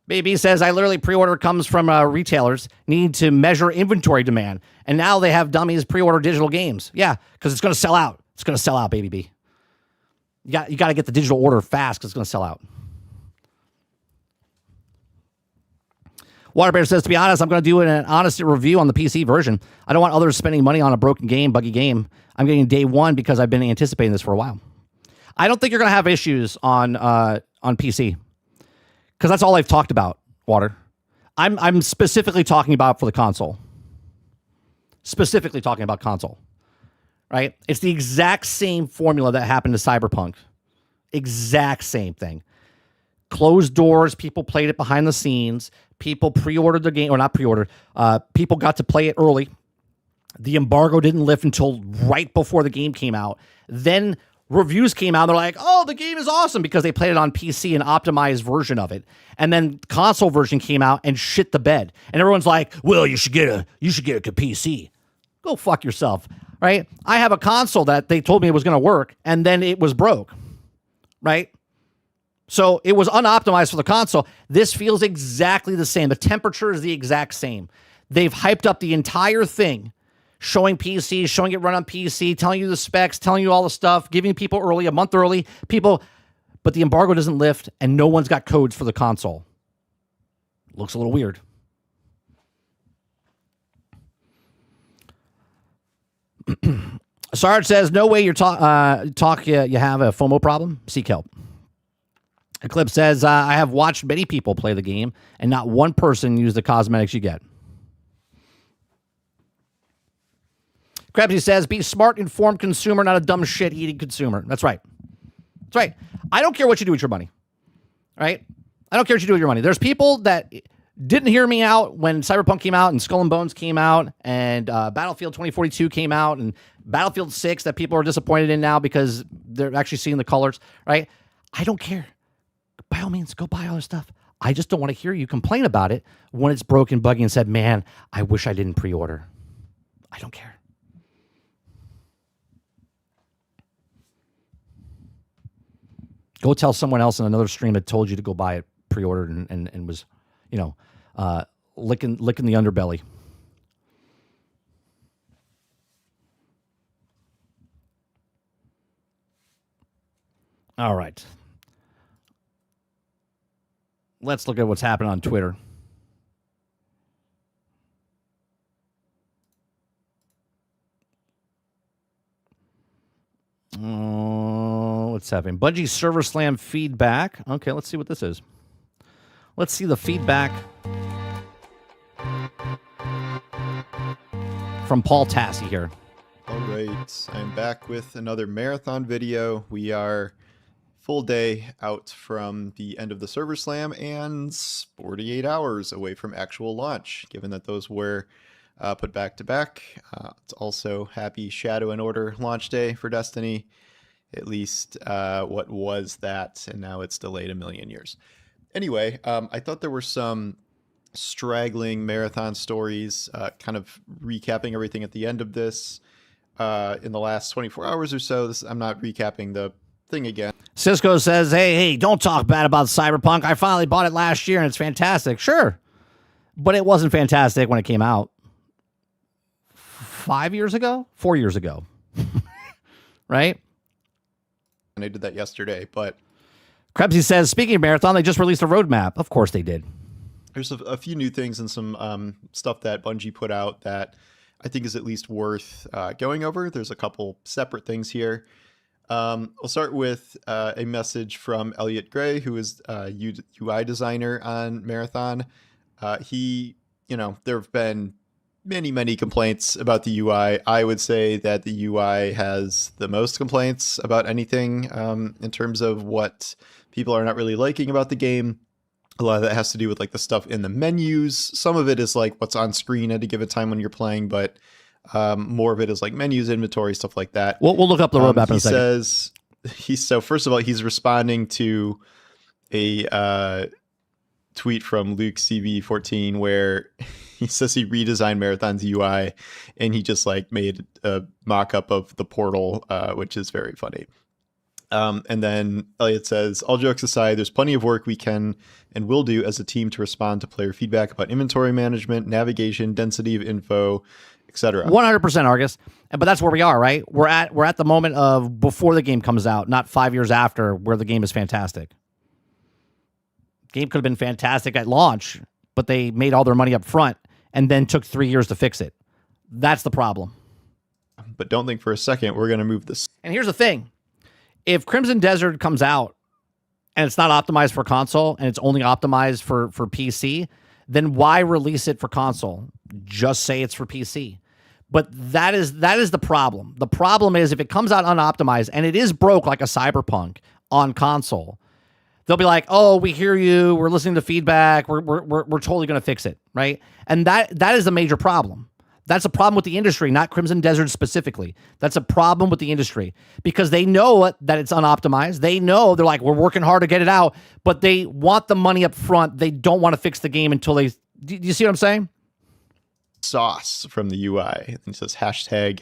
Baby says, I literally pre-order comes from retailers need to measure inventory demand. And now they have dummies pre-order digital games. Yeah, because it's going to sell out. It's going to sell out, baby B. You got to get the digital order fast because it's going to sell out. Waterbear says, to be honest, I'm going to do an honest review on the PC version. I don't want others spending money on a broken game, buggy game. I'm getting day one because I've been anticipating this for a while. I don't think you're going to have issues on PC. Because that's all I've talked about, Water. I'm specifically talking about for the console. Specifically talking about console. Right? It's the exact same formula that happened to Cyberpunk. Exact same thing. Closed doors, people played it behind the scenes. People pre-ordered the game, or not pre-ordered. People got to play it early. The embargo didn't lift until right before the game came out. Then reviews came out, they're like, oh, the game is awesome because they played it on PC, an optimized version of it. And then console version came out and shit the bed. And everyone's like, well, you should get a PC. Go fuck yourself, right? I have a console that they told me it was going to work, and then it was broke, right? So it was unoptimized for the console. This feels exactly the same. The temperature is the exact same. They've hyped up the entire thing, showing PCs, showing it run on PC, telling you the specs, telling you all the stuff, giving people early, a month early, but the embargo doesn't lift and no one's got codes for the console. Looks a little weird. Sarge says, no way you have a FOMO problem. Seek help. Eclipse says, I have watched many people play the game and not one person use the cosmetics you get. Krebsy says, be smart, informed consumer, not a dumb shit eating consumer. That's right. That's right. I don't care what you do with your money. All right? I don't care what you do with your money. There's people that didn't hear me out when Cyberpunk came out and Skull and Bones came out and Battlefield 2042 came out and Battlefield 6 that people are disappointed in now because they're actually seeing the colors, right? I don't care. By all means, go buy all this stuff. I just don't want to hear you complain about it when it's broken, buggy, and said, man, I wish I didn't pre-order. I don't care. Go tell someone else in another stream that told you to go buy it pre-ordered and was, licking the underbelly. All right. Let's look at what's happening on Twitter. What's happening? Bungie Server Slam feedback. Okay, let's see what this is. Let's see the feedback from Paul Tassi here. All right, I'm back with another marathon video. We are full day out from the end of the Server Slam and 48 hours away from actual launch, given that those were put back to back. It's also happy Shadow and Order launch day for Destiny. At least what was that, and now it's delayed a million years. Anyway, I thought there were some straggling marathon stories, kind of recapping everything at the end of this in the last 24 hours or so. I'm not recapping the thing again. Cisco says, hey, don't talk bad about Cyberpunk. I finally bought it last year, and it's fantastic. Sure, but it wasn't fantastic when it came out 4 years ago, right? And I did that yesterday, but Krebsy says, speaking of marathon, they just released a roadmap. Of course they did. There's a few new things and some stuff that Bungie put out that I think is at least worth going over. There's a couple separate things here. We'll start with a message from Elliot Gray, who is a UI designer on Marathon. There have been many complaints about the UI. I would say that the UI has the most complaints about anything in terms of what people are not really liking about the game. A lot of that has to do with like the stuff in the menus. Some of it is like what's on screen at a given time when you're playing, but more of it is like menus, inventory, stuff like that. We'll look up the roadmap in a second. So first of all, he's responding to a tweet from Luke CB14 where he says he redesigned Marathon's UI and he just like made a mock-up of the portal, which is very funny. And then Elliot says, all jokes aside, there's plenty of work we can and will do as a team to respond to player feedback about inventory management, navigation, density of info, etc. 100% Argus. But that's where we are, right? We're at the moment of before the game comes out, not 5 years after, where the game is fantastic. Game could have been fantastic at launch, but they made all their money up front and then took 3 years to fix it. That's the problem. But don't think for a second we're going to move this. And here's the thing. If Crimson Desert comes out and it's not optimized for console and it's only optimized for PC, then why release it for console? Just say it's for PC. But that is the problem. The problem is if it comes out unoptimized and it is broke like a Cyberpunk on console, they'll be like, "Oh, we hear you. We're listening to feedback. We're totally going to fix it," right? And that is a major problem. That's a problem with the industry, not Crimson Desert specifically. That's a problem with the industry because they know that it's unoptimized. They know they're like, we're working hard to get it out, but they want the money up front. They don't want to fix the game until they. Do you see what I'm saying? Sauce from the UI. It says hashtag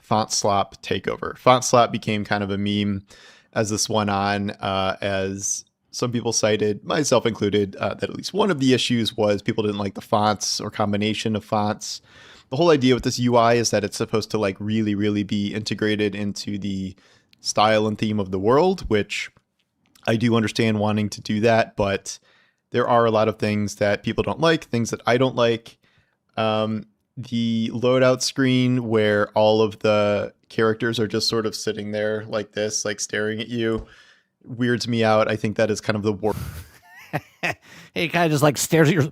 Fontslop takeover. Fontslop became kind of a meme as this went on, as some people cited, myself included, that at least one of the issues was people didn't like the fonts or combination of fonts. The whole idea with this UI is that it's supposed to like really be integrated into the style and theme of the world, which I do understand wanting to do that, but there are a lot of things that people don't like, things that I don't like. The loadout screen where all of the characters are just sort of sitting there like this, like staring at you, weirds me out. I think that is kind of the worst. He kind of just like stares at your...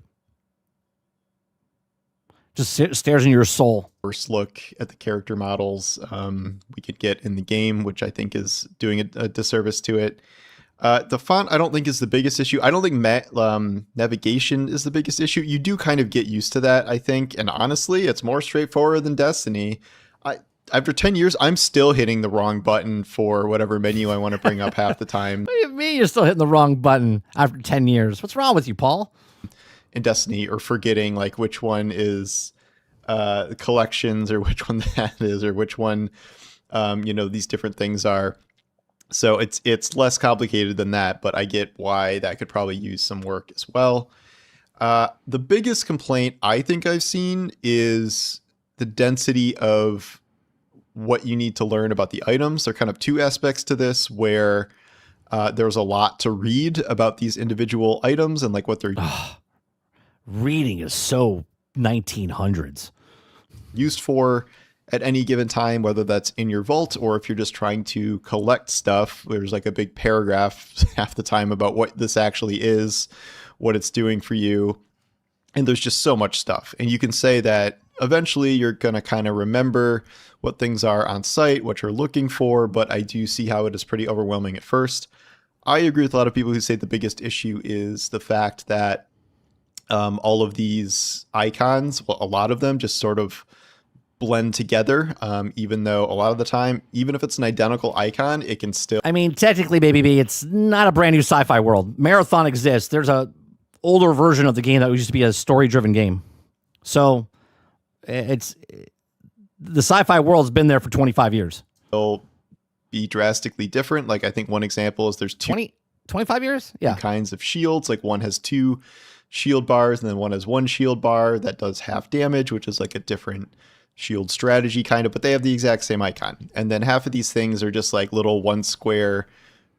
stares in your soul. First look at the character models we could get in the game, which I think is doing a disservice to it. The font, I don't think is the biggest issue. I don't think navigation is the biggest issue. You do kind of get used to that, I think. And honestly, it's more straightforward than Destiny. After 10 years, I'm still hitting the wrong button for whatever menu I want to bring up half the time. What do you mean you're still hitting the wrong button after 10 years? What's wrong with you, Paul? In Destiny, or forgetting like which one is collections or which one that is or which one these different things are. So it's less complicated than that, but I get why that could probably use some work as well. The biggest complaint I think I've seen is the density of what you need to learn about the items. There are kind of two aspects to this where there's a lot to read about these individual items and like what they're reading is so 1900s used for at any given time, whether that's in your vault or if you're just trying to collect stuff. There's like a big paragraph half the time about what this actually is, what it's doing for you. And there's just so much stuff. And you can say that eventually you're going to kind of remember what things are on site, what you're looking for, but I do see how it is pretty overwhelming at first. I agree with a lot of people who say the biggest issue is the fact that all of these icons, well, a lot of them just sort of blend together, even though a lot of the time, even if it's an identical icon, it can still... I mean, technically, Baby B, it's not a brand new sci-fi world. Marathon exists. There's a older version of the game that used to be a story-driven game. So it's... The sci-fi world's been there for 25 years. It'll be drastically different. Like, I think one example is there's 25 years? Yeah. Kinds of shields. Like, one has 2 shield bars, and then one has 1 shield bar that does half damage, which is like a different shield strategy kind of, but they have the exact same icon. And then half of these things are just like little 1 square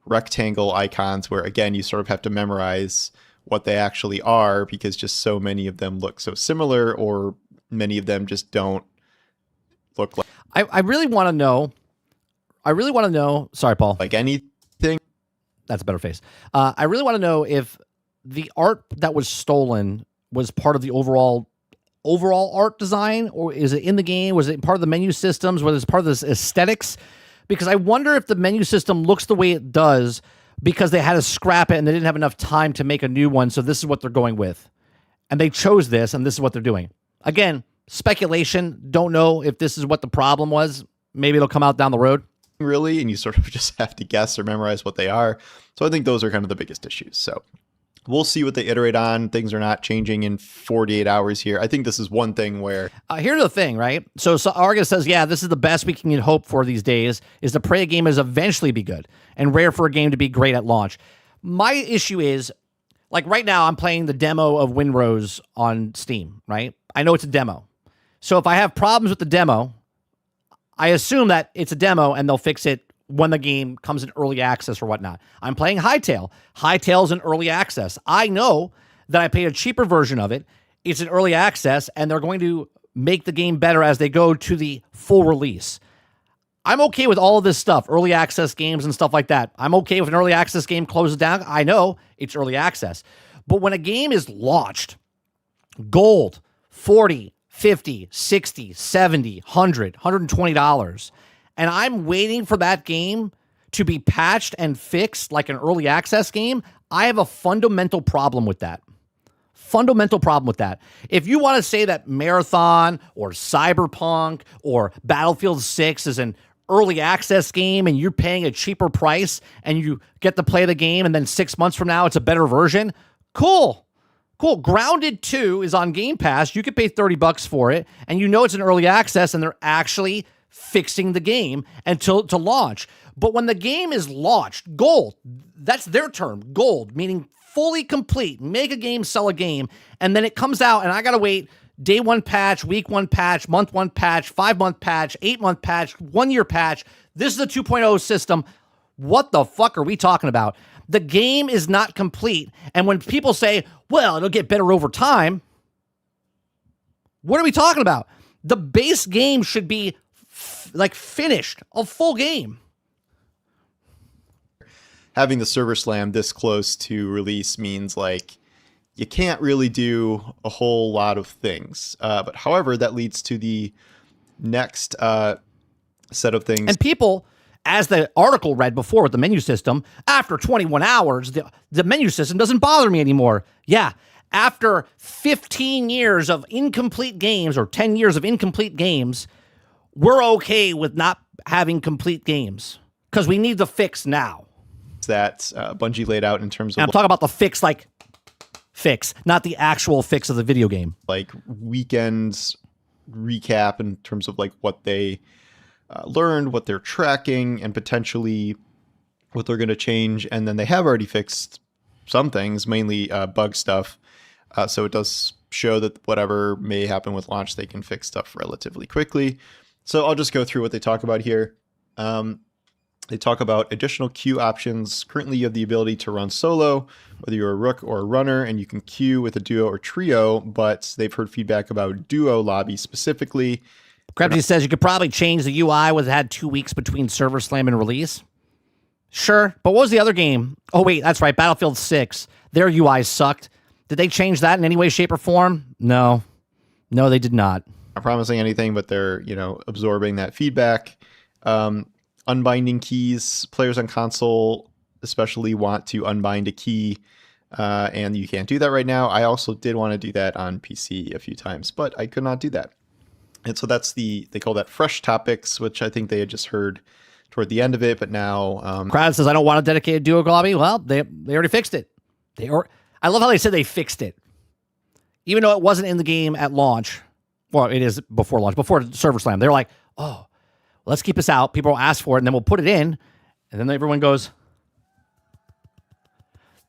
rectangle icons where, again, you sort of have to memorize what they actually are because just so many of them look so similar, or many of them just don't look like... I really want to know I really want to know. Sorry, Paul. Like anything. That's a better face. I really want to know if the art that was stolen was part of the overall art design, or is it in the game? Was it part of the menu systems? Was it part of this aesthetics? Because I wonder if the menu system looks the way it does because they had to scrap it and they didn't have enough time to make a new one. So this is what they're going with. And they chose this, and this is what they're doing. Again, speculation. Don't know if this is what the problem was. Maybe it'll come out down the road. Really, and you sort of just have to guess or memorize what they are. So I think those are kind of the biggest issues. So we'll see what they iterate on. Things are not changing in 48 hours here. I think this is one thing where... Here's the thing, right? So Argus says, yeah, this is the best we can hope for these days, is to pray a game is eventually be good, and rare for a game to be great at launch. My issue is, like right now, I'm playing the demo of Windrose on Steam, right? I know it's a demo. So if I have problems with the demo, I assume that it's a demo and they'll fix it when the game comes in early access or whatnot. I'm playing Hytale. Hytale's in early access. I know that I paid a cheaper version of it. It's in early access, and they're going to make the game better as they go to the full release. I'm okay with all of this stuff, early access games and stuff like that. I'm okay if an early access game closes down. I know it's early access. But when a game is launched, gold, 40, 50, 60, 70, 100, $120, and I'm waiting for that game to be patched and fixed like an early access game, I have a fundamental problem with that. Fundamental problem with that. If you want to say that Marathon or Cyberpunk or Battlefield 6 is an early access game and you're paying a cheaper price and you get to play the game and then 6 months from now it's a better version, cool. Cool. Grounded 2 is on Game Pass. You could pay $30 for it, and you know it's an early access, and they're actually fixing the game until to launch. But when the game is launched, gold, that's their term, gold, meaning fully complete, make a game, sell a game, and then it comes out, and I got to wait day 1 patch, week 1 patch, month 1 patch, 5-month patch, 8-month patch, 1-year patch. This is a 2.0 system. What the fuck are we talking about? The game is not complete. And when people say, well, it'll get better over time, what are we talking about? The base game should be finished, a full game. Having the server slam this close to release means like you can't really do a whole lot of things. But however, that leads to the next set of things. And people, as the article read before with the menu system, after 21 hours, the menu system doesn't bother me anymore. Yeah, after 15 years of incomplete games or 10 years of incomplete games, we're okay with not having complete games because we need the fix now. That Bungie laid out in terms of... And I'm talking about the fix, not the actual fix of the video game. Like weekends recap in terms of like what they... learned, what they're tracking, and potentially what they're going to change. And then they have already fixed some things, mainly bug stuff. So it does show that whatever may happen with launch, they can fix stuff relatively quickly. So I'll just go through what they talk about here. They talk about additional queue options. Currently, you have the ability to run solo, whether you're a rook or a runner, and you can queue with a duo or trio, but they've heard feedback about duo lobby specifically. Krebsy says you could probably change the UI with it had 2 weeks between server slam and release. Sure, but what was the other game? Oh, wait, that's right, Battlefield 6. Their UI sucked. Did they change that in any way, shape, or form? No. No, they did not. Not promising anything, but they're, absorbing that feedback. Unbinding keys. Players on console especially want to unbind a key, and you can't do that right now. I also did want to do that on PC a few times, but I could not do that. And so that's they call that fresh topics, which I think they had just heard toward the end of it, but now... Crowd says, I don't want a dedicated duo lobby. Well, they already fixed it. I love how they said they fixed it. Even though it wasn't in the game at launch. Well, it is before launch, before server slam. They're like, oh, let's keep this out. People will ask for it, and then we'll put it in. And then everyone goes,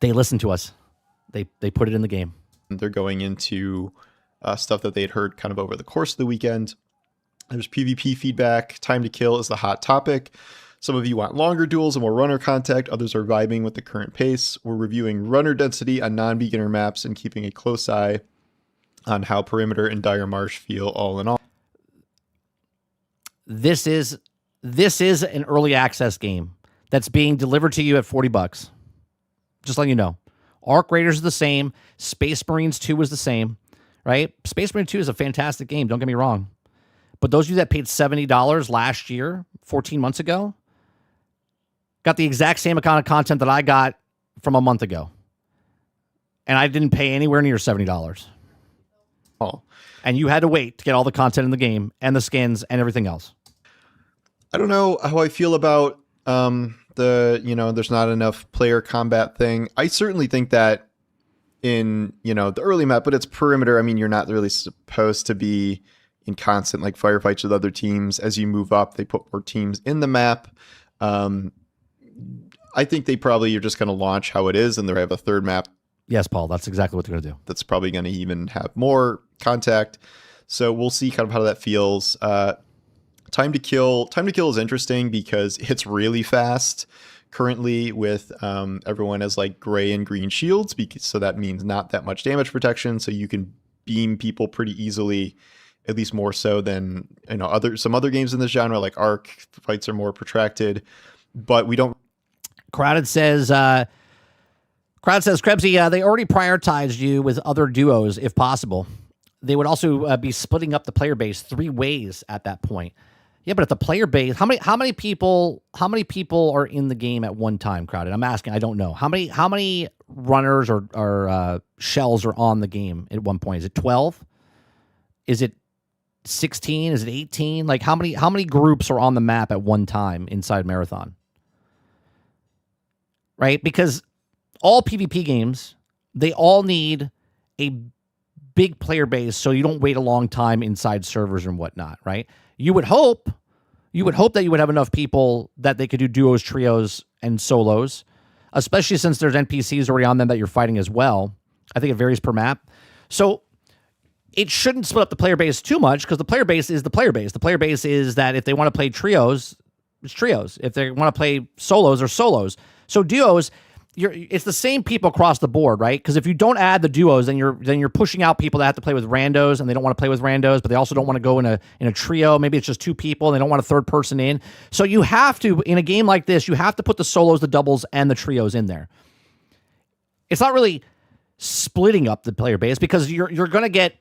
they listen to us. They put it in the game. They're going into... stuff that they had heard kind of over the course of the weekend. There's PvP feedback. Time to kill is the hot topic. Some of you want longer duels and more runner contact. Others are vibing with the current pace. We're reviewing runner density on non-beginner maps and keeping a close eye on how Perimeter and Dire Marsh feel all in all. This is this is an early access game that's being delivered to you at $40. Just letting you know. Arc Raiders is the same. Space Marines 2 is the same, right? Space Marine 2 is a fantastic game. Don't get me wrong. But those of you that paid $70 last year, 14 months ago, got the exact same amount of content that I got from a month ago. And I didn't pay anywhere near $70. Oh. And you had to wait to get all the content in the game and the skins and everything else. I don't know how I feel about there's not enough player combat thing. I certainly think that in, the early map, but it's perimeter. I mean, you're not really supposed to be in constant like firefights with other teams. As you move up, they put more teams in the map. I think you're just going to launch how it is, and they have a third map. Yes, Paul, that's exactly what they're going to do. That's probably going to even have more contact. So we'll see kind of how that feels. Time to kill is interesting because it's really fast currently with everyone has like gray and green shields, so that means not that much damage protection. So you can beam people pretty easily, at least more so than some other games in this genre, like Arc fights are more protracted, but we don't. Crowd says, Krebsy, they already prioritized you with other duos if possible. They would also be splitting up the player base 3 ways at that point. Yeah, but at the player base, how many people are in the game at one time, Crowded? I'm asking, I don't know. How many runners or shells are on the game at one point? Is it 12? Is it 16? Is it 18? Like how many groups are on the map at one time inside Marathon? Right? Because all PvP games, they all need a big player base so you don't wait a long time inside servers and whatnot, right? You would hope that you would have enough people that they could do duos, trios, and solos, especially since there's NPCs already on them that you're fighting as well. I think it varies per map. So it shouldn't split up the player base too much because the player base is the player base. The player base is that if they want to play trios, it's trios. If they want to play solos, or solos. So duos, it's the same people across the board, right? Because if you don't add the duos, then you're pushing out people that have to play with randos, and they don't want to play with randos, but they also don't want to go in a trio. Maybe it's just 2 people, and they don't want a third person in. So you have to, in a game like this, you have to put the solos, the doubles, and the trios in there. It's not really splitting up the player base because you're going to get,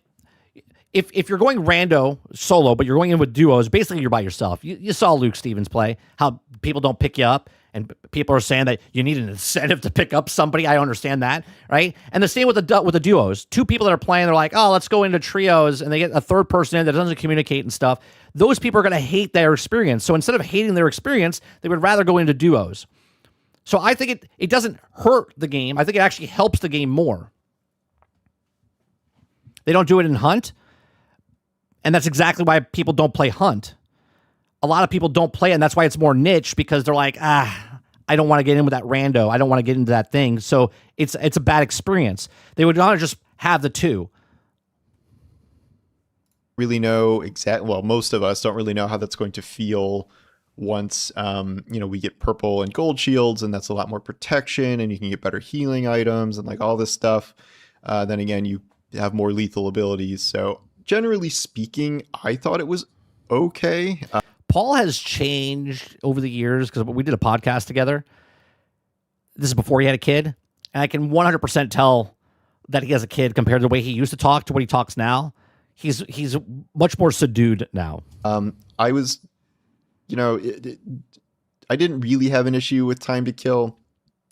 if you're going rando solo, but you're going in with duos, basically you're by yourself. You saw Luke Stevens play, how people don't pick you up. And people are saying that you need an incentive to pick up somebody. I understand that, right? And the same with the duos. 2 people that are playing, they're like, oh, let's go into trios, and they get a third person in that doesn't communicate and stuff. Those people are going to hate their experience. So instead of hating their experience, they would rather go into duos. So I think it doesn't hurt the game. I think it actually helps the game more. They don't do it in Hunt, and that's exactly why people don't play Hunt. A lot of people don't play it, and that's why it's more niche, because they're like, I don't want to get in with that rando. I don't want to get into that thing. So it's a bad experience. They would want to just have the 2. Really know most of us don't really know how that's going to feel once, we get purple and gold shields, and that's a lot more protection, and you can get better healing items and like all this stuff. Then again, you have more lethal abilities. So generally speaking, I thought it was okay. Paul has changed over the years because we did a podcast together. This is before he had a kid. And I can 100% tell that he has a kid compared to the way he used to talk to what he talks now. He's much more subdued now. I was, I didn't really have an issue with time to kill.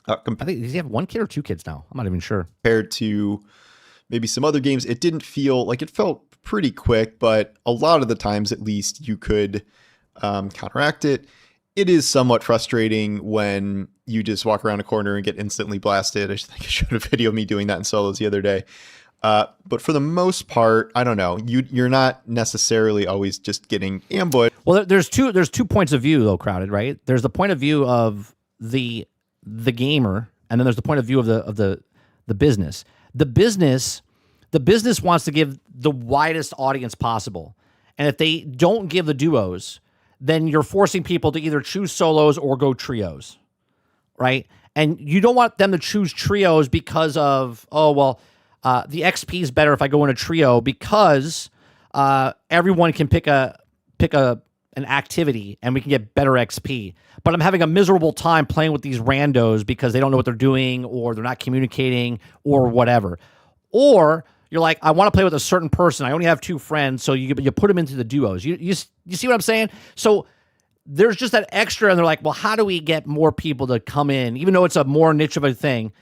I think, does he have 1 kid or 2 kids now? I'm not even sure. Compared to maybe some other games, it didn't feel like, it felt pretty quick, but a lot of the times at least you could counteract it. It is somewhat frustrating when you just walk around a corner and get instantly blasted. I think I showed a video of me doing that in solos the other day. But for the most part, I don't know. You're not necessarily always just getting ambushed. Well, there's two points of view though, Crowded, right? There's the point of view of the gamer, and then there's the point of view of the business. The business wants to give the widest audience possible. And if they don't give the duos, then you're forcing people to either choose solos or go trios, right? And you don't want them to choose trios because of, the XP is better if I go in a trio because everyone can pick a an activity and we can get better XP. But I'm having a miserable time playing with these randos because they don't know what they're doing or they're not communicating or whatever. Or you're like, I want to play with a certain person. I only have 2 friends, so you put them into the duos. You see what I'm saying? So there's just that extra, and they're like, well, how do we get more people to come in, even though it's a more niche of a thing?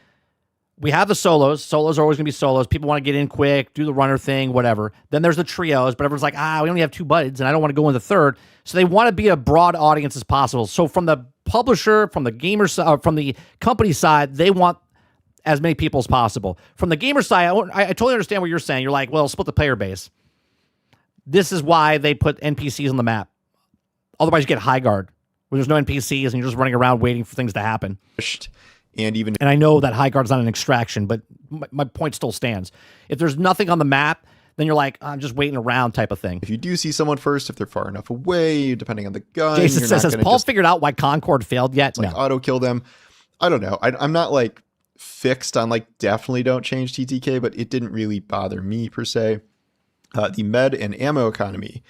We have the solos. Solos are always going to be solos. People want to get in quick, do the runner thing, whatever. Then there's the trios, but everyone's like, we only have 2 buds, and I don't want to go in the third. So they want to be a broad audience as possible. So from the publisher, from the gamer side, from the company side, they want as many people as possible. From the gamer side, I totally understand what you're saying. You're like, well, split the player base. This is why they put NPCs on the map. Otherwise, you get high guard, where there's no NPCs and you're just running around waiting for things to happen. And I know that high guard's not an extraction, but my point still stands. If there's nothing on the map, then you're like, I'm just waiting around type of thing. If you do see someone first, if they're far enough away, depending on the gun, Jason says, has Paul figured out why Concord failed yet? Like auto kill them. I don't know. I'm not like fixed on like definitely don't change TTK, but it didn't really bother me per se. The med and ammo economy.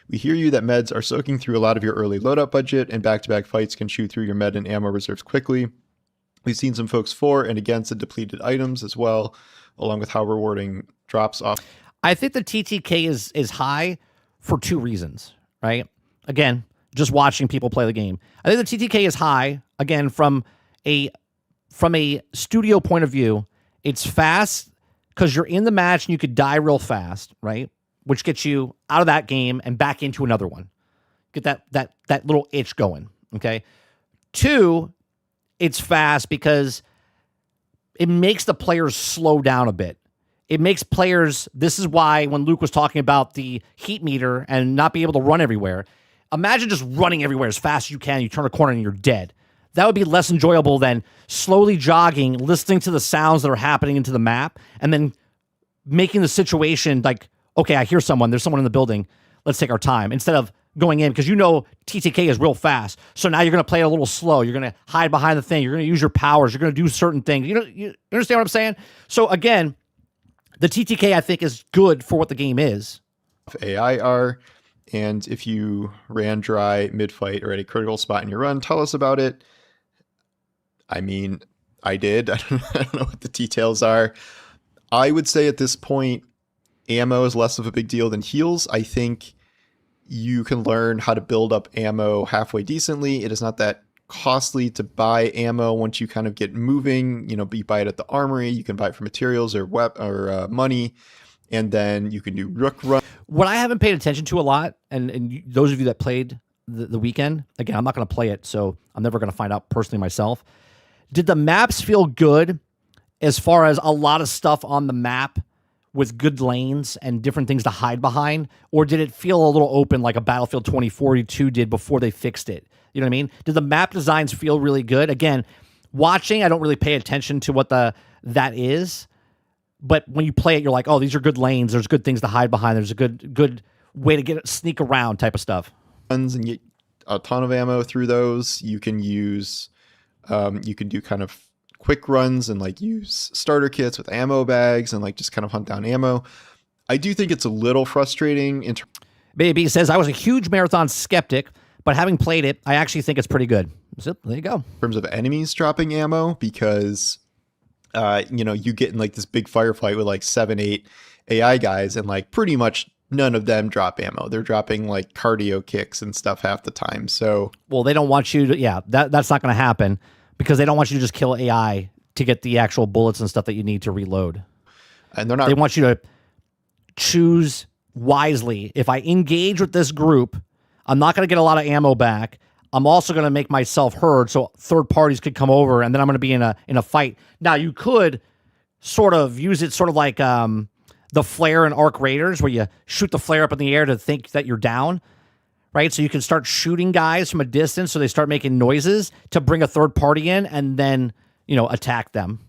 We hear you that meds are soaking through a lot of your early loadout budget, and back-to-back fights can chew through your med and ammo reserves quickly. We've seen some folks for and against the depleted items as well, along with how rewarding drops off. I think the TTK is high for 2 reasons, right? Again, just watching people play the game. I think the TTK is high, again, from a studio point of view. It's fast because you're in the match and you could die real fast, right? Which gets you out of that game and back into another one. Get that little itch going, okay? 2, it's fast because it makes the players slow down a bit. It makes players, this is why when Luke was talking about the heat meter and not be able to run everywhere, imagine just running everywhere as fast as you can, you turn a corner and you're dead. That would be less enjoyable than slowly jogging, listening to the sounds that are happening into the map, and then making the situation like, okay, I hear someone, there's someone in the building, let's take our time, instead of going in, because you know TTK is real fast. So now you're going to play it a little slow. You're going to hide behind the thing. You're going to use your powers. You're going to do certain things. You understand what I'm saying? So again, the TTK, I think, is good for what the game is. AI are, and if you ran dry mid-fight or at a critical spot in your run, tell us about it. I mean, I did. I don't know what the details are. I would say at this point, ammo is less of a big deal than heals. I think you can learn how to build up ammo halfway decently. It is not that costly to buy ammo once you kind of get moving. You buy it at the armory. You can buy it for materials or money, and then you can do rook run. What I haven't paid attention to a lot, and those of you that played the weekend, again, I'm not going to play it, so I'm never going to find out personally myself. Did the maps feel good as far as a lot of stuff on the map with good lanes and different things to hide behind? Or did it feel a little open like a Battlefield 2042 did before they fixed it? You know what I mean? Did the map designs feel really good? Again, watching, I don't really pay attention to what that is. But when you play it, you're like, oh, these are good lanes. There's good things to hide behind. There's a good way to sneak around type of stuff. And get a ton of ammo through those. You can use, you can do kind of quick runs and like use starter kits with ammo bags and like just kind of hunt down ammo. I do think it's a little frustrating. Baby says, I was a huge marathon skeptic, but having played it, I actually think it's pretty good. So there you go. In terms of enemies dropping ammo, because you get in like this big firefight with like 7-8 AI guys, and like pretty much none of them drop ammo. They're dropping like cardio kicks and stuff half the time. So, well, they don't want you to, that's not going to happen because they don't want you to just kill AI to get the actual bullets and stuff that you need to reload. And they're not, they want you to choose wisely. If I engage with this group, I'm not going to get a lot of ammo back. I'm also going to make myself heard so third parties could come over, and then I'm going to be in a fight. Now, you could sort of use it sort of like the flare in Arc Raiders, where you shoot the flare up in the air to think that you're down, right? So you can start shooting guys from a distance so they start making noises to bring a third party in and then, attack them.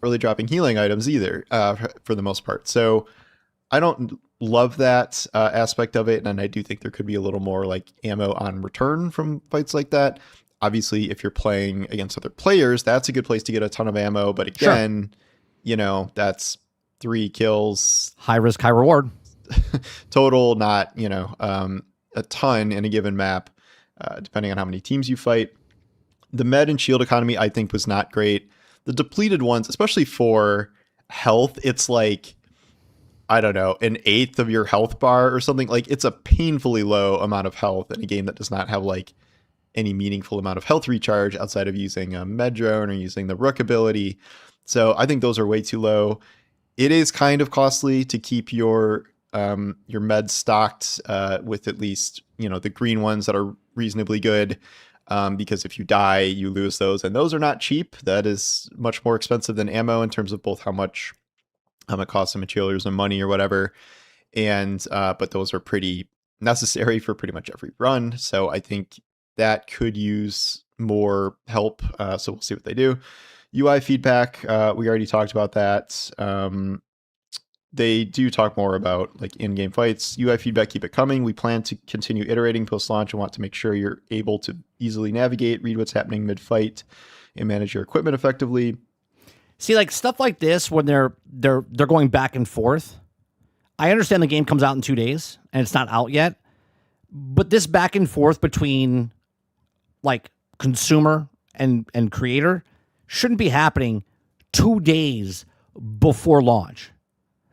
Really dropping healing items either, for the most part. So I don't love that aspect of it, and I do think there could be a little more like ammo on return from fights like that. Obviously, if you're playing against other players, that's a good place to get a ton of ammo. But again, that's 3 kills, high risk, high reward total, not a ton in a given map, depending on how many teams you fight. The med and shield economy, I think, was not great. The depleted ones, especially for health, it's like, I don't know, an eighth of your health bar or something. Like, it's a painfully low amount of health in a game that does not have like any meaningful amount of health recharge outside of using a med drone or using the rook ability. So I think those are way too low. It is kind of costly to keep your meds stocked with at least, you know, the green ones that are reasonably good. Because if you die, you lose those, and those are not cheap. That is much more expensive than ammo in terms of both how much it costs in materials and money or whatever. And but those are pretty necessary for pretty much every run. So I think that could use more help. So we'll see what they do. UI feedback, we already talked about that. They do talk more about like in-game fights. UI feedback, keep it coming. We plan to continue iterating post-launch and want to make sure you're able to easily navigate, read what's happening mid-fight, and manage your equipment effectively. See, like stuff like this when they're going back and forth. I understand the game comes out in 2 days and it's not out yet, but this back and forth between like consumer and creator shouldn't be happening 2 days before launch.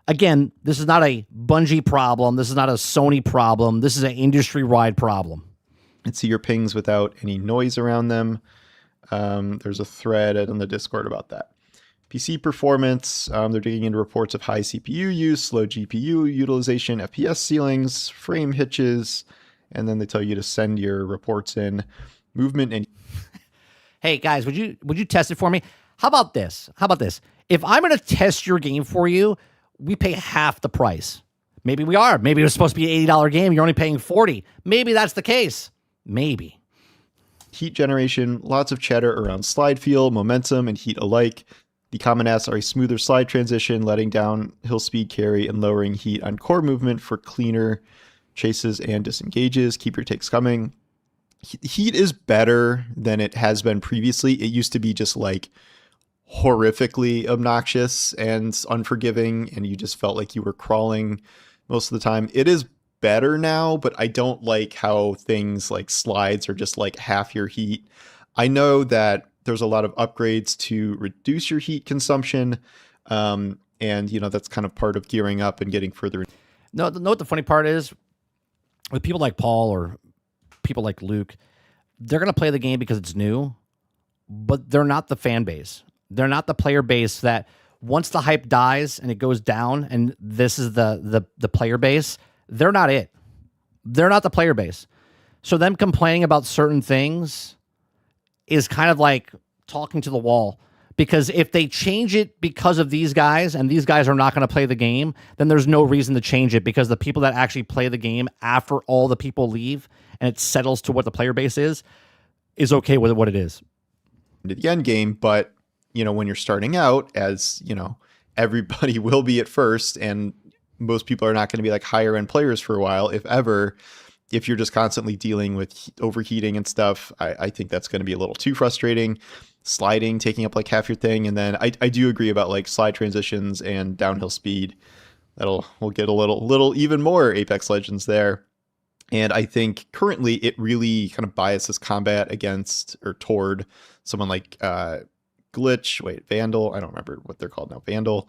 Again, this is not a Bungie problem. This is not a Sony problem. This is an industry-wide problem. And see your pings without any noise around them. There's a thread on the Discord about that. PC performance, they're digging into reports of high CPU use, slow GPU utilization, FPS ceilings, frame hitches, and then they tell you to send your reports in. Movement and... Hey, guys, would you test it for me? How about this? If I'm going to test your game for you, we pay half the price. Maybe we are. Maybe it was supposed to be an $80 game. You're only paying $40. Maybe that's the case. Maybe. Heat generation, lots of chatter around slide feel, momentum, and heat alike. The common asks are a smoother slide transition, letting downhill speed carry, and lowering heat on core movement for cleaner chases and disengages. Keep your takes coming. Heat is better than it has been previously. It used to be just like horrifically obnoxious and unforgiving, and you just felt like you were crawling most of the time. It is better now, but I don't like how things like slides are just like half your heat. I know that there's a lot of upgrades to reduce your heat consumption, and you know that's kind of part of gearing up and getting further. No, know what the funny part is? With people like Paul or people like Luke, they're going to play the game because it's new, but they're not the fan base. They're not the player base that once the hype dies and it goes down and this is the player base, they're not it. They're not the player base. So them complaining about certain things is kind of like talking to the wall, because if they change it because of these guys and these guys are not going to play the game, then there's no reason to change it, because the people that actually play the game after all the people leave and it settles to what the player base is okay with what it is. To the end game, but you know, when you're starting out, as you know, everybody will be at first, and most people are not going to be like higher end players for a while, if ever. If you're just constantly dealing with overheating and stuff, I think that's going to be a little too frustrating. Sliding taking up like half your thing, and then I do agree about like slide transitions and downhill speed. We'll get a little even more Apex Legends there. And I think currently it really kind of biases combat against or toward someone like Vandal. I don't remember what they're called now. Vandal,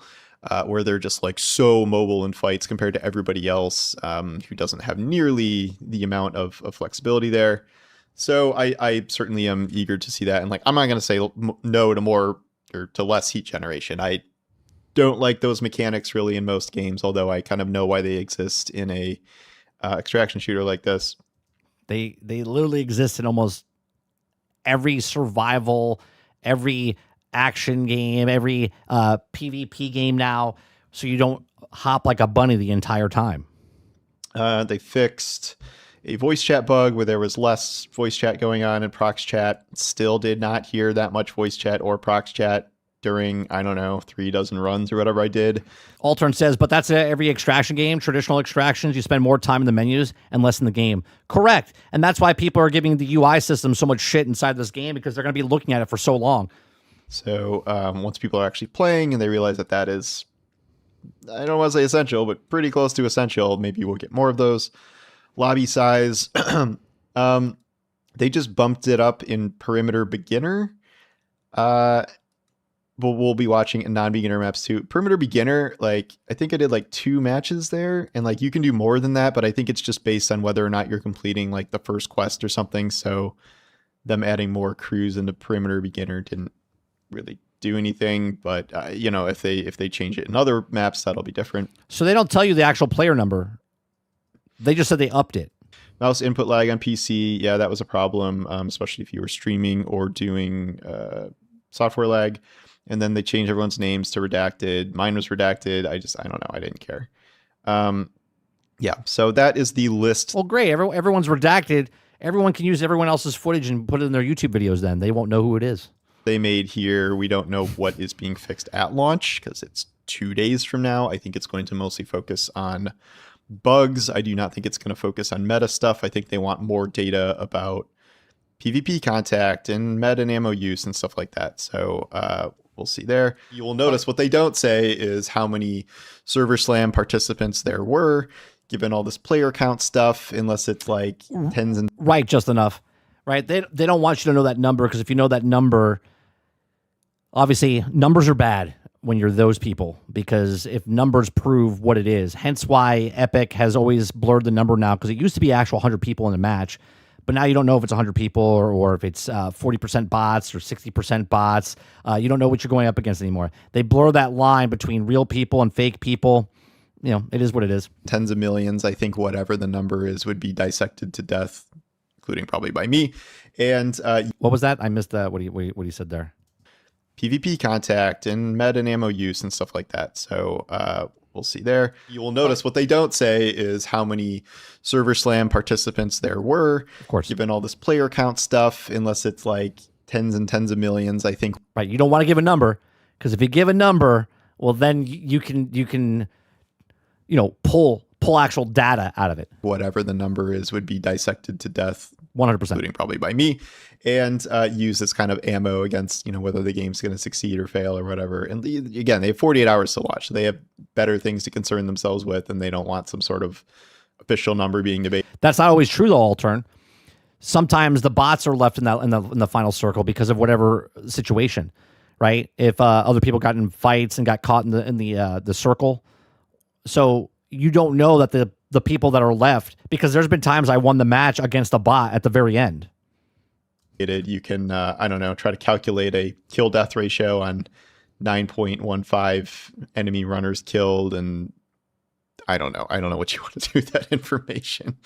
where they're just like so mobile in fights compared to everybody else who doesn't have nearly the amount of flexibility there. So I certainly am eager to see that. And like, I'm not going to say no to more or to less heat generation. I don't like those mechanics really in most games, although I kind of know why they exist in a extraction shooter like this. They literally exist in almost every survival, every action game, every PvP game now, so you don't hop like a bunny the entire time. They fixed a voice chat bug where there was less voice chat going on in prox chat. Still did not hear that much voice chat or prox chat during, I don't know, 36 runs or whatever I did. Altern says, but that's every extraction game. Traditional extractions, you spend more time in the menus and less in the game. Correct. And that's why people are giving the UI system so much shit inside this game, because they're going to be looking at it for so long. So once people are actually playing and they realize that that is, I don't want to say essential, but pretty close to essential, maybe we'll get more of those. Lobby size. They just bumped it up in perimeter beginner. But we'll be watching non-beginner maps too. Perimeter beginner, like I think I did like 2 matches there, and like you can do more than that, but I think it's just based on whether or not you're completing like the first quest or something. So them adding more crews into perimeter beginner didn't really do anything, but you know, if they change it in other maps, that'll be different. So they don't tell you the actual player number. They just said they upped it. Mouse input lag on PC, yeah, that was a problem, especially if you were streaming or doing software lag. And then they changed everyone's names to redacted. Mine was redacted. I don't know. I didn't care. Yeah, so that is the list. Well, great. Everyone's redacted. Everyone can use everyone else's footage and put it in their YouTube videos then. They won't know who it is. They made here. We don't know what is being fixed at launch because it's 2 days from now. I think it's going to mostly focus on bugs. I do not think it's going to focus on meta stuff. I think they want more data about PvP contact and meta and ammo use and stuff like that. So we'll see there. You will notice what they don't say is how many Server Slam participants there were, given all this player count stuff, unless it's like tens and... Right, just enough. Right? They don't want you to know that number, because if you know that number, obviously numbers are bad when you're those people, because if numbers prove what it is, hence why Epic has always blurred the number now, because it used to be actual 100 people in a match. But now you don't know if it's 100 people or if it's 40% bots or 60% bots. You don't know what you're going up against anymore. They blur that line between real people and fake people. You know, it is what it is. Tens of millions, I think whatever the number is, would be dissected to death, including probably by me. And what was that? I missed that. What you said there? PvP contact and meta and ammo use and stuff like that. So we'll see there. You will notice what they don't say is how many Server Slam participants there were. Of course. Given all this player count stuff, unless it's like tens and tens of millions, I think. Right. You don't want to give a number, because if you give a number, well, then you can pull actual data out of it. Whatever the number is would be dissected to death. 100%. Including probably by me, and use as kind of ammo against, whether the game's going to succeed or fail or whatever. And again, they have 48 hours to launch. So they have better things to concern themselves with, and they don't want some sort of official number being debated. That's not always true, though, Altern. Sometimes the bots are left in the final circle because of whatever situation, right? If other people got in fights and got caught in the circle, so you don't know that the people that are left, because there's been times I won the match against a bot at the very end. You can, try to calculate a kill death ratio on 9.15 enemy runners killed. And I don't know what you want to do with that information,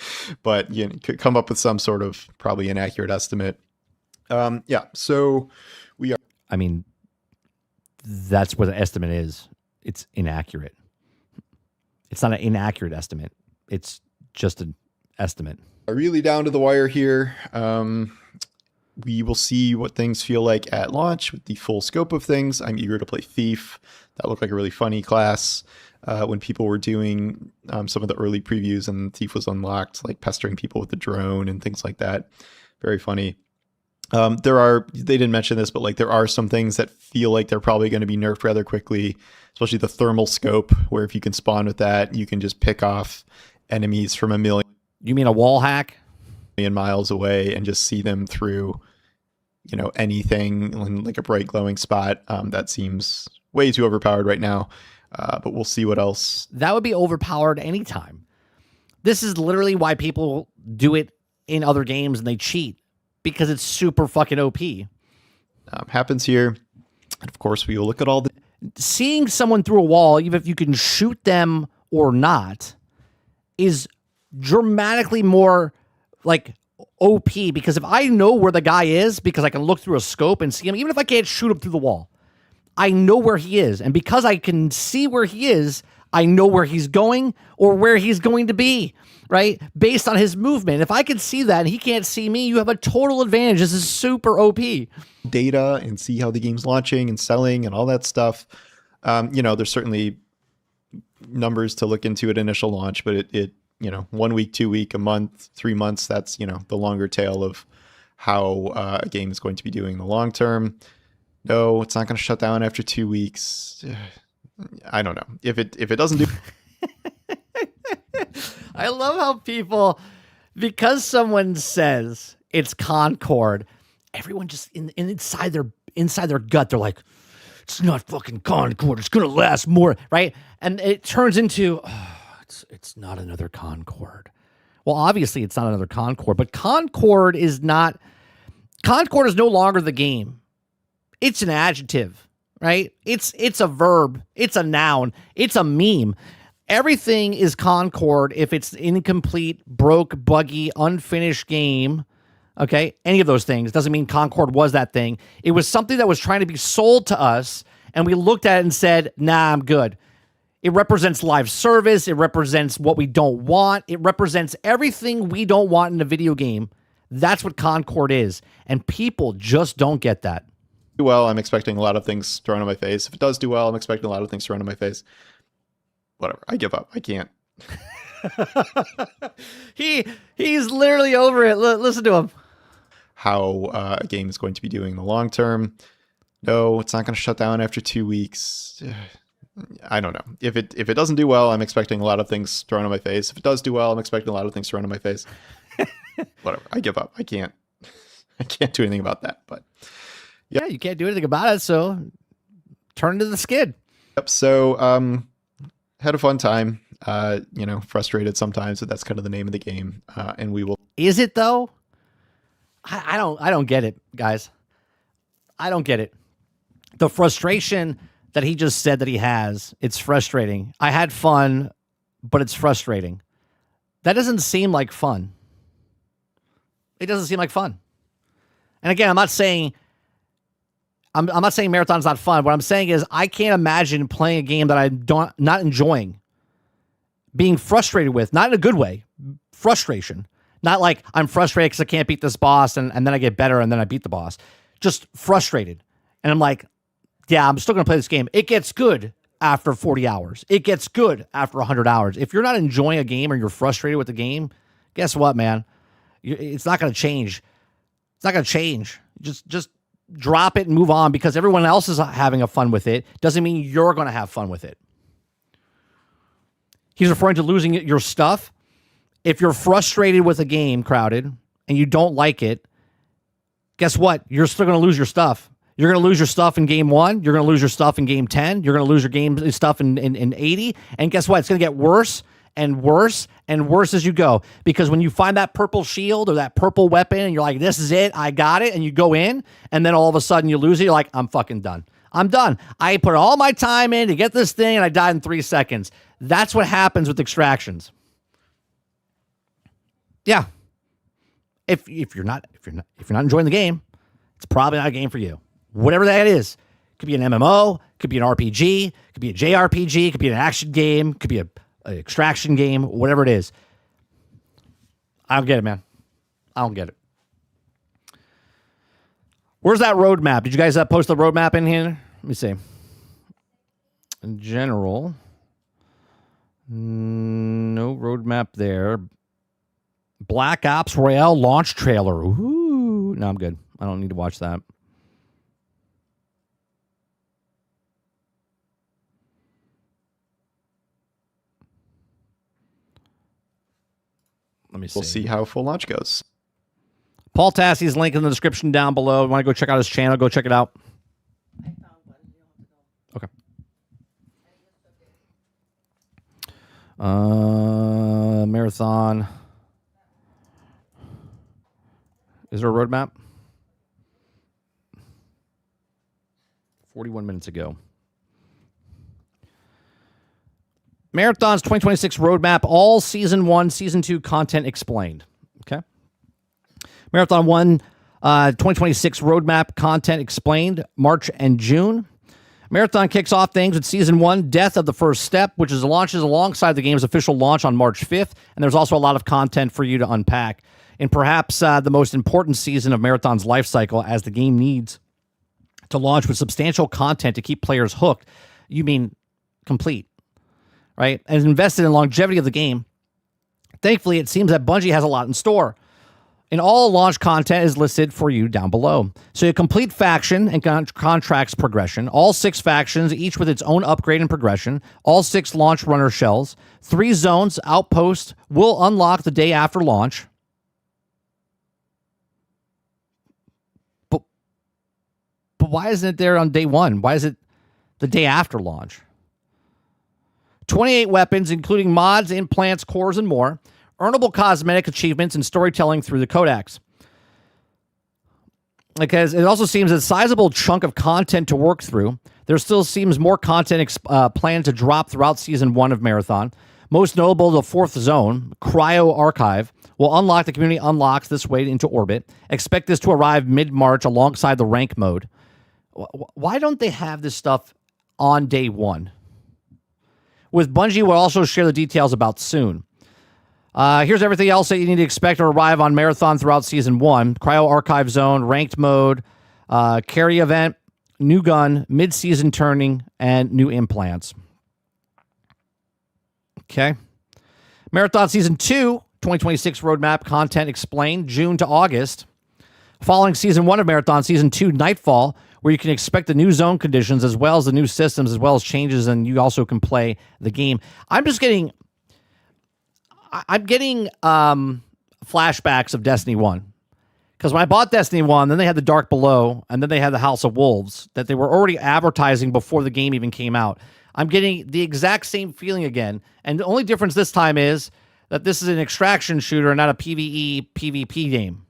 but you could come up with some sort of probably inaccurate estimate. So we are. I mean, that's what the estimate is. It's inaccurate. It's not an inaccurate estimate. It's just an estimate. Really down to the wire here. We will see what things feel like at launch with the full scope of things. I'm eager to play Thief. That looked like a really funny class when people were doing some of the early previews and Thief was unlocked, like pestering people with the drone and things like that. Very funny. They didn't mention this, but like there are some things that feel like they're probably going to be nerfed rather quickly, especially the thermal scope, where if you can spawn with that, you can just pick off enemies from a million. You mean a wall hack? Miles away and just see them through, anything in like a bright glowing spot. That seems way too overpowered right now. But we'll see what else. That would be overpowered anytime. This is literally why people do it in other games and they cheat, because it's super fucking OP. Happens here. And of course, we will look at all the... Seeing someone through a wall, even if you can shoot them or not, is dramatically more like OP, because if I know where the guy is, because I can look through a scope and see him, even if I can't shoot him through the wall, I know where he is. And because I can see where he is, I know where he's going or where he's going to be, right? Based on his movement. If I can see that and he can't see me, you have a total advantage. This is super OP. Data and see how the game's launching and selling and all that stuff. There's certainly numbers to look into at initial launch, but it 1 week, 2 week, a month, 3 months, that's, the longer tail of how a game is going to be doing in the long term. No, it's not going to shut down after 2 weeks. I don't know if it doesn't do. I love how people because someone says it's Concord, everyone just inside their gut, they're like, it's not fucking Concord. It's gonna last more, right? And it turns into, it's not another Concord. Well, obviously it's not another Concord, but Concord is no longer the game. It's an adjective, right? It's a verb. It's a noun. It's a meme. Everything is Concord if it's incomplete, broke, buggy, unfinished game. Okay, any of those things doesn't mean Concord was that thing. It was something that was trying to be sold to us, and we looked at it and said, nah, I'm good. It represents live service. It represents what we don't want. It represents everything we don't want in a video game. That's what Concord is, and people just don't get that. Well, I'm expecting a lot of things thrown in my face. If it does do well, I'm expecting a lot of things thrown in my face. Whatever. I give up. I can't. He's literally over it. Listen to him. How a game is going to be doing in the long term. No, it's not going to shut down after 2 weeks. I don't know. If it doesn't do well, I'm expecting a lot of things thrown in my face. If it does do well, I'm expecting a lot of things thrown in my face. Whatever. I give up. I can't do anything about that. But yeah, you can't do anything about it. So turn to the skid. Yep. So had a fun time. Frustrated sometimes, but that's kind of the name of the game. And we will. Is it though? I don't get it, guys. I don't get it. The frustration that he just said that he has, it's frustrating. I had fun, but it's frustrating. That doesn't seem like fun. It doesn't seem like fun. And again, I'm not saying Marathon's not fun. What I'm saying is I can't imagine playing a game that I'm not enjoying, being frustrated with, not in a good way, frustration. Not like I'm frustrated because I can't beat this boss and then I get better and then I beat the boss. Just frustrated. And I'm like, yeah, I'm still going to play this game. It gets good after 40 hours. It gets good after 100 hours. If you're not enjoying a game or you're frustrated with the game, guess what, man? It's not going to change. It's not going to change. Just drop it and move on because everyone else is having a fun with it. Doesn't mean you're going to have fun with it. He's referring to losing your stuff. If you're frustrated with a game, Crowded, and you don't like it, guess what? You're still going to lose your stuff. You're going to lose your stuff in game 1. You're going to lose your stuff in game 10. You're going to lose your game stuff in 80. And guess what? It's going to get worse and worse and worse as you go. Because when you find that purple shield or that purple weapon and you're like, this is it, I got it, and you go in, and then all of a sudden you lose it, you're like, I'm fucking done. I'm done. I put all my time in to get this thing, and I died in 3 seconds. That's what happens with extractions. Yeah. If you're not enjoying the game, it's probably not a game for you. Whatever that is. Could be an MMO, could be an RPG, could be a JRPG, could be an action game, could be an extraction game, whatever it is. I don't get it, man. I don't get it. Where's that roadmap? Did you guys post the roadmap in here? Let me see. In general, no roadmap there. Black Ops Royale launch trailer. Ooh. No, I'm good. I don't need to watch that. Let me see. We'll see how full launch goes. Paul Tassie's link in the description down below. Want to go check out his channel? Go check it out. Okay. Marathon. Is there a roadmap? 41 minutes ago. Marathon's 2026 roadmap, all Season 1, Season 2 content explained. Okay. Marathon 1, 2026 roadmap content explained, March and June. Marathon kicks off things with Season 1, Death of the First Step, which is launches alongside the game's official launch on March 5th, and there's also a lot of content for you to unpack. In perhaps the most important season of Marathon's life cycle, as the game needs to launch with substantial content to keep players hooked. You mean complete, right? And invested in longevity of the game. Thankfully, it seems that Bungie has a lot in store. And all launch content is listed for you down below. So you complete faction and contracts progression, all 6 factions, each with its own upgrade and progression, all 6 launch runner shells, 3 zones, outposts will unlock the day after launch. Why isn't it there on day one? Why is it the day after launch? 28 weapons, including mods, implants, cores, and more. Earnable cosmetic achievements and storytelling through the codex. Because it also seems a sizable chunk of content to work through. There still seems more content planned to drop throughout Season 1 of Marathon. Most notable, the 4th zone, Cryo Archive, will unlock the community unlocks this way into orbit. Expect this to arrive mid-March alongside the rank mode. Why don't they have this stuff on day one? With Bungie, we'll also share the details about soon. Here's everything else that you need to expect to arrive on Marathon throughout Season 1. Cryo Archive Zone, Ranked Mode, Carry Event, new gun, mid-season turning, and new implants. Okay. Marathon Season 2, 2026 roadmap content explained, June to August. Following Season 1 of Marathon, Season 2, Nightfall, where you can expect the new zone conditions as well as the new systems as well as changes, and you also can play the game. I'm getting flashbacks of Destiny 1. Because when I bought Destiny 1, then they had the Dark Below, and then they had the House of Wolves that they were already advertising before the game even came out. I'm getting the exact same feeling again. And the only difference this time is that this is an extraction shooter and not a PvE, PvP game.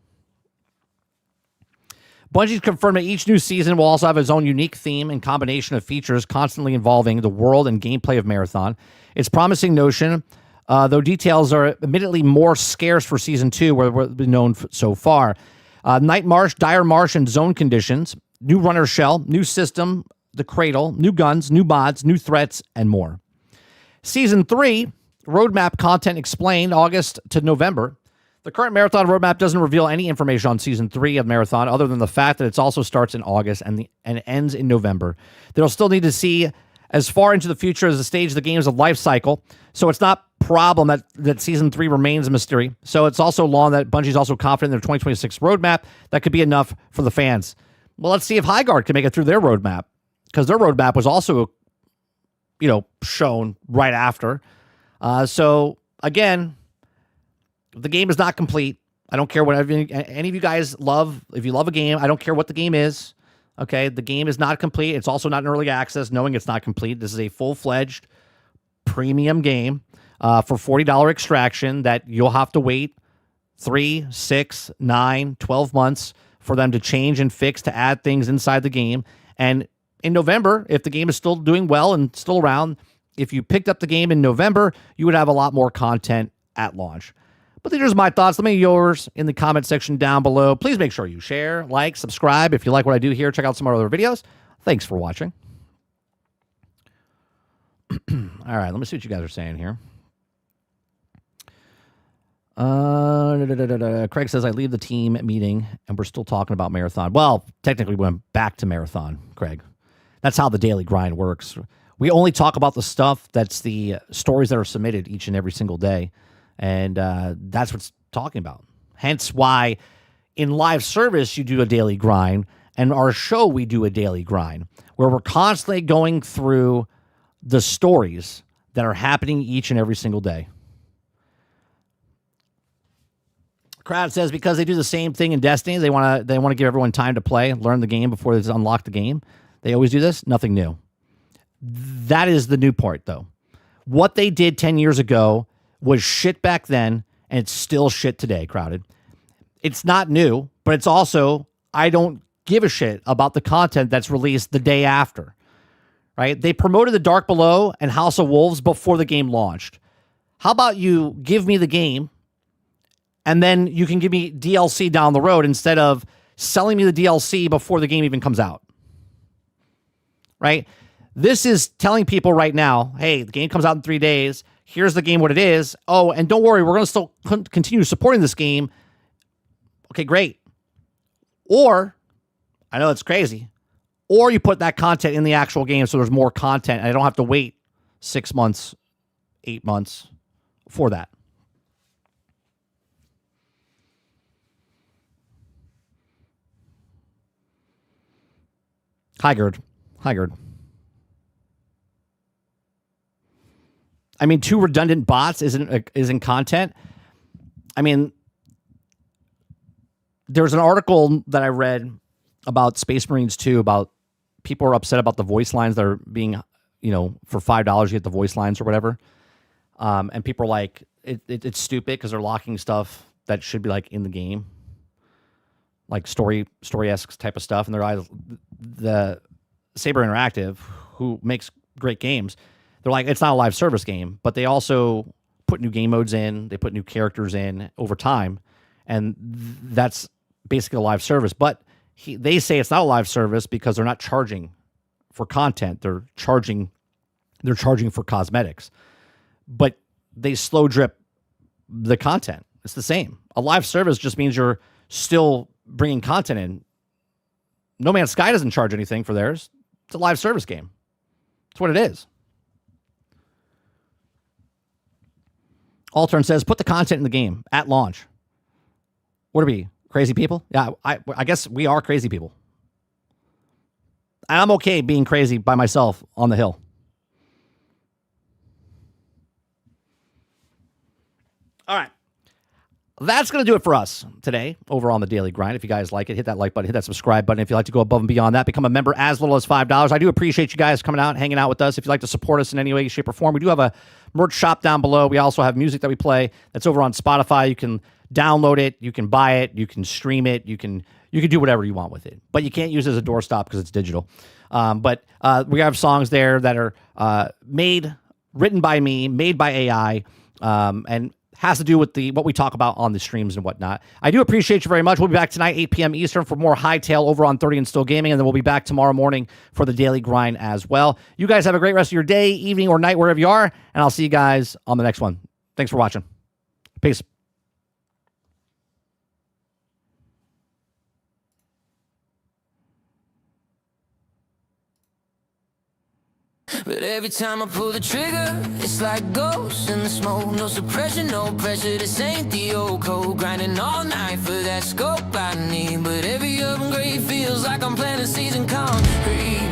Bungie's confirmed that each new season will also have its own unique theme and combination of features constantly involving the world and gameplay of Marathon. It's promising notion, though details are admittedly more scarce for Season 2, where we've been known so far. Night March, Dire March, and Zone Conditions, new Runner Shell, new system, the Cradle, new guns, new mods, new threats, and more. Season 3, roadmap content explained, August to November. The current Marathon roadmap doesn't reveal any information on Season 3 of Marathon other than the fact that it also starts in August and ends in November. They'll still need to see as far into the future as the stage of the game's life cycle, so it's not problem that Season 3 remains a mystery. So it's also long that Bungie's also confident in their 2026 roadmap that could be enough for the fans. Well, let's see if Highguard can make it through their roadmap, because their roadmap was also, shown right after. So again, the game is not complete. I don't care what any of you guys love. If you love a game, I don't care what the game is. Okay, the game is not complete. It's also not in early access, knowing it's not complete. This is a full-fledged premium game for $40 extraction that you'll have to wait 3, 6, 9, 12 months for them to change and fix to add things inside the game. And in November, if the game is still doing well and still around, if you picked up the game in November, you would have a lot more content at launch. But these are my thoughts. Let me know yours in the comment section down below. Please make sure you share, like, subscribe. If you like what I do here, check out some of our other videos. Thanks for watching. All right, let me see what you guys are saying here. Craig says, I leave the team meeting, and we're still talking about Marathon. Well, technically, we went back to Marathon, Craig. That's how the daily grind works. We only talk about the stuff that's the stories that are submitted each and every single day. And that's what's talking about. Hence why in live service, you do a daily grind. And our show, we do a daily grind where we're constantly going through the stories that are happening each and every single day. Crowd says because they do the same thing in Destiny, they want to give everyone time to play, learn the game before they unlock the game. They always do this. Nothing new. That is the new part, though. What they did 10 years ago was shit back then, and it's still shit today, Crowded. It's not new, but it's also, I don't give a shit about the content that's released the day after, right? They promoted the Dark Below and House of Wolves before the game launched. How about you give me the game, and then you can give me DLC down the road instead of selling me the DLC before the game even comes out, right? This is telling people right now, hey, the game comes out in 3 days. Here's the game, what it is. Oh, and don't worry, we're going to still continue supporting this game. Okay, great. Or, I know it's crazy, or you put that content in the actual game so there's more content and I don't have to wait 6 months, 8 months for that. Highguard. I mean, 2 redundant bots isn't content. I mean, there's an article that I read about Space Marines 2, about people are upset about the voice lines that are being, for $5 you get the voice lines or whatever. And people are like, it's stupid because they're locking stuff that should be like in the game, like story-esque type of stuff. And they're either the Saber Interactive, who makes great games, they're like, it's not a live service game, but they also put new game modes in, they put new characters in over time, and that's basically a live service. But they say it's not a live service because they're not charging for content. They're charging for cosmetics. But they slow drip the content. It's the same. A live service just means you're still bringing content in. No Man's Sky doesn't charge anything for theirs. It's a live service game. That's what it is. Altern says, put the content in the game at launch. What are we, crazy people? Yeah, I guess we are crazy people. I'm okay being crazy by myself on the hill. All right. That's going to do it for us today over on the Daily Grind. If you guys like it, hit that like button, hit that subscribe button. If you'd like to go above and beyond that, become a member as little as $5. I do appreciate you guys coming out, hanging out with us. If you'd like to support us in any way, shape, or form, we do have a merch shop down below. We also have music that we play that's over on Spotify. You can download it, you can buy it, you can stream it, you can do whatever you want with it. But you can't use it as a doorstop because it's digital. But we have songs there that are written by me, made by AI, and has to do with what we talk about on the streams and whatnot. I do appreciate you very much. We'll be back tonight, 8 p.m. Eastern, for more Hightail over on 30 and Still Gaming, and then we'll be back tomorrow morning for the Daily Grind as well. You guys have a great rest of your day, evening, or night, wherever you are, and I'll see you guys on the next one. Thanks for watching. Peace. But every time I pull the trigger, it's like ghosts in the smoke. No suppression, no pressure, this ain't the old code. Grinding all night for that scope I need. But every upgrade feels like I'm planting seeds in concrete.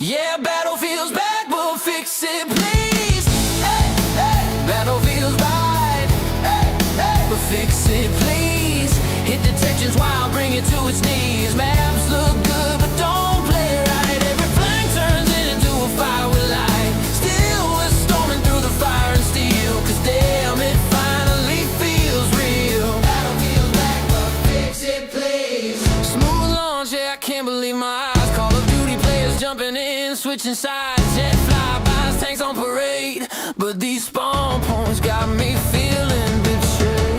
Yeah, battlefield's back, we'll fix it, please. Hey, hey. Battlefield's right, hey, hey. We'll fix it, please. Hit detections while bring it to its knees. Maps look good, but don't play right. Every flank turns into a fire with light. Still we're storming through the fire and steel. Cause damn, it finally feels real. Battlefield's back, but fix it, please. Smooth launch, yeah, I can't believe my eyes. Call of Duty players jumping in, switching sides. Jet flybys, tanks on parade. But these spawn points got me feeling betrayed.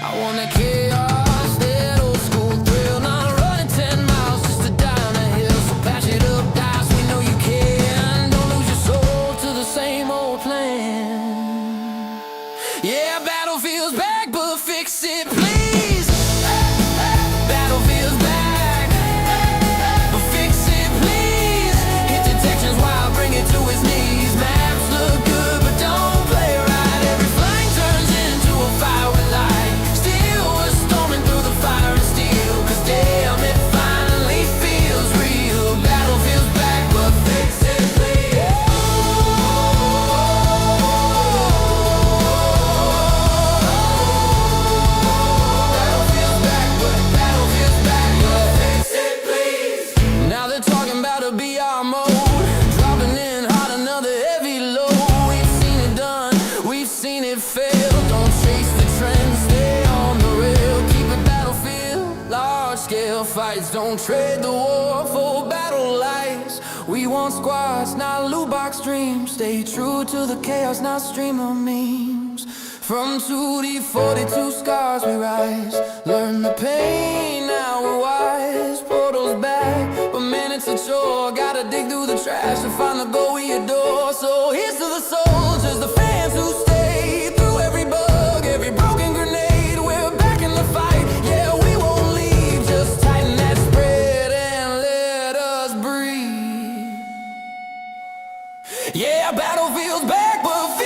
I want that chaos, that old school thrill. Not running 10 miles just to die on a hill. So patch it up, guys, we know you can. Don't lose your soul to the same old plan. Yeah, battlefield's back, but fix it, please. Battlefield's back, but fix it, please. Hit detections while bring it to its knees. Maps look good, but don't play right. Every flank turns into a fire with light. Still we're storming through the fire and steel. Cause damn, it finally feels real. Battlefield's back, but fix it, please. Battlefield's back, but fix it, please. Now they're talking about a BR mode. Dropping in hot, another heavy load. We've seen it done, we've seen it fail. Don't chase the trend, stay on the rail. Keep it battlefield, large scale fights. Don't trade the war for battle lights. We want squads, not loot box dreams. Stay true to the chaos, not stream of memes. From 2D 42 scars we rise. Learn the pain, now we're wise. Portals back, but man it's a chore. Gotta dig through the trash to find the goal we adore. So here's to the soldiers, the fans who stay. Through every bug, every broken grenade. We're back in the fight, yeah we won't leave. Just tighten that spread and let us breathe. Yeah, battlefield's back, but